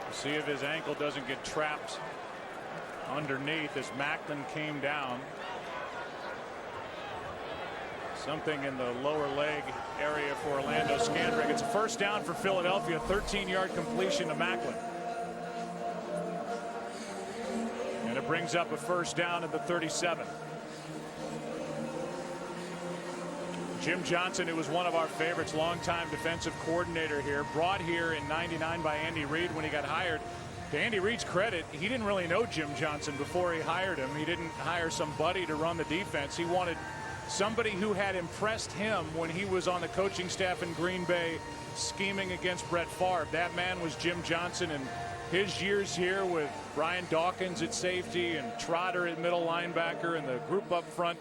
We'll see if his ankle doesn't get trapped underneath as Macklin came down. Something in the lower leg area for Orlando Skandrick. It's a first down for Philadelphia. 13-yard completion to Macklin. And it brings up a first down at the 37. Jim Johnson, who was one of our favorites, longtime defensive coordinator here, brought here in '99 by Andy Reid when he got hired. To Andy Reid's credit, he didn't really know Jim Johnson before he hired him. He didn't hire somebody to run the defense. He wanted somebody who had impressed him when he was on the coaching staff in Green Bay scheming against Brett Favre. That man was Jim Johnson, and his years here with Brian Dawkins at safety and Trotter at middle linebacker and the group up front,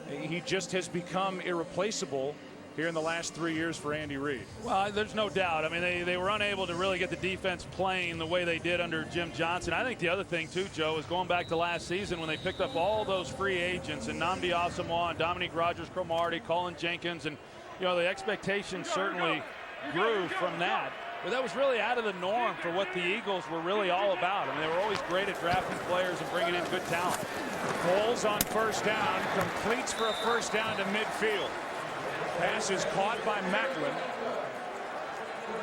he just has become irreplaceable here in the last 3 years for Andy Reid. Well, there's no doubt. I mean, they were unable to really get the defense playing the way they did under Jim Johnson. I think the other thing, too, Joe, is going back to last season when they picked up all those free agents and Nnamdi Asomugha and Dominique Rodgers-Cromartie, Colin Jenkins, and, you know, the expectations certainly grew from that. But that was really out of the norm for what the Eagles were really all about. I mean, they were always great at drafting players and bringing in good talent. Foles on first down, completes for a first down to midfield. Pass is caught by Macklin,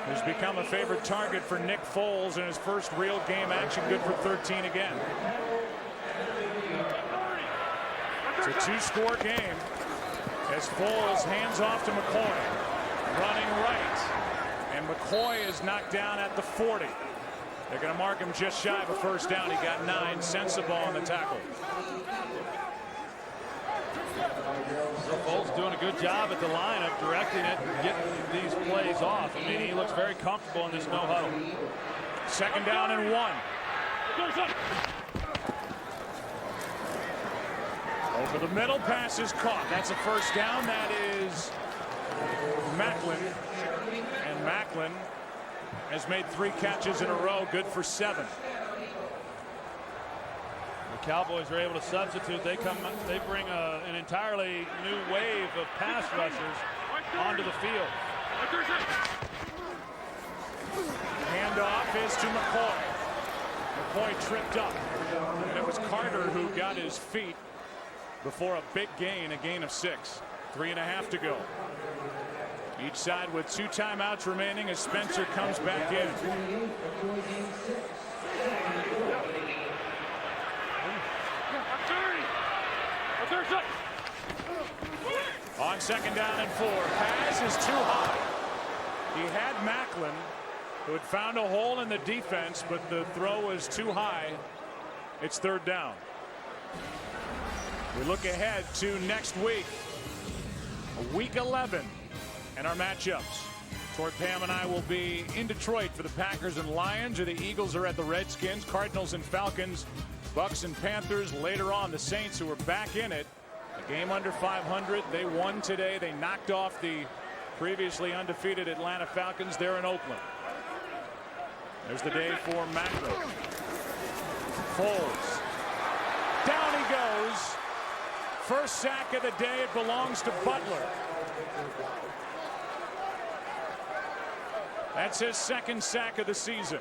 who's become a favorite target for Nick Foles in his first real game action, good for 13 again. It's a two-score game as Foles hands off to McCoy, running right, and McCoy is knocked down at the 40. They're going to mark him just shy of a first down. He got 9. Sensabaugh on the tackle. So Foles doing a good job at the line of directing it and getting these plays off. I mean, he looks very comfortable in this no huddle. Second down and 1. Over the middle, pass is caught. That's a first down. That is Macklin. And Macklin has made 3 catches in a row, good for 7. The Cowboys are able to substitute. They bring an entirely new wave of pass rushers onto the field. Handoff is to McCoy. McCoy tripped up, and it was Carter who got his feet before a big gain, a gain of 6. 3.5 to go. Each side with 2 timeouts remaining as Spencer comes back in. On second down and 4. Pass is too high. He had Macklin, who had found a hole in the defense, but the throw was too high. It's third down. We look ahead to next week, week 11, and our matchups. Tort Pam and I will be in Detroit for the Packers and Lions, or the Eagles are at the Redskins, Cardinals and Falcons, Bucks and Panthers. Later on, the Saints, who are back in it. A game under 500. They won today. They knocked off the previously undefeated Atlanta Falcons. They're in Oakland. There's the day for Macklin. Foles. Down he goes. First sack of the day. It belongs to Butler. That's his second sack of the season.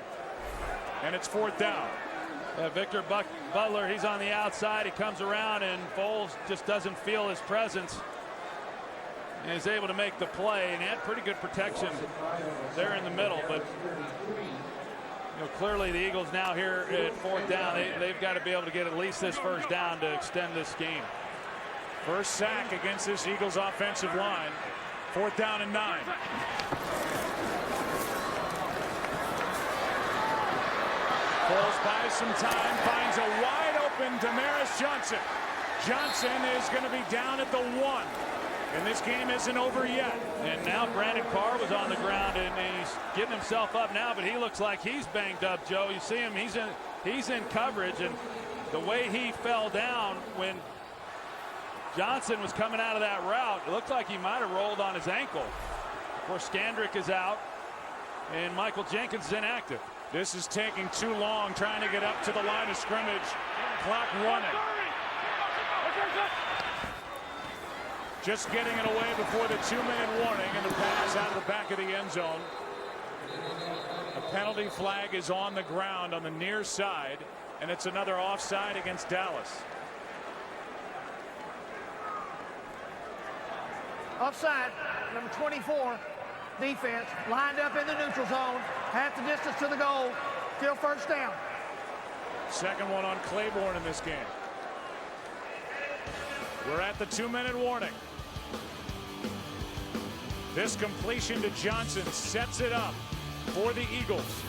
And it's fourth down. Victor Butler, he's on the outside. He comes around, and Foles just doesn't feel his presence. And is able to make the play, and he had pretty good protection there in the middle. But you know, clearly the Eagles now here at fourth down, they've got to be able to get at least this first down to extend this game. First sack against this Eagles offensive line. Fourth down and 9. Foles buys some time, finds a wide open Demaryius Johnson. Johnson is going to be down at the 1. And this game isn't over yet. And now Brandon Carr was on the ground, and he's getting himself up now, but he looks like he's banged up, Joe. You see him, he's in coverage, and the way he fell down when Johnson was coming out of that route, it looked like he might have rolled on his ankle. Of course, Skandrick is out, and Michael Jenkins is inactive. This is taking too long, trying to get up to the line of scrimmage. Clock running. Just getting it away before the 2-minute warning, and the pass out of the back of the end zone. A penalty flag is on the ground on the near side, and it's another offside against Dallas. Offside, number 24, defense, lined up in the neutral zone, half the distance to the goal, still first down. Second one on Claiborne in this game. We're at the 2-minute warning. This completion to Johnson sets it up for the Eagles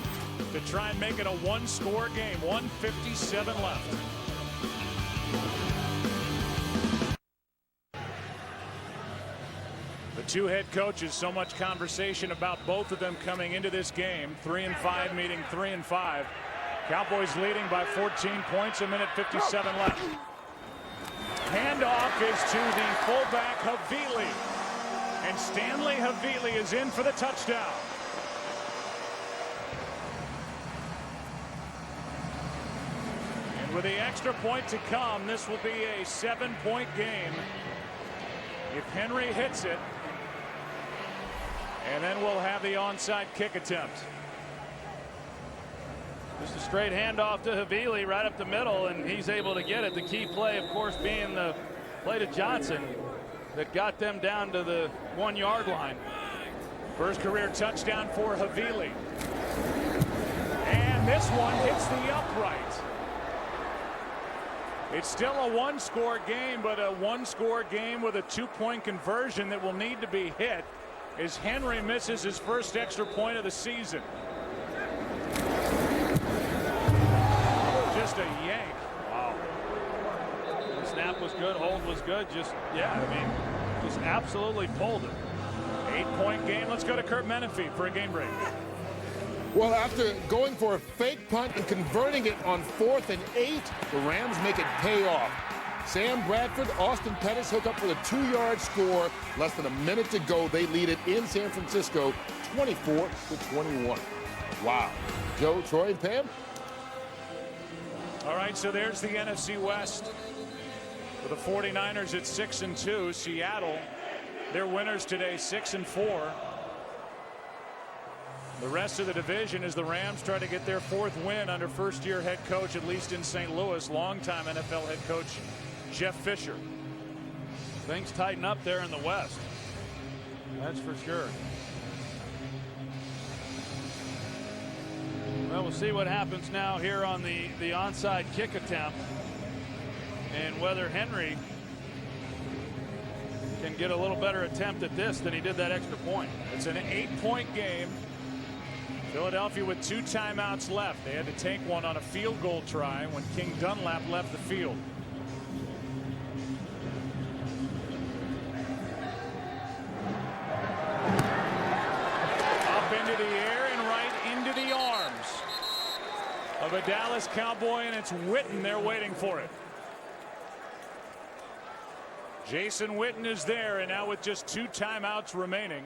to try and make it a one-score game. 1:57 left. The two head coaches, so much conversation about both of them coming into this game. 3-5 meeting 3-5. Cowboys leading by 14 points, 1:57 left. Handoff is to the fullback Havili, and Stanley Havili is in for the touchdown. And with the extra point to come, this will be a 7-point game if Henry hits it. And then we'll have the onside kick attempt. Just a straight handoff to Havili right up the middle, and he's able to get it. The key play, of course, being the play to Johnson that got them down to the 1-yard line. First career touchdown for Havili. And this one hits the upright. It's still a one-score game, but a one-score game with a 2-point conversion that will need to be hit as Henry misses his first extra point of the season. Just a yank. Wow. The snap was good, hold was good. Just absolutely pulled it. 8-point game. Let's go to Kurt Menefee for a game break. Well, after going for a fake punt and converting it on 4th and 8, the Rams make it pay off. Sam Bradford, Austin Pettis hook up for the 2-yard score. Less than a minute to go. They lead it in San Francisco, 24-21. Wow. Joe, Troy, and Pam. All right, so there's the NFC West. For the 49ers at 6-2. Seattle, their winners today, 6-4. The rest of the division is the Rams try to get their 4th win under first-year head coach, at least in St. Louis, longtime NFL head coach Jeff Fisher. Things tighten up there in the West. That's for sure. Well, we'll see what happens now here on the onside kick attempt, and whether Henry can get a little better attempt at this than he did that extra point. It's an 8-point game. Philadelphia with 2 timeouts left. They had to take one on a field goal try when King Dunlap left the field. Up into the air and right into the arms of a Dallas Cowboy, and it's Witten there waiting for it. Jason Witten is there, and now with just 2 timeouts remaining,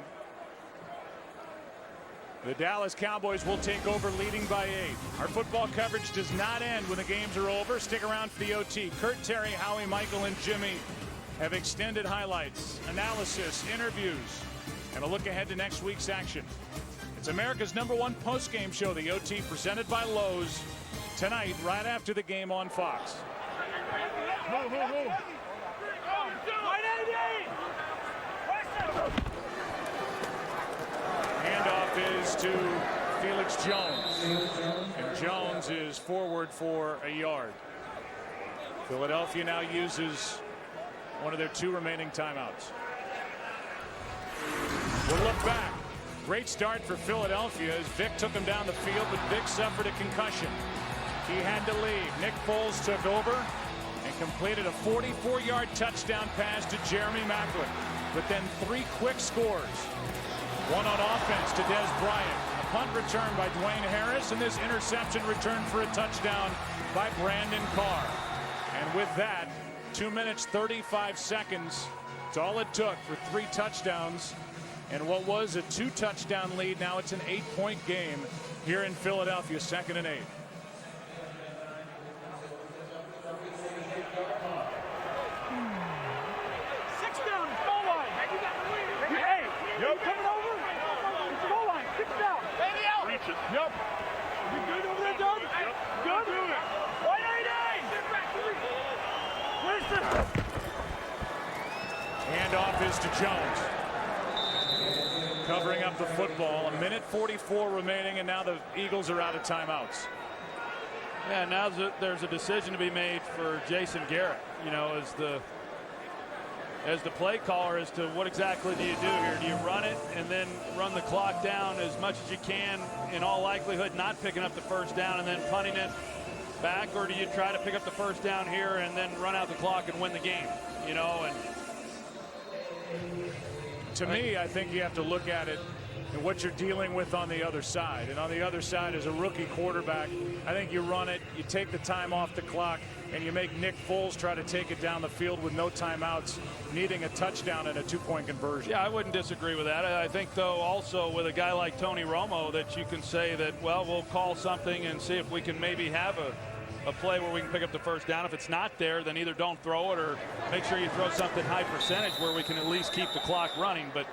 the Dallas Cowboys will take over, leading by 8. Our football coverage does not end when the games are over. Stick around for the OT. Kurt, Terry, Howie, Michael, and Jimmy have extended highlights, analysis, interviews, and a look ahead to next week's action. It's America's #1 post-game show, the OT, presented by Lowe's, tonight right after the game on Fox. Move, move, move. Handoff is to Felix Jones, and Jones is forward for a yard. Philadelphia now uses one of their 2 remaining timeouts. We'll look back. Great start for Philadelphia as Vic took him down the field, but Vic suffered a concussion. He had to leave. Nick Foles took over and completed a 44-yard touchdown pass to Jeremy Maclin. But then 3 quick scores. One on offense to Des Bryant. A punt return by Dwayne Harris, and this interception returned for a touchdown by Brandon Carr. And with that, 2 minutes 35 seconds. It's all it took for 3 touchdowns. And what was a 2-touchdown lead, now it's an 8-point game here in Philadelphia, 2nd and 8. Yep. Coming over. It's the goal line. 6 down. Baby out. Reach it. Yep. You good over there, Doug? Yep. Good. Do it. 180. Where's the handoff is to Jones. Covering up the football. 1:44 remaining, and now the Eagles are out of timeouts. Yeah, now there's a decision to be made for Jason Garrett, you know, as the play caller, as to what exactly do you do here. Do you run it and then run the clock down as much as you can, in all likelihood not picking up the first down and then punting it back, or do you try to pick up the first down here and then run out the clock and win the game, you know? And to me, I think you have to look at it and what you're dealing with on the other side. And on the other side, as a rookie quarterback, I think you run it, you take the time off the clock, and you make Nick Foles try to take it down the field with no timeouts, needing a touchdown and a 2-point conversion. Yeah, I wouldn't disagree with that. I think, though, also with a guy like Tony Romo, that you can say that, well, we'll call something and see if we can maybe have a play where we can pick up the first down. If it's not there, then either don't throw it or make sure you throw something high percentage where we can at least keep the clock running. But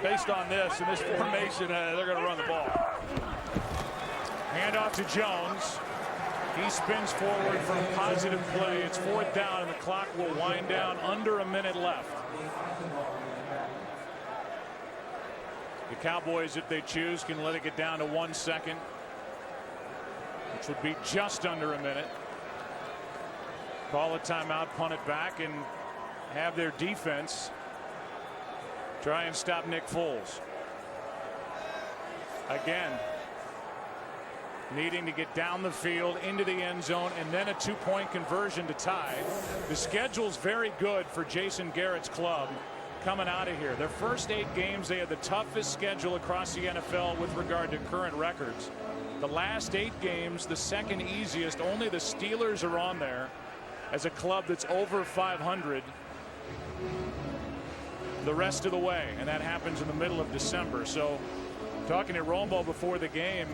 based on this and this formation, they're going to run the ball. Handoff to Jones. He spins forward for a positive play. It's 4th down, and the clock will wind down under a minute left. The Cowboys, if they choose, can let it get down to 1 second, which would be just under a minute. Call a timeout, punt it back, and have their defense try and stop Nick Foles. Again, needing to get down the field into the end zone and then a 2-point conversion to tie. The schedule's very good for Jason Garrett's club coming out of here. Their first 8 games, they had the toughest schedule across the NFL with regard to current records. The last 8 games, the second easiest. Only the Steelers are on there as a club that's over 500 the rest of the way, and that happens in the middle of December. So talking to Romo before the game,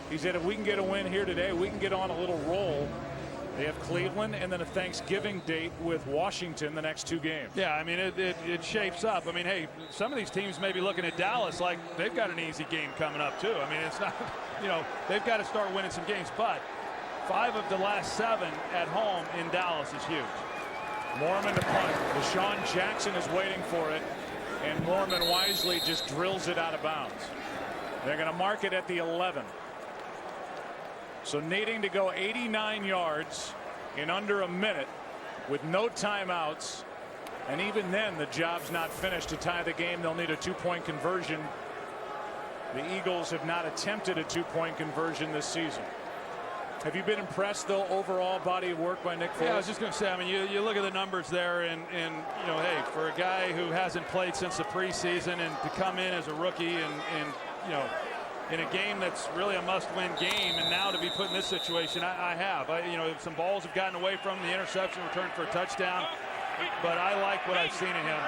he said if we can get a win here today, we can get on a little roll. They have Cleveland and then a Thanksgiving date with Washington the next 2 games. Yeah, I mean, it shapes up. I mean, hey, some of these teams may be looking at Dallas like they've got an easy game coming up, too. I mean, it's not, they've got to start winning some games. But 5 of the last 7 at home in Dallas is huge. Mormon to punt. Deshaun Jackson is waiting for it, and Mormon wisely just drills it out of bounds. They're going to mark it at the 11. So needing to go 89 yards in under a minute with no timeouts, and even then the job's not finished. To tie the game, they'll need a 2-point conversion. The Eagles have not attempted a 2-point conversion this season. Have you been impressed, though, overall body of work by Nick Foles? Yeah, I was just going to say, I mean, you look at the numbers there, and hey, for a guy who hasn't played since the preseason and to come in as a rookie and in a game that's really a must-win game, and now to be put in this situation, I have. Some balls have gotten away from the interception, returned for a touchdown, but I like what I've seen of him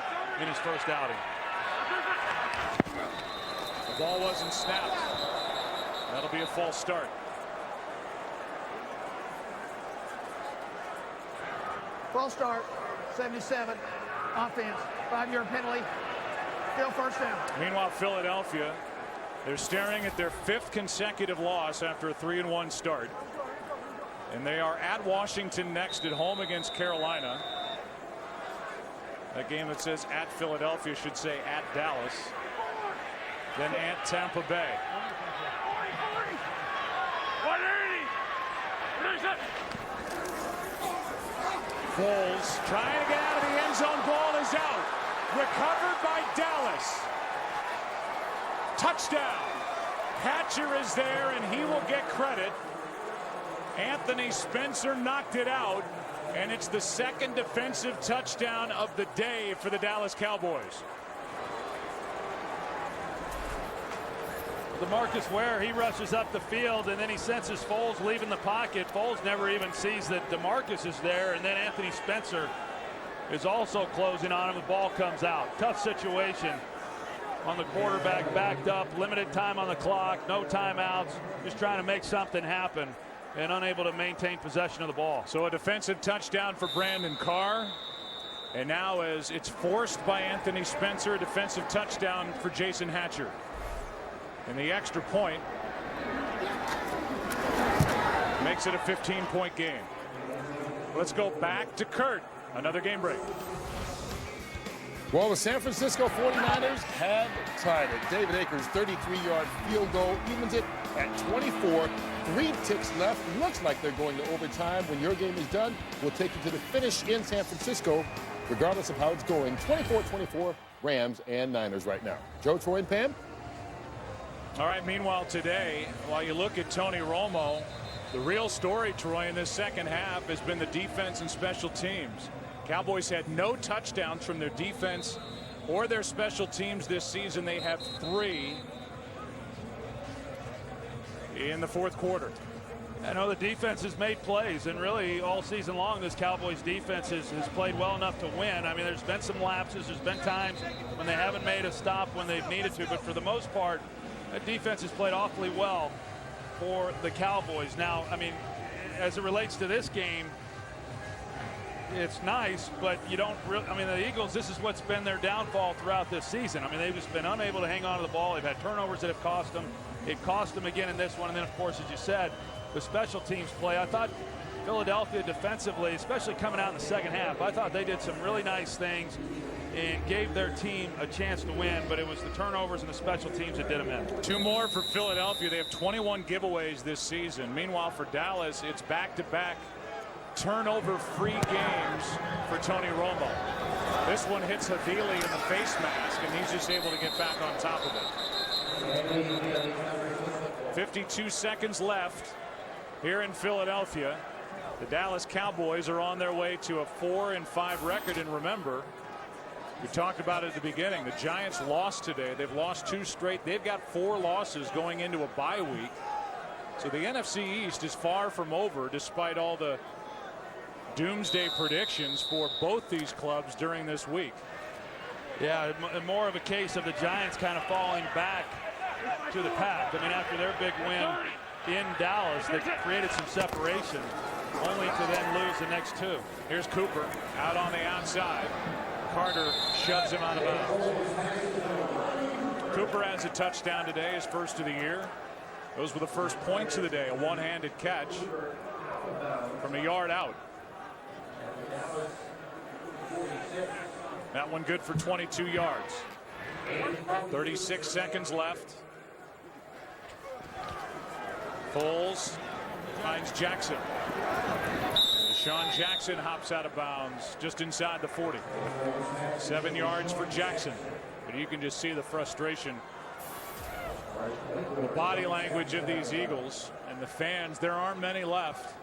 in his first outing. The ball wasn't snapped. That'll be a false start. False start, 77, offense, 5-yard penalty, still first down. Meanwhile, Philadelphia, they're staring at their 5th consecutive loss after a 3-1 start. And they are at Washington next, at home against Carolina. That game that says at Philadelphia should say at Dallas. Then at Tampa Bay. Foles trying to get out of the end zone. Ball is out. Recovered by Dallas. Touchdown. Hatcher is there, and he will get credit. Anthony Spencer knocked it out, and it's the 2nd defensive touchdown of the day for the Dallas Cowboys. DeMarcus Ware, he rushes up the field, and then he senses Foles leaving the pocket. Foles never even sees that DeMarcus is there, and then Anthony Spencer is also closing on him. The ball comes out. Tough situation on the quarterback, backed up, limited time on the clock, no timeouts, just trying to make something happen and unable to maintain possession of the ball. So a defensive touchdown for Brandon Carr, and now as it's forced by Anthony Spencer, a defensive touchdown for Jason Hatcher. And the extra point makes it a 15-point game. Let's go back to Kurt. Another game break. Well, the San Francisco 49ers have tied it. David Akers' 33-yard field goal evens it at 24. 3 ticks left. Looks like they're going to overtime. When your game is done, we'll take you to the finish in San Francisco, regardless of how it's going. 24-24, Rams and Niners right now. Joe, Troy, and Pam. All right, meanwhile today, while you look at Tony Romo, the real story, Troy, in this second half has been the defense and special teams. Cowboys had no touchdowns from their defense or their special teams this season. They have 3 in the fourth quarter. I know the defense has made plays, and really all season long this Cowboys defense has played well enough to win. I mean, there's been some lapses. There's been times when they haven't made a stop when they've needed to, but for the most part, that defense has played awfully well for the Cowboys. Now, I mean, as it relates to this game, it's nice, but you don't really, I mean, the Eagles, this is what's been their downfall throughout this season. I mean, they've just been unable to hang on to the ball. They've had turnovers that have cost them. It cost them again in this one. And then, of course, as you said, the special teams play. I thought Philadelphia defensively, especially coming out in the second half, I thought they did some really nice things and gave their team a chance to win, but it was the turnovers and the special teams that did them in. 2 more for Philadelphia. They have 21 giveaways this season. Meanwhile, for Dallas, it's back-to-back turnover-free games for Tony Romo. This one hits Havili in the face mask, and he's just able to get back on top of it. 52 seconds left here in Philadelphia. The Dallas Cowboys are on their way to a 4-5 record, and remember, we talked about it at the beginning. The Giants lost today. They've lost 2 straight. They've got 4 losses going into a bye week. So the NFC East is far from over, despite all the doomsday predictions for both these clubs during this week. Yeah, more of a case of the Giants kind of falling back to the pack. I mean, after their big win in Dallas, they created some separation, only to then lose the next 2. Here's Cooper out on the outside. Carter shoves him out of bounds. Cooper has a touchdown today, his first of the year. Those were the first points of the day, a one-handed catch from a yard out. That one good for 22 yards. 36 seconds left. Foles finds Jackson. Deshaun Jackson hops out of bounds just inside the 40. 7 yards for Jackson. But you can just see the frustration, the body language of these Eagles and the fans. There aren't many left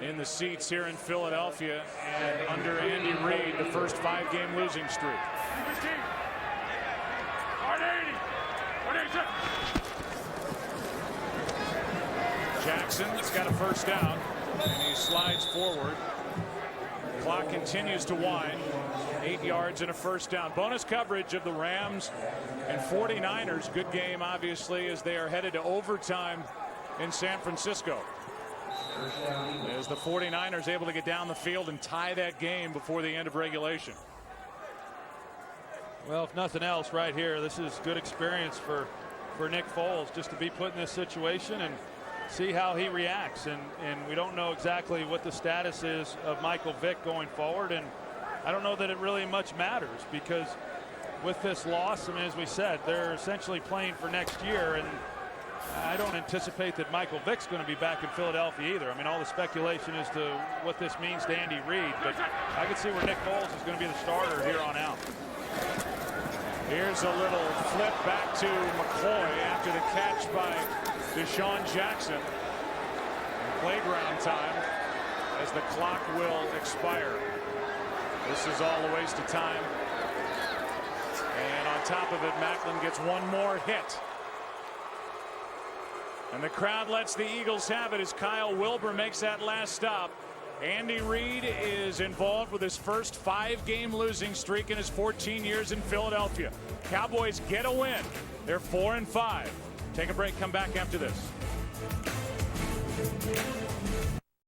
in the seats here in Philadelphia, and under Andy Reid, the first 5-game losing streak. Jackson's got a first down, and he slides forward. The clock continues to wind. 8 yards and a first down. Bonus coverage of the Rams and 49ers. Good game, obviously, as they are headed to overtime in San Francisco. As the 49ers able to get down the field and tie that game before the end of regulation. Well, if nothing else, right here, this is good experience for Nick Foles, just to be put in this situation and see how he reacts. And we don't know exactly what the status is of Michael Vick going forward, and I don't know that it really much matters, because with this loss, I mean, as we said, they're essentially playing for next year, and I don't anticipate that Michael Vick's going to be back in Philadelphia either. I mean, all the speculation as to what this means to Andy Reid, but I can see where Nick Foles is going to be the starter here on out. Here's a little flip back to McCoy after the catch by Deshaun Jackson. And playground time as the clock will expire. This is all a waste of time. And on top of it, Macklin gets one more hit. And the crowd lets the Eagles have it as Kyle Wilbur makes that last stop. Andy Reid is involved with his first 5-game losing streak in his 14 years in Philadelphia. Cowboys get a win. They're 4-5. Take a break, come back after this.